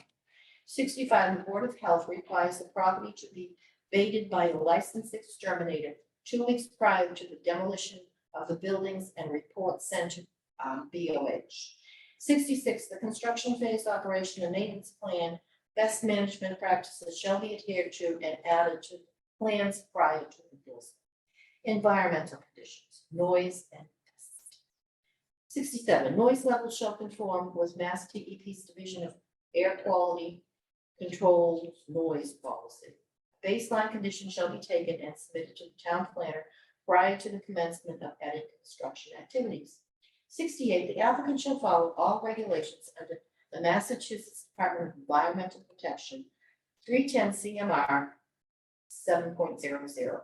65, the Board of Health requires the property to be baited by a licensed exterminator 2 weeks prior to the demolition of the buildings and report sent to BOH. 66, the construction phase operation and maintenance plan best management practices shall be adhered to and added to plans prior to endorsement. Environmental conditions, noise and dust. 67, noise levels shall conform with Mass DEP's Division of Air Quality Control Noise Policy. Baseline conditions shall be taken and submitted to the town planner prior to the commencement of any construction activities. 68, the applicant shall follow all regulations under the Massachusetts Department of Environmental Protection, 310 CMR 7.00.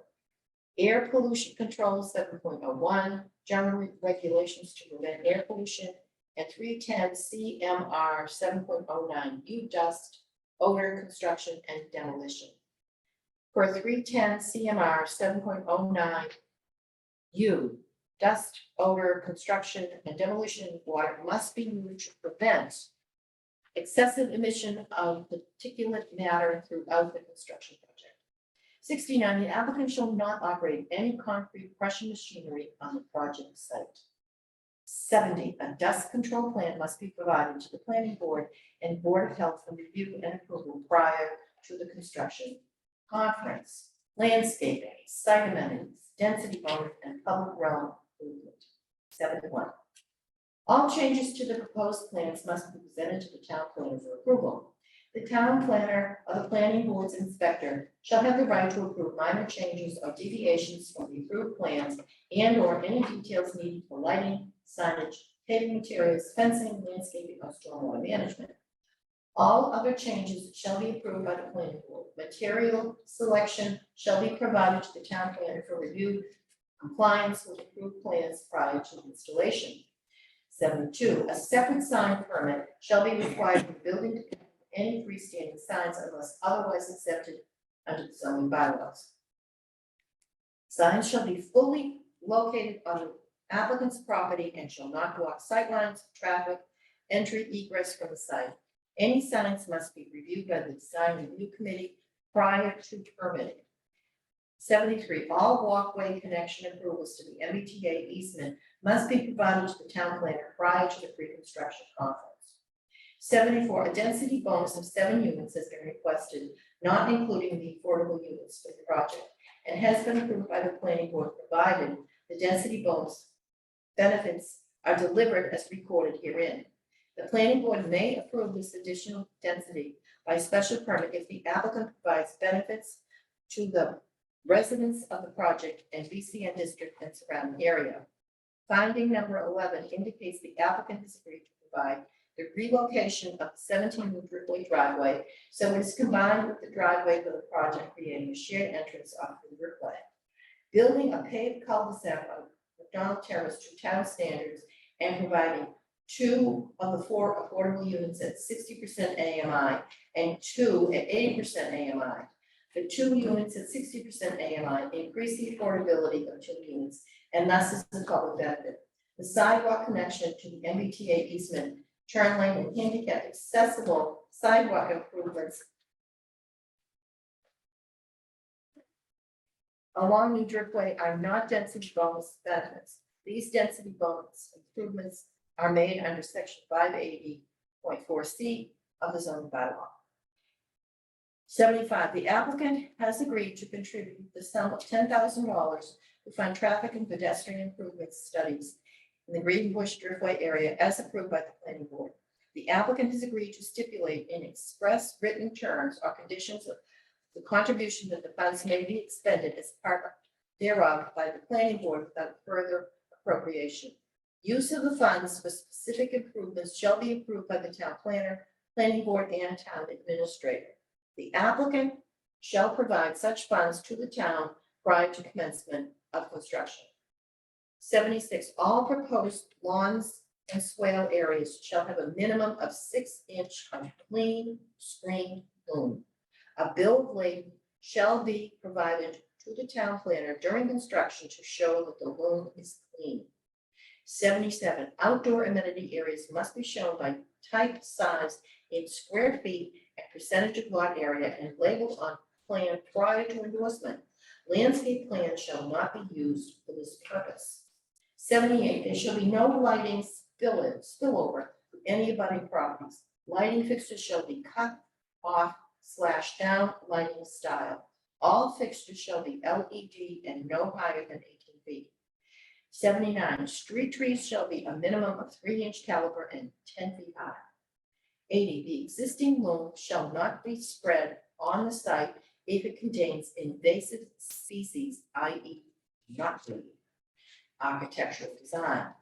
Air pollution control 7.01, general regulations to prevent air pollution, and 310 CMR 7.09, U dust, odor, construction, and demolition. For 310 CMR 7.09, U, dust, odor, construction, and demolition of water must be moved to prevent excessive emission of particulate matter throughout the construction project. 69, the applicant shall not operate any concrete crushing machinery on the project site. 70, a dust control plan must be provided to the planning board and Board of Health for review and approval prior to the construction. Conference, landscaping, site amenities, density bonus, and public realm improvement. 71. All changes to the proposed plans must be presented to the town planner for approval. The town planner or the planning board's inspector shall have the right to approve minor changes or deviations from the approved plans and or any details needed for lighting, signage, paving materials, fencing, landscaping, or stormwater management. All other changes shall be approved by the planning board. Material selection shall be provided to the town planner for review, compliance with approved plans prior to installation. 72, a separate sign permit shall be required for the building to have any freestanding signs unless otherwise accepted under the zoning bylaws. Signs shall be fully located on the applicant's property and shall not block sightlines, traffic, entry, egress from the site. Any signs must be reviewed by the design review committee prior to permitting. 73, all walkway connection approvals to the MBTA easement must be provided to the town planner prior to the pre-construction conference. 74, a density bonus of 7 units has been requested, not including the affordable units for the project, and has been approved by the planning board, provided the density bonus benefits are delivered as recorded herein. The planning board may approve this additional density by special permit if the applicant provides benefits to the residents of the project and BCN district and surrounding area. Finding number 11 indicates the applicant has agreed to provide the relocation of the 17 Woodruff driveway, so it is combined with the driveway for the project, creating a shared entrance off the Woodruff. Building a paved cul-de-sac on McDonald Terrace to town standards and providing 2 of the 4 affordable units at 60% AMI and 2 at 80% AMI. The 2 units at 60% AMI increase the affordability of 2 units and thus is a public benefit. The sidewalk connection to the MBTA easement, turn lane and handicap accessible sidewalk improvements along New Driftway are not density bonus benefits. These density bonus improvements are made under section 580.4C of the zoning bylaw. 75, the applicant has agreed to contribute the sum of $10,000 to fund traffic and pedestrian improvement studies in the Green Bush Driftway area as approved by the planning board. The applicant has agreed to stipulate in express written terms or conditions of the contribution that the funds may be expended as part thereof by the planning board without further appropriation. Use of the funds for specific improvements shall be approved by the town planner, planning board, and town administrator. The applicant shall provide such funds to the town prior to commencement of construction. 76, all proposed lawns and swale areas shall have a minimum of 6-inch of clean screened loam. A bill of lading shall be provided to the town planner during construction to show that the loam is clean. 77, outdoor amenity areas must be shown by type, size in square feet and percentage of lot area and labeled on plan prior to endorsement. Landscape plans shall not be used for this purpose. 78, there shall be no lighting spillover to any abutting properties. Lighting fixtures shall be cut off / down lighting style. All fixtures shall be LED and no higher than 18 feet. 79, street trees shall be a minimum of 3-inch caliber and 10 feet high. 80, the existing loam shall not be spread on the site if it contains invasive species, i.e. not to architectural design.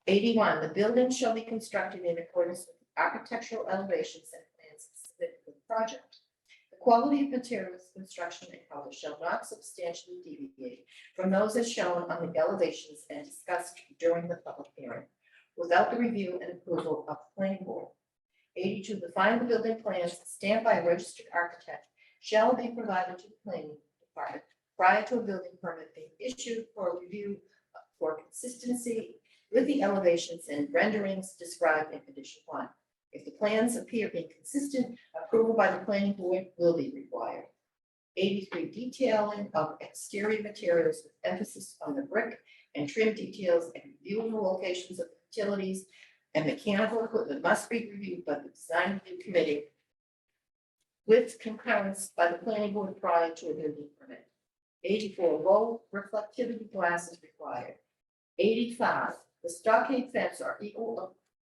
81, the building shall be constructed in accordance with the architectural elevations and plans submitted for the project. The quality of materials, construction, and color shall not substantially deviate from those as shown on the elevations and discussed during the public hearing, without the review and approval of the planning board. 82, the final building plans stamped by a registered architect shall be provided to the planning department prior to a building permit being issued for review for consistency with the elevations and renderings described in condition 1. If the plans appear inconsistent, approval by the planning board will be required. 83, detailing of exterior materials with emphasis on the brick and trim details and review of the locations of utilities and mechanical equipment must be reviewed by the design review committee with concurrence by the planning board prior to a building permit. 84, low reflectivity glass is required. 85, the stockade fence are equal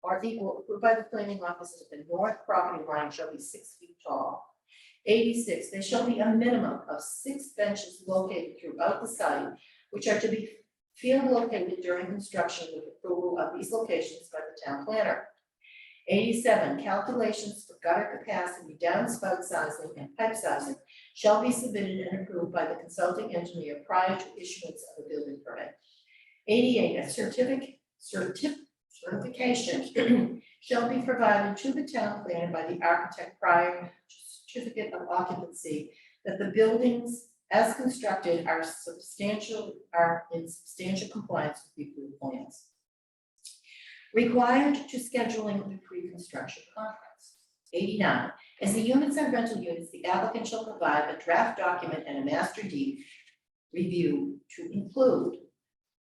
approved by the planning office at the north property line shall be 6 feet tall. 86, there shall be a minimum of 6 benches located throughout the site, which are to be field located during construction with approval of these locations by the town planner. 87, calculations for gutter capacity, downspout sizing, and pipe sizing shall be submitted and approved by the consulting engineer prior to issuance of a building permit. 88, a certification shall be provided to the town planner by the architect prior to certificate of occupancy that the buildings as constructed are in substantial compliance with the approved plans. Required to scheduling the pre-construction conference. 89, as the units are rental units, the applicant shall provide a draft document and a master deed review to include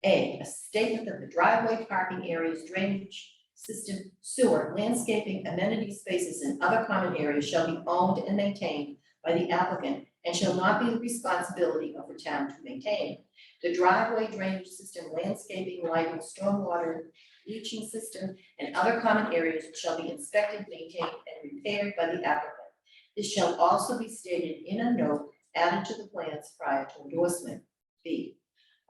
a statement that the driveway, parking areas, drainage system, sewer, landscaping, amenity spaces, and other common areas shall be owned and maintained by the applicant and shall not be the responsibility of the town to maintain. The driveway, drainage system, landscaping, lighting, stormwater, leaching system, and other common areas shall be inspected, maintained, and repaired by the applicant. This shall also be stated in a note added to the plans prior to endorsement. B,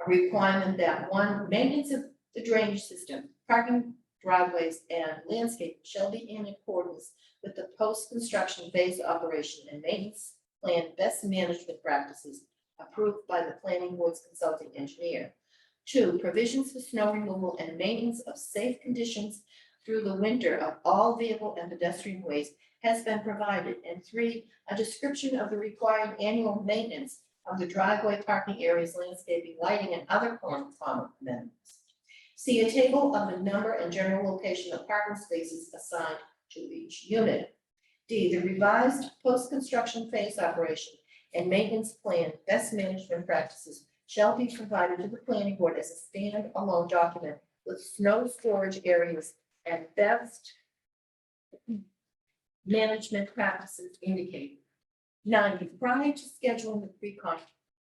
a requirement that 1, maintenance of the drainage system, parking, driveways, and landscape shall be in accordance with the post-construction phase operation and maintenance plan best management practices approved by the planning board's consulting engineer. 2, provisions for snow removal and maintenance of safe conditions through the winter of all vehicle and pedestrian ways has been provided. And 3, a description of the required annual maintenance of the driveway, parking areas, landscaping, lighting, and other common amendments. See a table of the number and general location of parking spaces assigned to each unit. D, the revised post-construction phase operation and maintenance plan best management practices shall be provided to the planning board as a standalone document with snow storage areas and best management practices indicated. 9, prior to scheduling the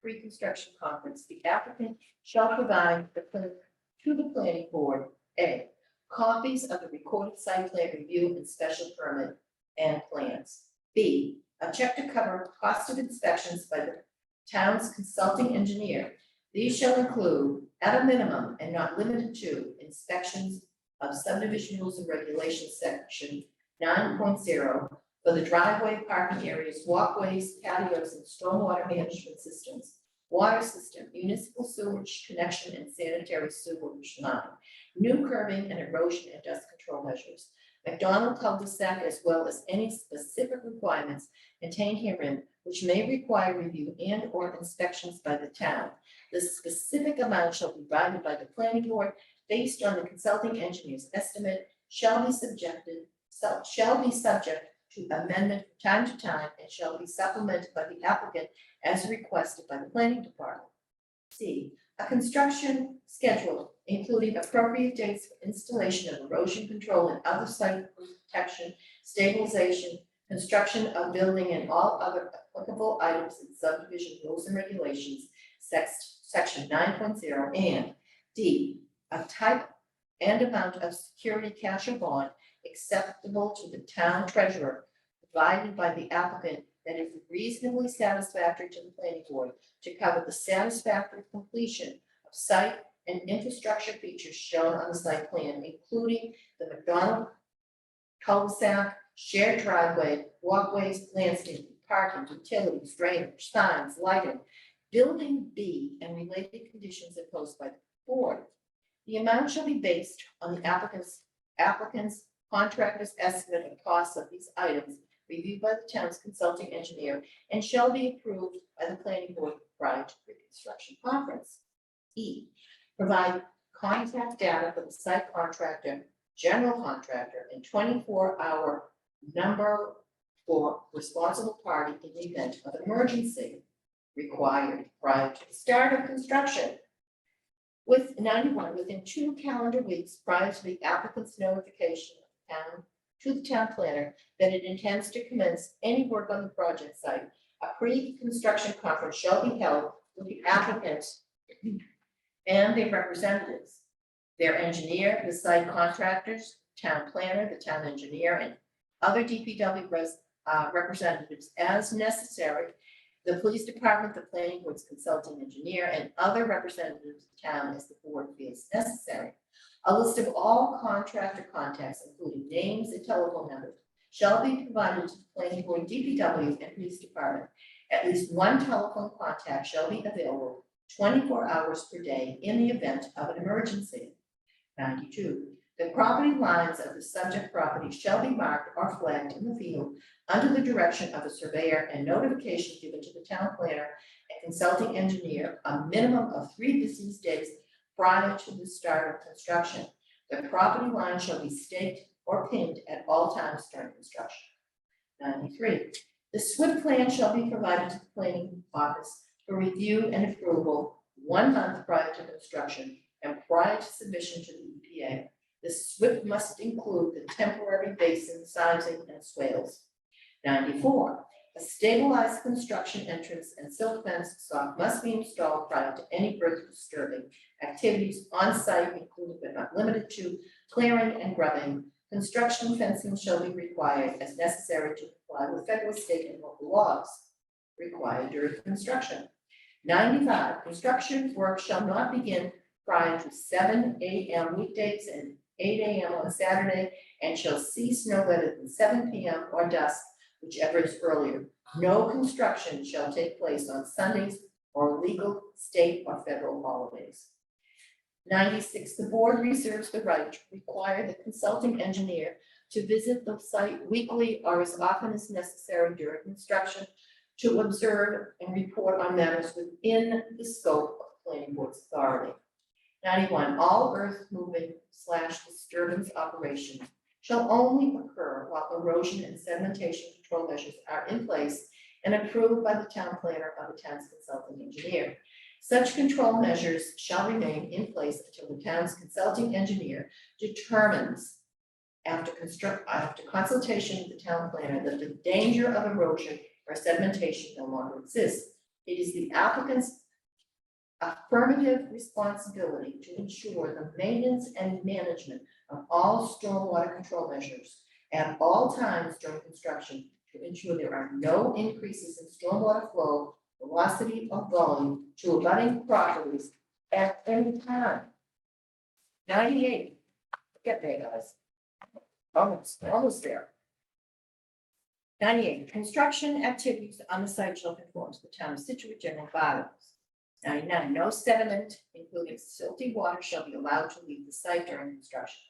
pre-construction conference, the applicant shall provide to the planning board A, copies of the recorded site plan review and special permit and plans. B, a check to cover cost of inspections by the town's consulting engineer. These shall include, at a minimum and not limited to, inspections of subdivision rules and regulations section 9.0 for the driveway, parking areas, walkways, patios, and stormwater management systems, water system, municipal sewage connection and sanitary sewage line, new curbing and erosion and dust control measures, McDonald cul-de-sac, as well as any specific requirements contained herein which may require review and or inspections by the town. The specific amount shall be provided by the planning board based on the consulting engineer's estimate, shall be subject to amendment from time to time and shall be supplemented by the applicant as requested by the planning department. C, a construction schedule including appropriate dates for installation of erosion control and other site protection, stabilization, construction of building and all other applicable items in subdivision rules and regulations, section 9.0, and D, a type and amount of security cash or bond acceptable to the town treasurer provided by the applicant that is reasonably satisfactory to the planning board to cover the satisfactory completion of site and infrastructure features shown on the site plan, including the McDonald cul-de-sac, shared driveway, walkways, landscaping, parking, utilities, drainage, signs, lighting, building B, and related conditions imposed by the board. The amount shall be based on the applicant's contractor's estimate of costs of these items reviewed by the town's consulting engineer and shall be approved by the planning board prior to pre-construction conference. E, provide contact data for the site contractor, general contractor, and 24-hour number for responsible party in the event of emergency required prior to the start of construction. With 91, within 2 calendar weeks prior to the applicant's notification to the town planner that it intends to commence any work on the project site, a pre-construction conference shall be held with the applicant and their representatives, their engineer, the site contractors, town planner, the town engineer, and other DPW representatives as necessary the police department, the planning board's consulting engineer, and other representatives of the town as the board feels necessary. A list of all contractor contacts, including names and telephone numbers, shall be provided to the planning board, DPW, and police department. At least one telephone contact shall be available 24 hours per day in the event of an emergency. 92, the property lines of the subject property shall be marked or flagged in the field under the direction of a surveyor and notification given to the town planner and consulting engineer a minimum of 3 business days prior to the start of construction. The property line shall be staked or pinned at all times during construction. 93, the SWIP plan shall be provided to the planning office for review and approval 1 month prior to construction and prior to submission to the EPA. The SWIP must include the temporary basin sizing and swales. 94, a stabilized construction entrance and silt fence sock must be installed prior to any earth disturbing activities on site, including but not limited to clearing and grubbing. Construction fencing shall be required as necessary to comply with federal, state, and local laws required during construction. 95, construction work shall not begin prior to 7 a.m. weekdays and 8 a.m. on Saturday, and shall cease no later than 7 p.m. or dusk, whichever is earlier. No construction shall take place on Sundays or legal state or federal holidays. 96, the board reserves the right to require the consulting engineer to visit the site weekly or as often as necessary during construction to observe and report on matters within the scope of the planning board's authority. 91, all earth moving / disturbance operations shall only occur while erosion and sedimentation control measures are in place and approved by the town planner or the town's consulting engineer. Such control measures shall remain in place until the town's consulting engineer determines after consultation with the town planner that the danger of erosion or sedimentation no longer exists. It is the applicant's affirmative responsibility to ensure the maintenance and management of all stormwater control measures at all times during construction to ensure there are no increases in stormwater flow, velocity, or volume to abutting properties at any time. 98, get there, guys. Almost there. 98, construction activities on the site shall conform to the town of Scituate general bylaws. 99, no sediment, including silty water, shall be allowed to leave the site during construction.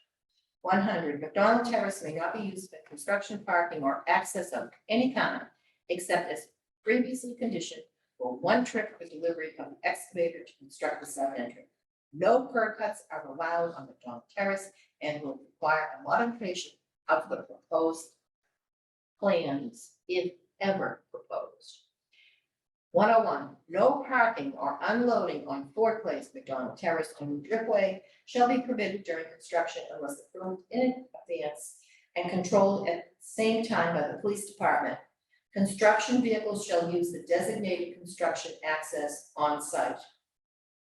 100, McDonald Terrace may not be used for construction, parking, or access of any kind, except as previously conditioned for 1 trip for delivery of an excavator to construct the site entrance. No curb cuts are allowed on McDonald Terrace and will require a modification of the proposed plans, if ever proposed. 101, no parking or unloading on Ford Place, McDonald Terrace, on Driftway shall be permitted during construction unless approved in advance and controlled at the same time by the police department. Construction vehicles shall use the designated construction access on site.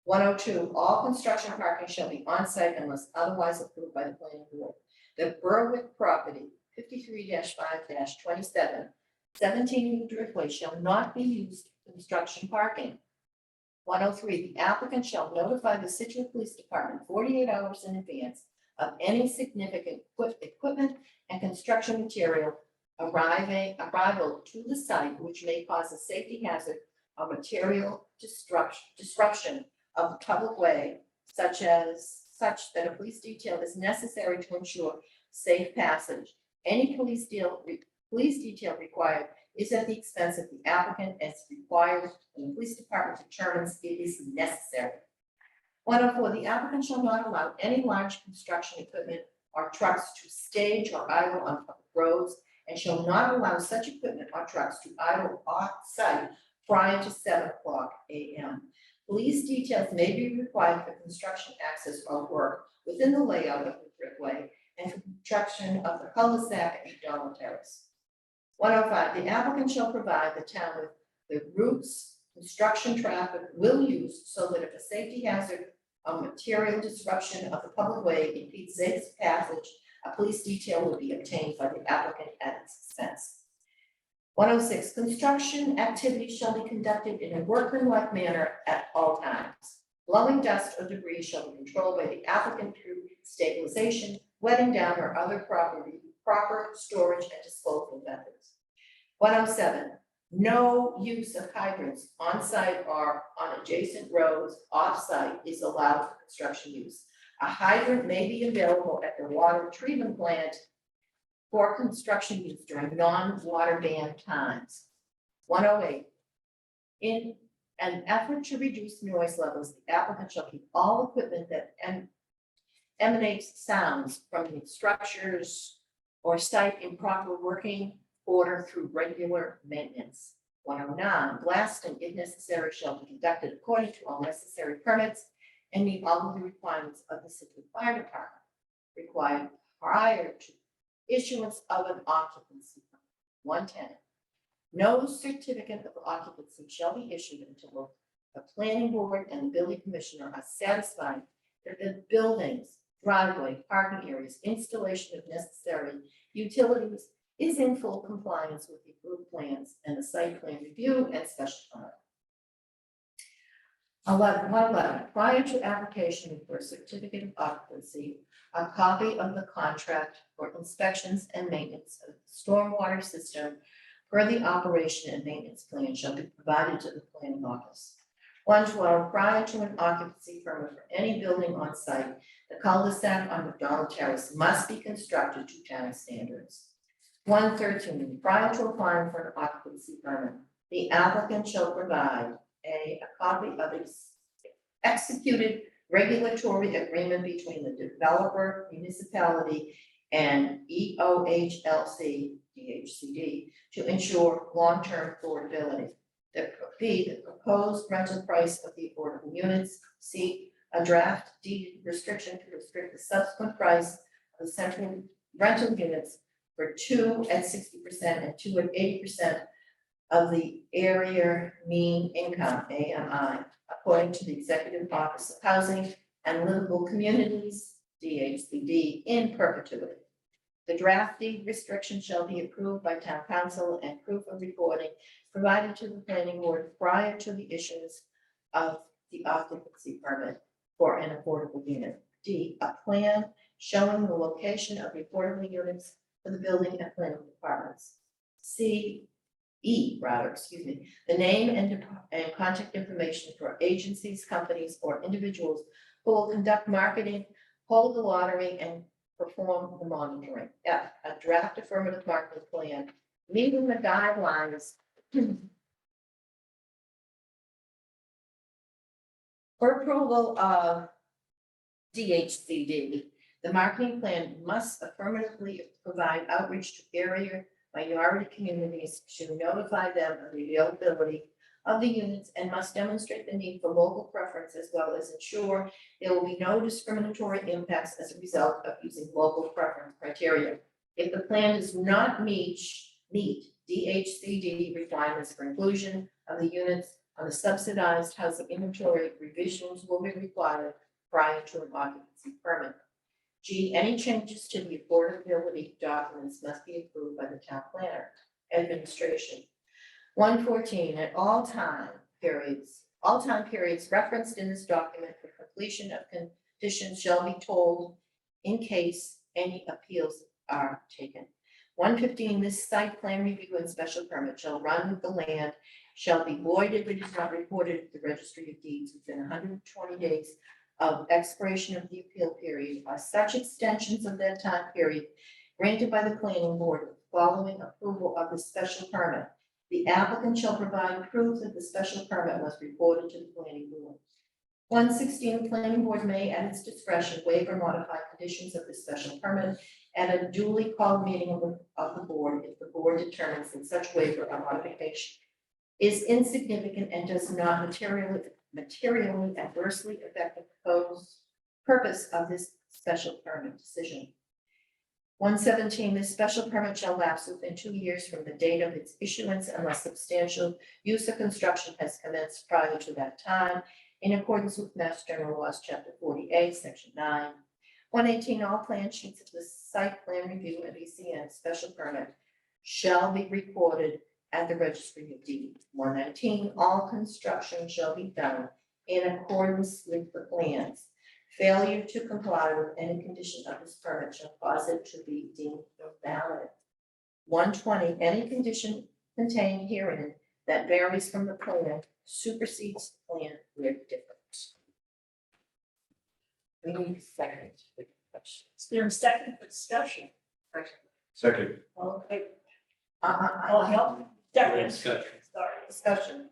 102, all construction parking shall be on site unless otherwise approved by the planning board. The Berwick property, 53-5-27, 17 Driftway shall not be used for construction parking. 103, the applicant shall notify the Scituate Police Department 48 hours in advance of any significant equipment and construction material arrival to the site which may cause a safety hazard or material disruption of the public way, such that a police detail is necessary to ensure safe passage. Any police detail required is at the expense of the applicant as required when the police department determines it is necessary. 104, the applicant shall not allow any large construction equipment or trucks to stage or idle on public roads and shall not allow such equipment or trucks to idle off-site prior to 7 a.m. Police details may be required for construction access or work within the layout of the Driftway and for construction of the cul-de-sac at McDonald Terrace. 105, the applicant shall provide the town with the routes construction traffic will use so that if a safety hazard or material disruption of the public way impedes safe passage, a police detail will be obtained by the applicant at its expense. 106, construction activities shall be conducted in a workmanlike manner at all times. Blowing dust or debris shall be controlled by the applicant through stabilization, wetting down, or other proper storage and disposal methods. 107, no use of hydrants on site or on adjacent roads off-site is allowed for construction use. A hydrant may be available at the water treatment plant for construction use during non-water ban times. 108, in an effort to reduce noise levels, the applicant shall keep all equipment that emanates sounds from the structures or site in proper working order through regular maintenance. 109, blasting, if necessary, shall be conducted according to all necessary permits and meet all of the requirements of the Scituate Fire Department required prior to issuance of an occupancy permit. 110, no certificate of occupancy shall be issued until the planning board and the building commissioner are satisfied that the buildings, driveway, parking areas, installation of necessary utilities is in full compliance with the approved plans and the site plan review and special permit. 111, prior to application for a certificate of occupancy, a copy of the contract for inspections and maintenance of the stormwater system per the operation and maintenance plan shall be provided to the planning office. 112, prior to an occupancy permit for any building on site, the cul-de-sac on McDonald Terrace must be constructed to town standards. 113, prior to applying for an occupancy permit, the applicant shall provide a copy of its executed regulatory agreement between the developer, municipality, and EOHLC, DHCD, to ensure long-term affordability. The proposed rental price of the affordable units. C, a draft deed restriction to restrict the subsequent price of the central rental units for 2 at 60% and 2 at 80% of the area mean income, AMI, according to the Executive Office of Housing and Livable Communities, DHCD, in perpetuity. The draft deed restriction shall be approved by town council and proof of recording provided to the planning board prior to the issuance of the occupancy permit for an affordable unit. D, a plan showing the location of the affordable units for the building and planning departments. The name and contact information for agencies, companies, or individuals who will conduct marketing, hold the lottery, and perform the monitoring. F, a draft affirmative marketing plan meeting the guidelines for approval of DHCD. The marketing plan must affirmatively provide outreach to area minority communities to notify them of the availability of the units and must demonstrate the need for local preference as well as ensure there will be no discriminatory impacts as a result of using local preference criteria. If the plan does not meet DHCD requirements for inclusion of the units on the subsidized housing inventory, revisions will be required prior to an occupancy permit. G, any changes to the affordability documents must be approved by the town planner administration. 114, at all time periods referenced in this document for completion of conditions shall be told in case any appeals are taken. 115, this site plan review and special permit shall run with the land, shall be void if it is not reported at the registry of deeds within 120 days of expiration of the appeal period, are such extensions of that time period granted by the planning board following approval of the special permit. The applicant shall provide proof that the special permit was reported to the planning board. 116, the planning board may at its discretion waive or modify conditions of the special permit at a duly called meeting of the board if the board determines that such waiver or modification is insignificant and does not materially adversely affect the proposed purpose of this special permit decision. 117, this special permit shall lapse within 2 years from the date of its issuance unless substantial use of construction has commenced prior to that time in accordance with Mass General Laws, Chapter 40A, Section 9. 118, all plan sheets of the site plan review and ECN special permit shall be recorded at the registry of deeds. 119, all construction shall be done in accordance with the plans. Failure to comply with any condition of this permit shall cause it to be deemed invalid. 120, any condition contained herein that varies from the plan supersedes the plan where different. We need a second for the question. Is there a second for discussion? Second. Okay. Uh, Oh, no, second. Discussion. Sorry. discussion.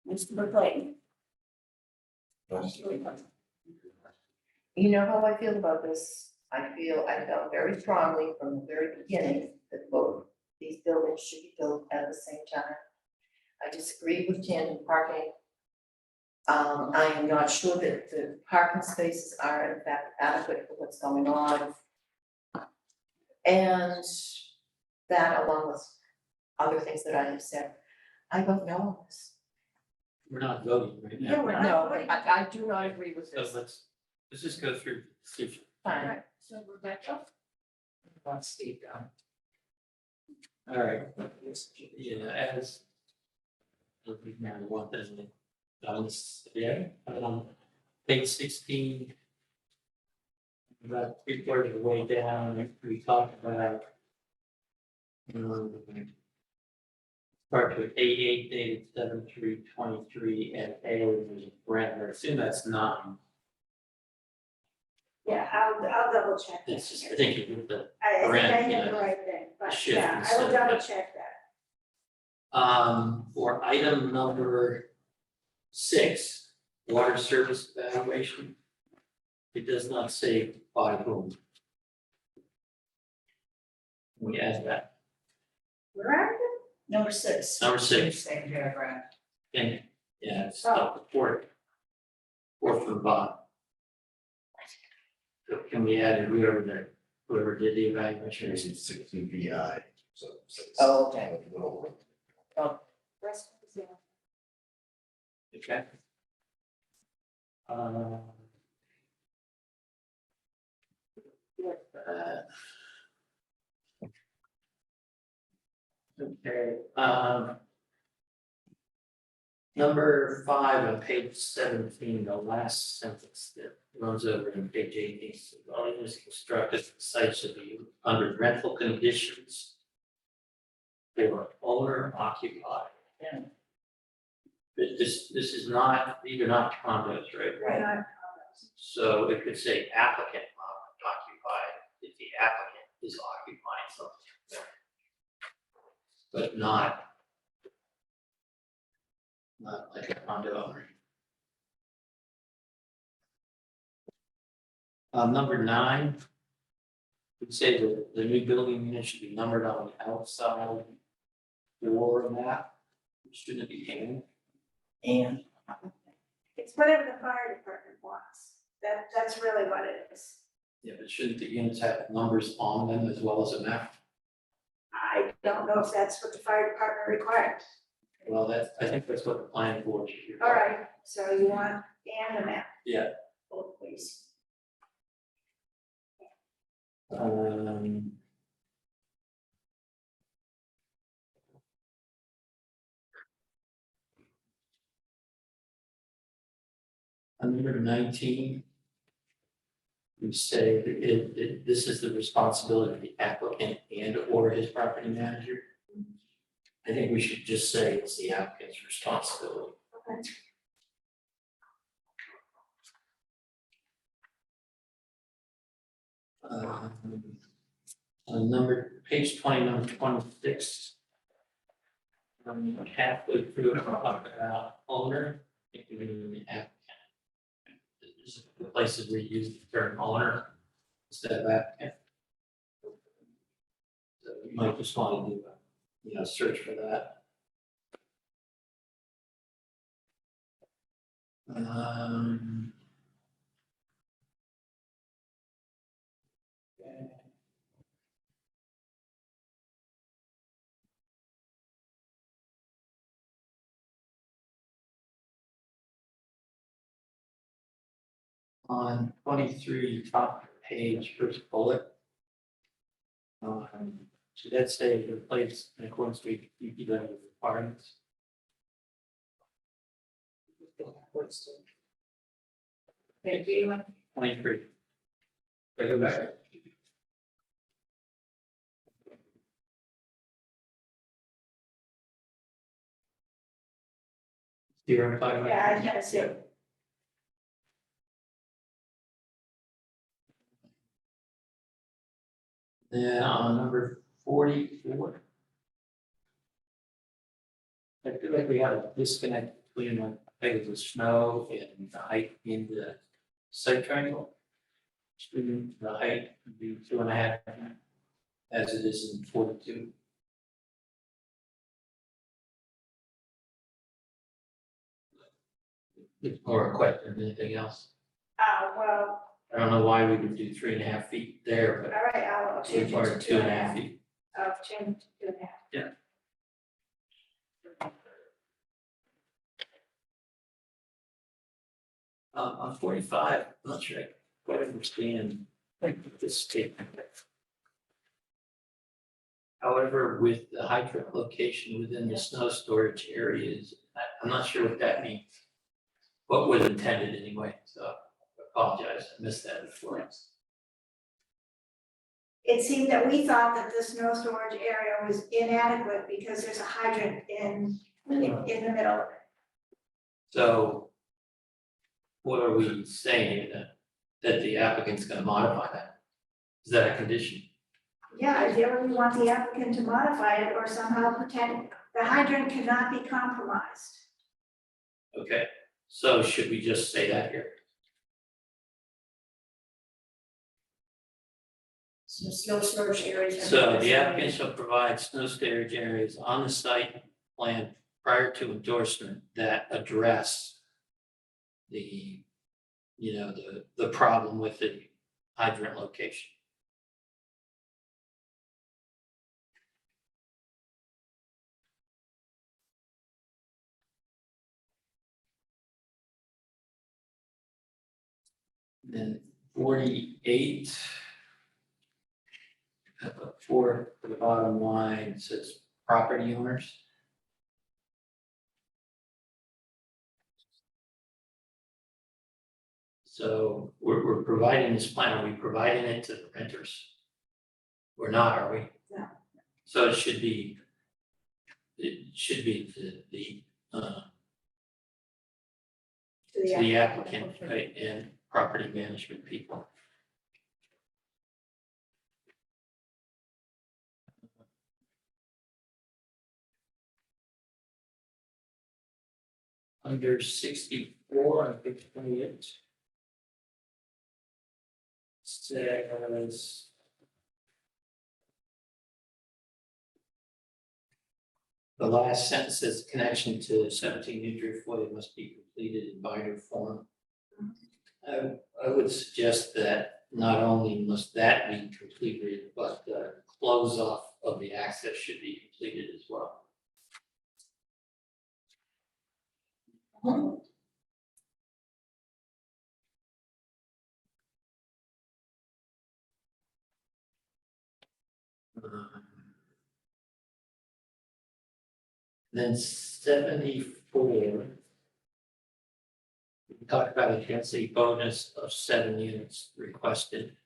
Mr. McLean. You know how I feel about this. I felt very strongly from the very beginning that both these buildings should be built at the same time. I disagree with tandem parking. I am not sure that the parking spaces are in fact adequate for what's going on. And that along with other things that I have said, I don't know this. We're not voting right now. Yeah, we're not No, voting. I do not agree with So this. let's just go through. See if Fine. So Rebecca? want Steve down. All right, yeah, as. We now want this, yeah, page 16. About 3/4 of the way down, we talked about. Start with 88 dated 7/3/23 and A was a grant, I assume that's not. Yeah, I'll double check. that. It's just, I think you the I think I brand, have the yeah. right thing, but Shift yeah, I will instead of double that. check that. For item number 6, water service evaluation. It does not say by whom. We add that. Where are you? Number 6. Number 6, Same paragraph. and yeah, it's the fourth from the bottom. So can we add whoever did the evaluation? It's 16 VI, so. Oh, okay. A little- Rest of the- Okay. Okay, number 5 on page 17, the last sentence that runs over in page 18, so dwelling is constructed, the site should be under rental conditions. They were owner occupied. Yeah. This is not, these are not condos, right? Right. So it could say applicant occupied, if the applicant is occupying something. But not like a condo owner. Number 9. Would say that the new building unit should be numbered on the outside door map, shouldn't it be hand? And It's whatever the fire department wants. That's really what it is. Yeah, but shouldn't the units have numbers on them as well as a map? I don't know if that's what the fire department requires. Well, I think that's what the planning board should do. All right, so you want and a map. Yeah. Both please. On number 19. We say that this is the responsibility of the applicant and or his property manager. I think we should just say it's the applicant's responsibility. Okay. On page 20, number 26. Halfway through, talk about owner, it can mean the applicant. There's the places we use the term owner instead of applicant. So you might just want to do a, search for that. Okay. On 23, top page, first bullet. Should that say replace in accordance with DPW requirements? Maybe 23. Go back. Zero and five. Yeah, I gotta see. Then on number 44. I feel like we have a disconnect between like, I think it was snow and the height in the site triangle. Between the height would be 2.5 as it is in 42. It's more a question than anything else. Well, I don't know why we would do 3.5 feet there, all but right, I'll so change it far to 2.5 feet. I'll change it to 2.5. On 45, I'm not sure I quite understand this statement. However, with the hydrant location within the snow storage areas, I'm not sure what that means. What was intended anyway, so I apologize, I missed that before. It seemed that we thought that the snow storage area was inadequate because there's a hydrant in the middle. So what are we saying that the applicant's gonna modify that? Is that a condition? Yeah, ideally we want the applicant to modify it or somehow protect, the hydrant cannot be compromised. Okay, so should we just say that here? So snow storage areas. So the applicant shall provide snow storage areas on the site plan prior to endorsement that address the, the problem with the hydrant location. Then 48. For the bottom line, it says property owners. So we're providing this plan, are we providing it to the renters? We're not, are we? No. So it should be the to the applicant, right, and property management people. Under 64 on page 28. Says. The last sentence says connection to 17 New Driftway must be completed in binder form. I would suggest that not only must that be completed, but the close off of the access should be completed as well. Then 74. We talked about a density bonus of 7 units requested.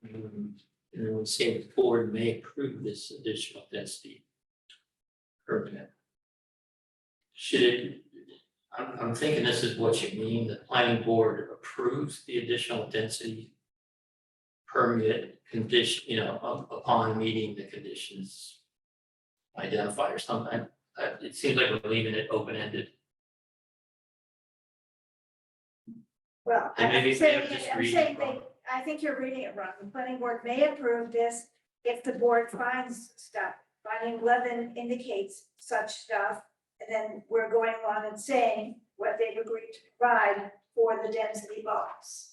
And then we say the board may approve this additional density permit. Should it, I'm thinking this is what you mean, the planning board approves the additional density permit condition, upon meeting the conditions identified or something. It seems like we're leaving it open-ended. Well, And maybe I'm saying, just I'm read saying it wrong. I think you're reading it wrong. The planning board may approve this if the board finds stuff. Finding 11 indicates such stuff, and then we're going along and saying what they've agreed to provide for the density bonus.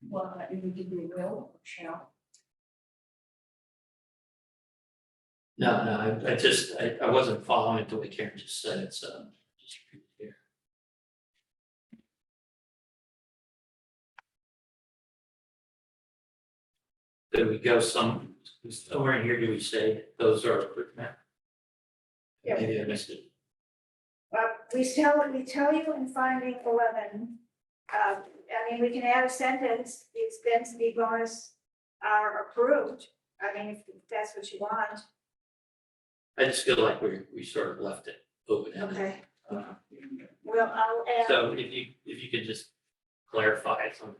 Well, you need to be will or shall. No, I wasn't following it the way Karen just said it, so just repeat it here. Do we go somewhere in here, do we say those are quick map? Yeah. Maybe I missed it. We tell you in finding 11, I mean, we can add a sentence, the expense and the bonus are approved. I mean, if that's what you want, I just feel like we sort of left it open. okay. Well, I'll add. So if you could just clarify some.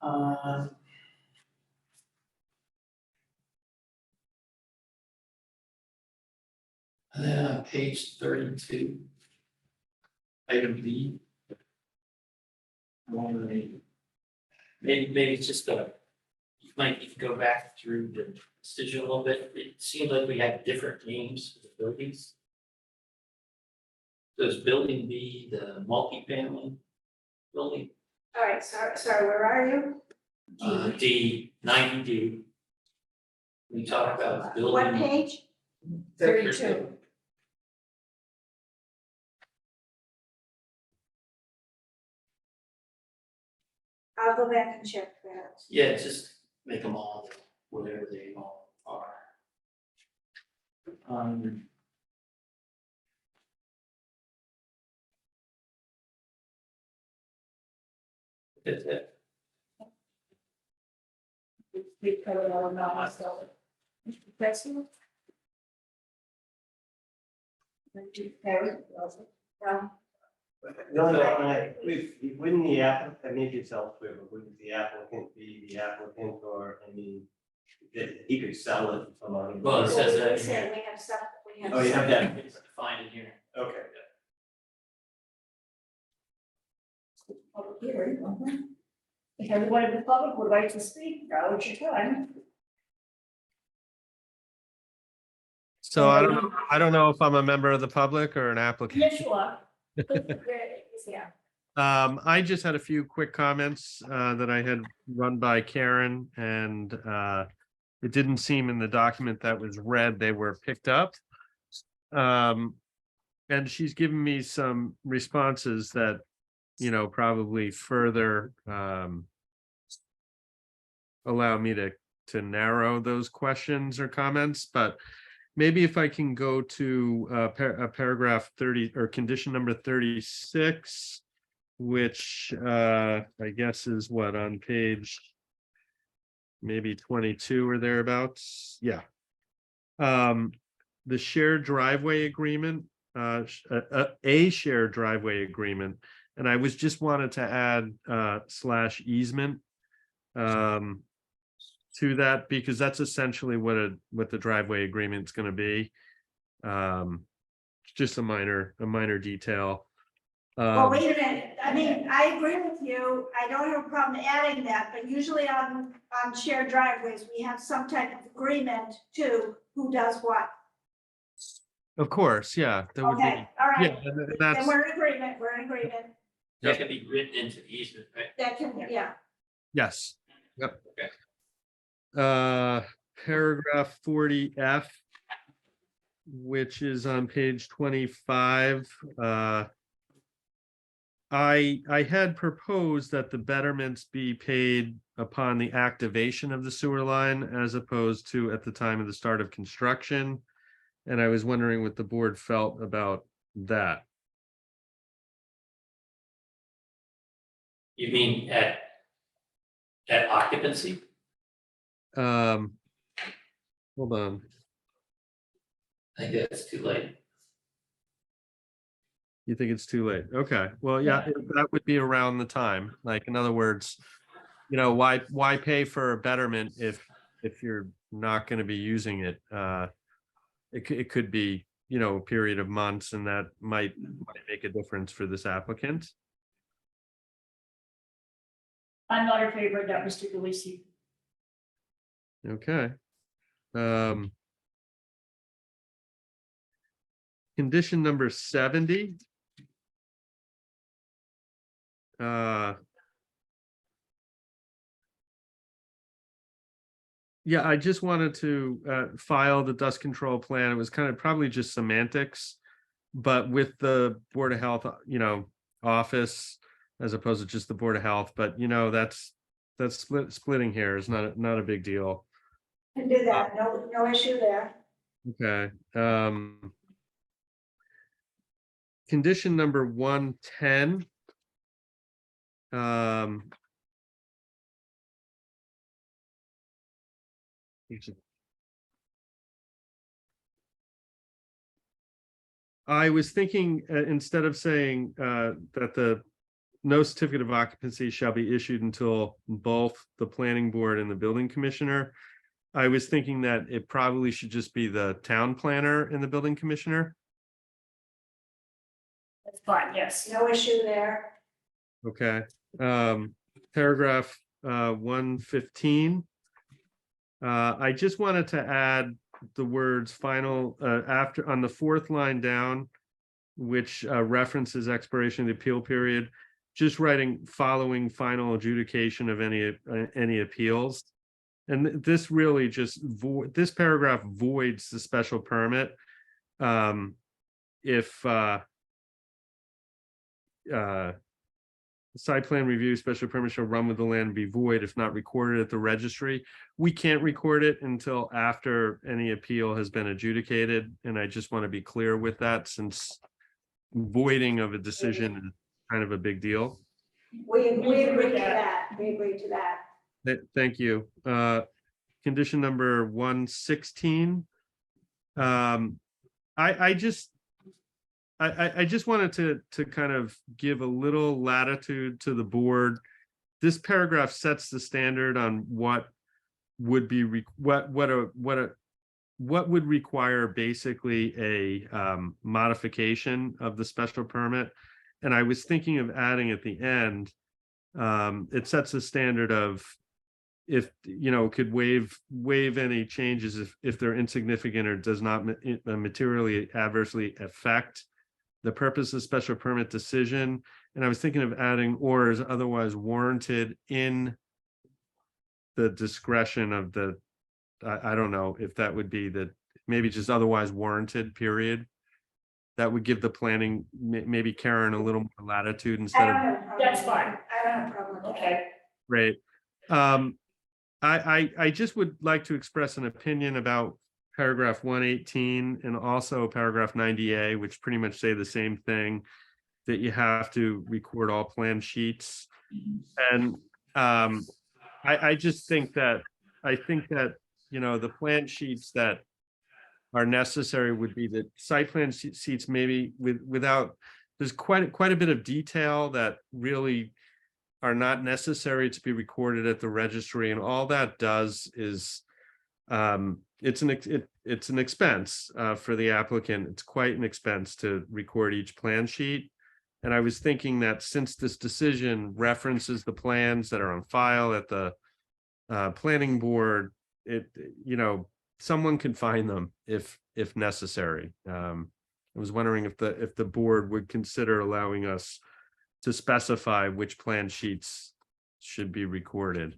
Um. And then on page 32. Item B. Maybe it's just you might need to go back through the decision a little bit. It seemed like we had different names for the buildings. So is building B the multifamily building? All right, sorry, where are you? D, 90D. We talk about building. What page? 32. I'll go back and check that. Yeah, just make them all whatever they all are. That's it. We covered all of that myself. Mr. President? Harry? No. No, wouldn't the applicant, maybe it's elsewhere, but wouldn't the applicant be the applicant or, I mean, that he could sell it from other. Well, it says that We in said here. we have some, we have. Oh, you have some- that. It's defined in here. Okay. Public hearing. If everyone in the public would like to speak, now is your time. So I don't know if I'm a member of the public or an applicant. Yes, you are. Yeah. I just had a few quick comments that I had run by Karen, and it didn't seem in the document that was read they were picked up. And she's given me some responses that, you know, probably further allow me to narrow those questions or comments, but maybe if I can go to paragraph 30 or condition number 36, which I guess is what, on page maybe 22 or thereabouts. Yeah. The shared driveway agreement, a shared driveway agreement. And I was just wanted to add / easement to that, because that's essentially what the driveway agreement is going to be. Just a minor detail. Well, wait a minute, I mean, I agree with you, I don't have a problem adding that, but usually on shared driveways, we have some type of agreement to who does what. Of course, yeah, that would be, Okay, all yeah, right, and then that's, we're in agreement, That can be written into the easement, right? that can, yeah. yes, yep. Okay. Paragraph 40F, which is on page 25. I had proposed that the betterments be paid upon the activation of the sewer line as opposed to at the time of the start of construction. And I was wondering what the board felt about that. You mean at occupancy? Hold on. I think that's too late. You think it's too late? Okay, well, yeah, that would be around the time. Like, in other words, you know, why pay for a betterment if you're not going to be using it? It could be, you know, a period of months, and that might make a difference for this applicant. I'm not in favor of that, Mr. Delisi. Okay. Condition number 70. Yeah, I just wanted to file the dust control plan. It was kind of probably just semantics. But with the Board of Health, office, as opposed to just the Board of Health, but that's splitting hairs, not a big deal. Can do that, no issue there. Okay. Condition number 110. I was thinking, instead of saying that the no certificate of occupancy shall be issued until both the planning board and the building commissioner, I was thinking that it probably should just be the town planner and the building commissioner. That's fine, yes. No issue there. Okay. Paragraph 115. I just wanted to add the words final after on the fourth line down, which references expiration of the appeal period, just writing following final adjudication of any appeals. And this really just this paragraph voids the special permit if site plan review special permit shall run with the land and be void if not recorded at the registry. We can't record it until after any appeal has been adjudicated, and I just want to be clear with that, since voiding of a decision is kind of a big deal. We agree to that, we agree to that. Thank you. Condition number 116. I just wanted to kind of give a little latitude to the board. This paragraph sets the standard on what would be what would require basically a modification of the special permit. And I was thinking of adding at the end, it sets a standard of if could waive any changes if they're insignificant or does not materially adversely affect the purpose of special permit decision. And I was thinking of adding or is otherwise warranted in the discretion of the, I don't know if that would be that, maybe just otherwise warranted, period. That would give the planning, maybe Karen, a little more latitude instead of. That's fine. I don't have a problem with that. Okay. Great. I just would like to express an opinion about paragraph 118 and also paragraph 90A, which pretty much say the same thing, that you have to record all plan sheets. And I just think that, the plan sheets that are necessary would be the site plan sheets, maybe without, there's quite a bit of detail that really are not necessary to be recorded at the registry, and all that does is it's an expense for the applicant. It's quite an expense to record each plan sheet. And I was thinking that since this decision references the plans that are on file at the planning board, someone can find them if necessary. I was wondering if the board would consider allowing us to specify which plan sheets should be recorded.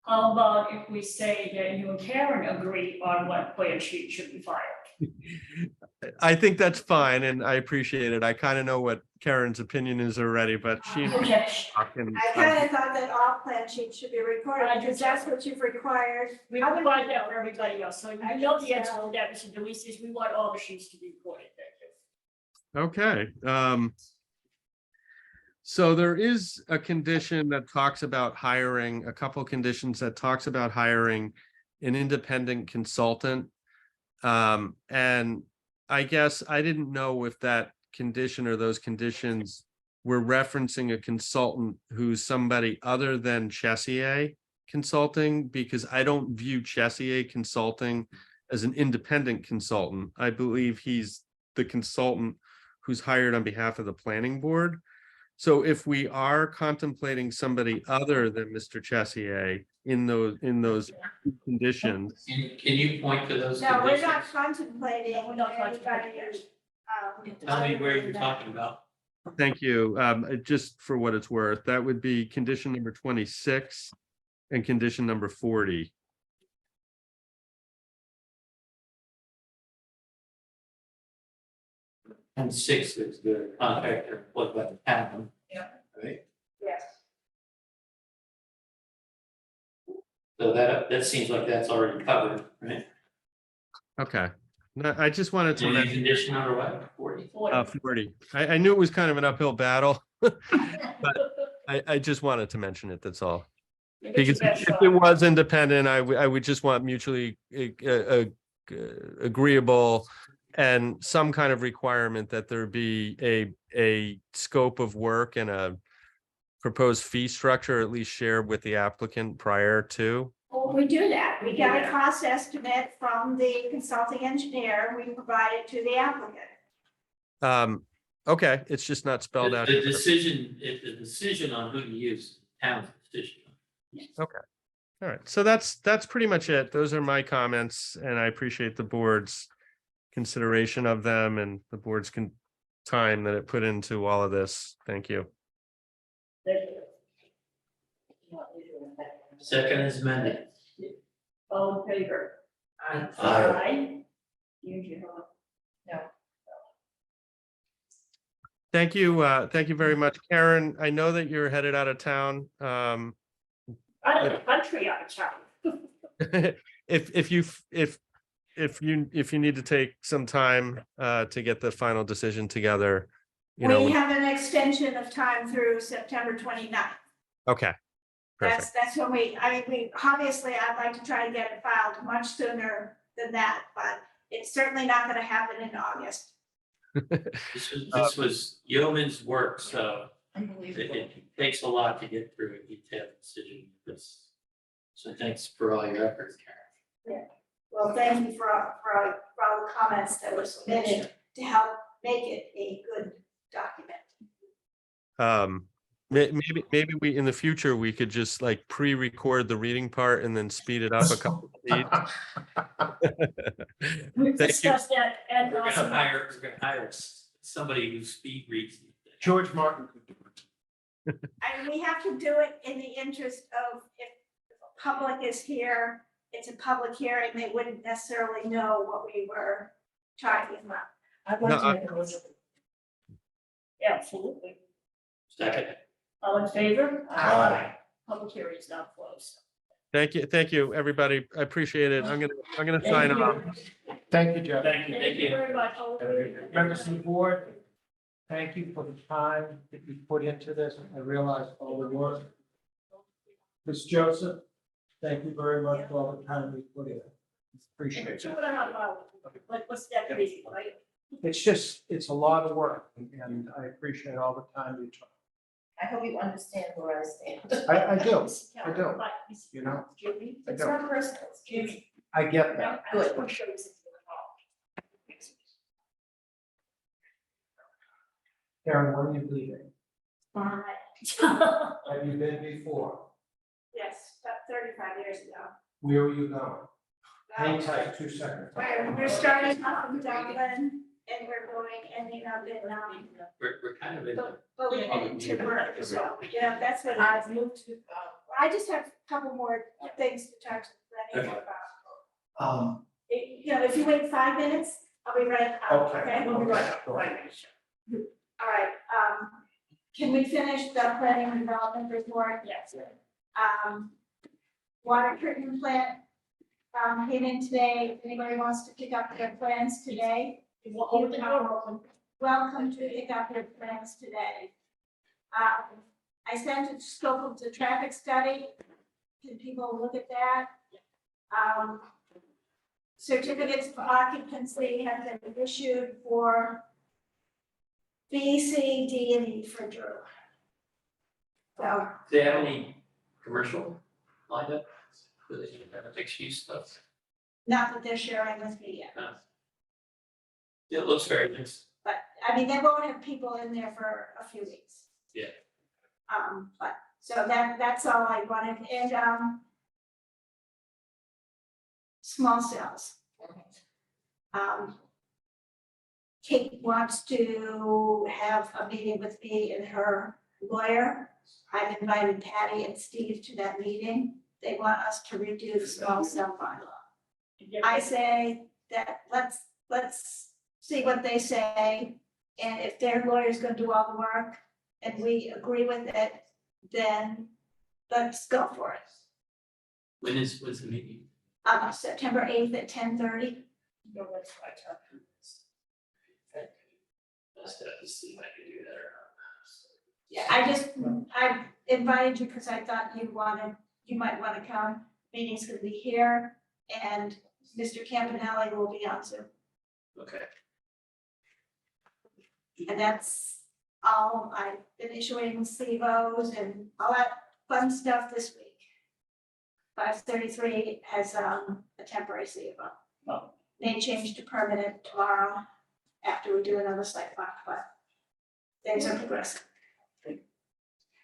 How about if we say that you and Karen agree on what plan sheet should be filed? I think that's fine, and I appreciate it. I kind of know what Karen's opinion is already, but she. Okay. I kind of thought that all plan sheets should be recorded, because that's what you've required. We would find out for everybody else, so I know the answer to that, Mr. Deweese, is we want all the sheets to be recorded. Thank you. Okay. So there is a condition that talks about hiring, a couple conditions that talks about hiring an independent consultant. And I guess I didn't know if that condition or those conditions were referencing a consultant who's somebody other than Chessier Consulting, because I don't view Chessier Consulting as an independent consultant. I believe he's the consultant who's hired on behalf of the planning board. So if we are contemplating somebody other than Mr. Chessier in those conditions. Can you point to those No, we're conditions? not contemplating. We're not contemplating. Tell me where you're talking about. Thank you. Just for what it's worth, that would be condition number 26 and condition number 40. And 6 is the contractor employed by the town. Yeah. Right, Yes. so that seems like that's already covered, right? Okay. No, I just wanted to Any mention, condition number what, 40? 40. I knew it was kind of an uphill battle, but I just wanted to mention it, that's all. Because if it was independent, I would just want mutually agreeable and some kind of requirement that there be a scope of work and a proposed fee structure at least shared with the applicant prior to. Well, we do that. We get a cost estimate from the consulting engineer. We provide it to the applicant. Okay, it's just not spelled out. The decision on who to use, town's decision. Okay. All right. So that's pretty much it. Those are my comments, and I appreciate the board's consideration of them and the board's time that it put into all of this. Thank you. Second is amended. All in favor? I, Aye. You, Thank you. Thank you very much, Karen. I know that you're headed out of town. out of the country, out of town. If you need to take some time to get the final decision together, you know. We have an extension of time through September 29th. Okay. Perfect. That's when we obviously, I'd like to try to get it filed much sooner than that, but it's certainly not gonna happen in August. This was yeoman's work, so unbelievable. it takes a lot to get through a detailed decision. So thanks for all your efforts, Karen. Well, thank you for all the comments that were submitted to help make it a good document. Maybe we, in the future, we could just like pre-record the reading part and then speed it up a couple of speeds. We've Thank you. discussed that and We're also. gonna hire somebody who speed reads. George Martin could do it. And we have to do it in the interest of if the public is here, it's a public hearing, they wouldn't necessarily know what we were talking about. I'd like to make a motion. Yeah, absolutely. Second. All in favor? Aye. Public hearing is now closed. Thank you, everybody. I appreciate it. I'm gonna sign Thank off. you. Thank you, Jeff. Thank you. Thank you very much. All in favor? Members of the board, thank you for the time that you put into this. I realize all the work. Ms. Joseph, thank you very much for all the time you put in. Appreciate it. Two and a half hours. Let's get busy, right? It's a lot of work, and I appreciate all the time you took. I hope you understand where I stand. I do, I do. But, You know, Jimmy, I It's don't. not personal. it's Jimmy. I get Now, that. I just want to show you something involved. Karen, when are you leaving? Fine. Have you been before? Yes, about 35 years ago. Where are you going? Hang tight, 2 seconds. We're starting up in Dublin and we're ending up in, We're kind of in. going to work as well. Yeah, that's what I've moved to. I just have a couple more things to talk to Lenny about. You know, if you wait 5 minutes, I'll be right out, okay? We'll be right up. Sure. Right. All right, can we finish the planning and development report? Yes. Water treatment plant, came in today. If anybody wants to pick up their plans today, We'll hold the door open. welcome to pick up your plans today. I sent a scope of the traffic study. Can people look at that? Certificates of occupancy have been issued for B, C, D, and E for Drew. So, Do they have any commercial lined up? Do they have mixed use stuff? not that they're sharing with me yet, No. It looks very nice. but, I mean, they won't have people in there for a few weeks. Yeah. But, so that's all I wanted, and, small cells. Kate wants to have a meeting with me and her lawyer. I've invited Patty and Steve to that meeting. They want us to redo the small cell bylaw. I say that let's see what they say. And if their lawyer's gonna do all the work and we agree with it, then let's go for it. when's the meeting? September 8th at 10:30. No, that's right. Just have to see if I can do that or not. Yeah, I invited you because I thought you might wanna come. Meeting's gonna be here and Mr. Campanelli will be on Zoom. Okay. And that's all. I've been issuing CVOs and all that fun stuff this week. 533 has a temporary CVO. Oh. May change to permanent tomorrow after we do another site walk, but things are progressing.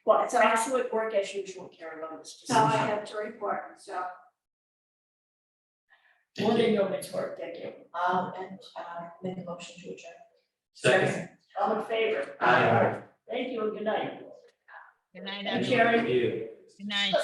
Well, it's excellent work as usual, Karen, on this. So I have to report, so. More than yeoman's work, thank you. Make a motion to adjourn. Second. All in favor? Aye. Thank you and good night. Good night, Thank everyone. you. Thank you. Good night.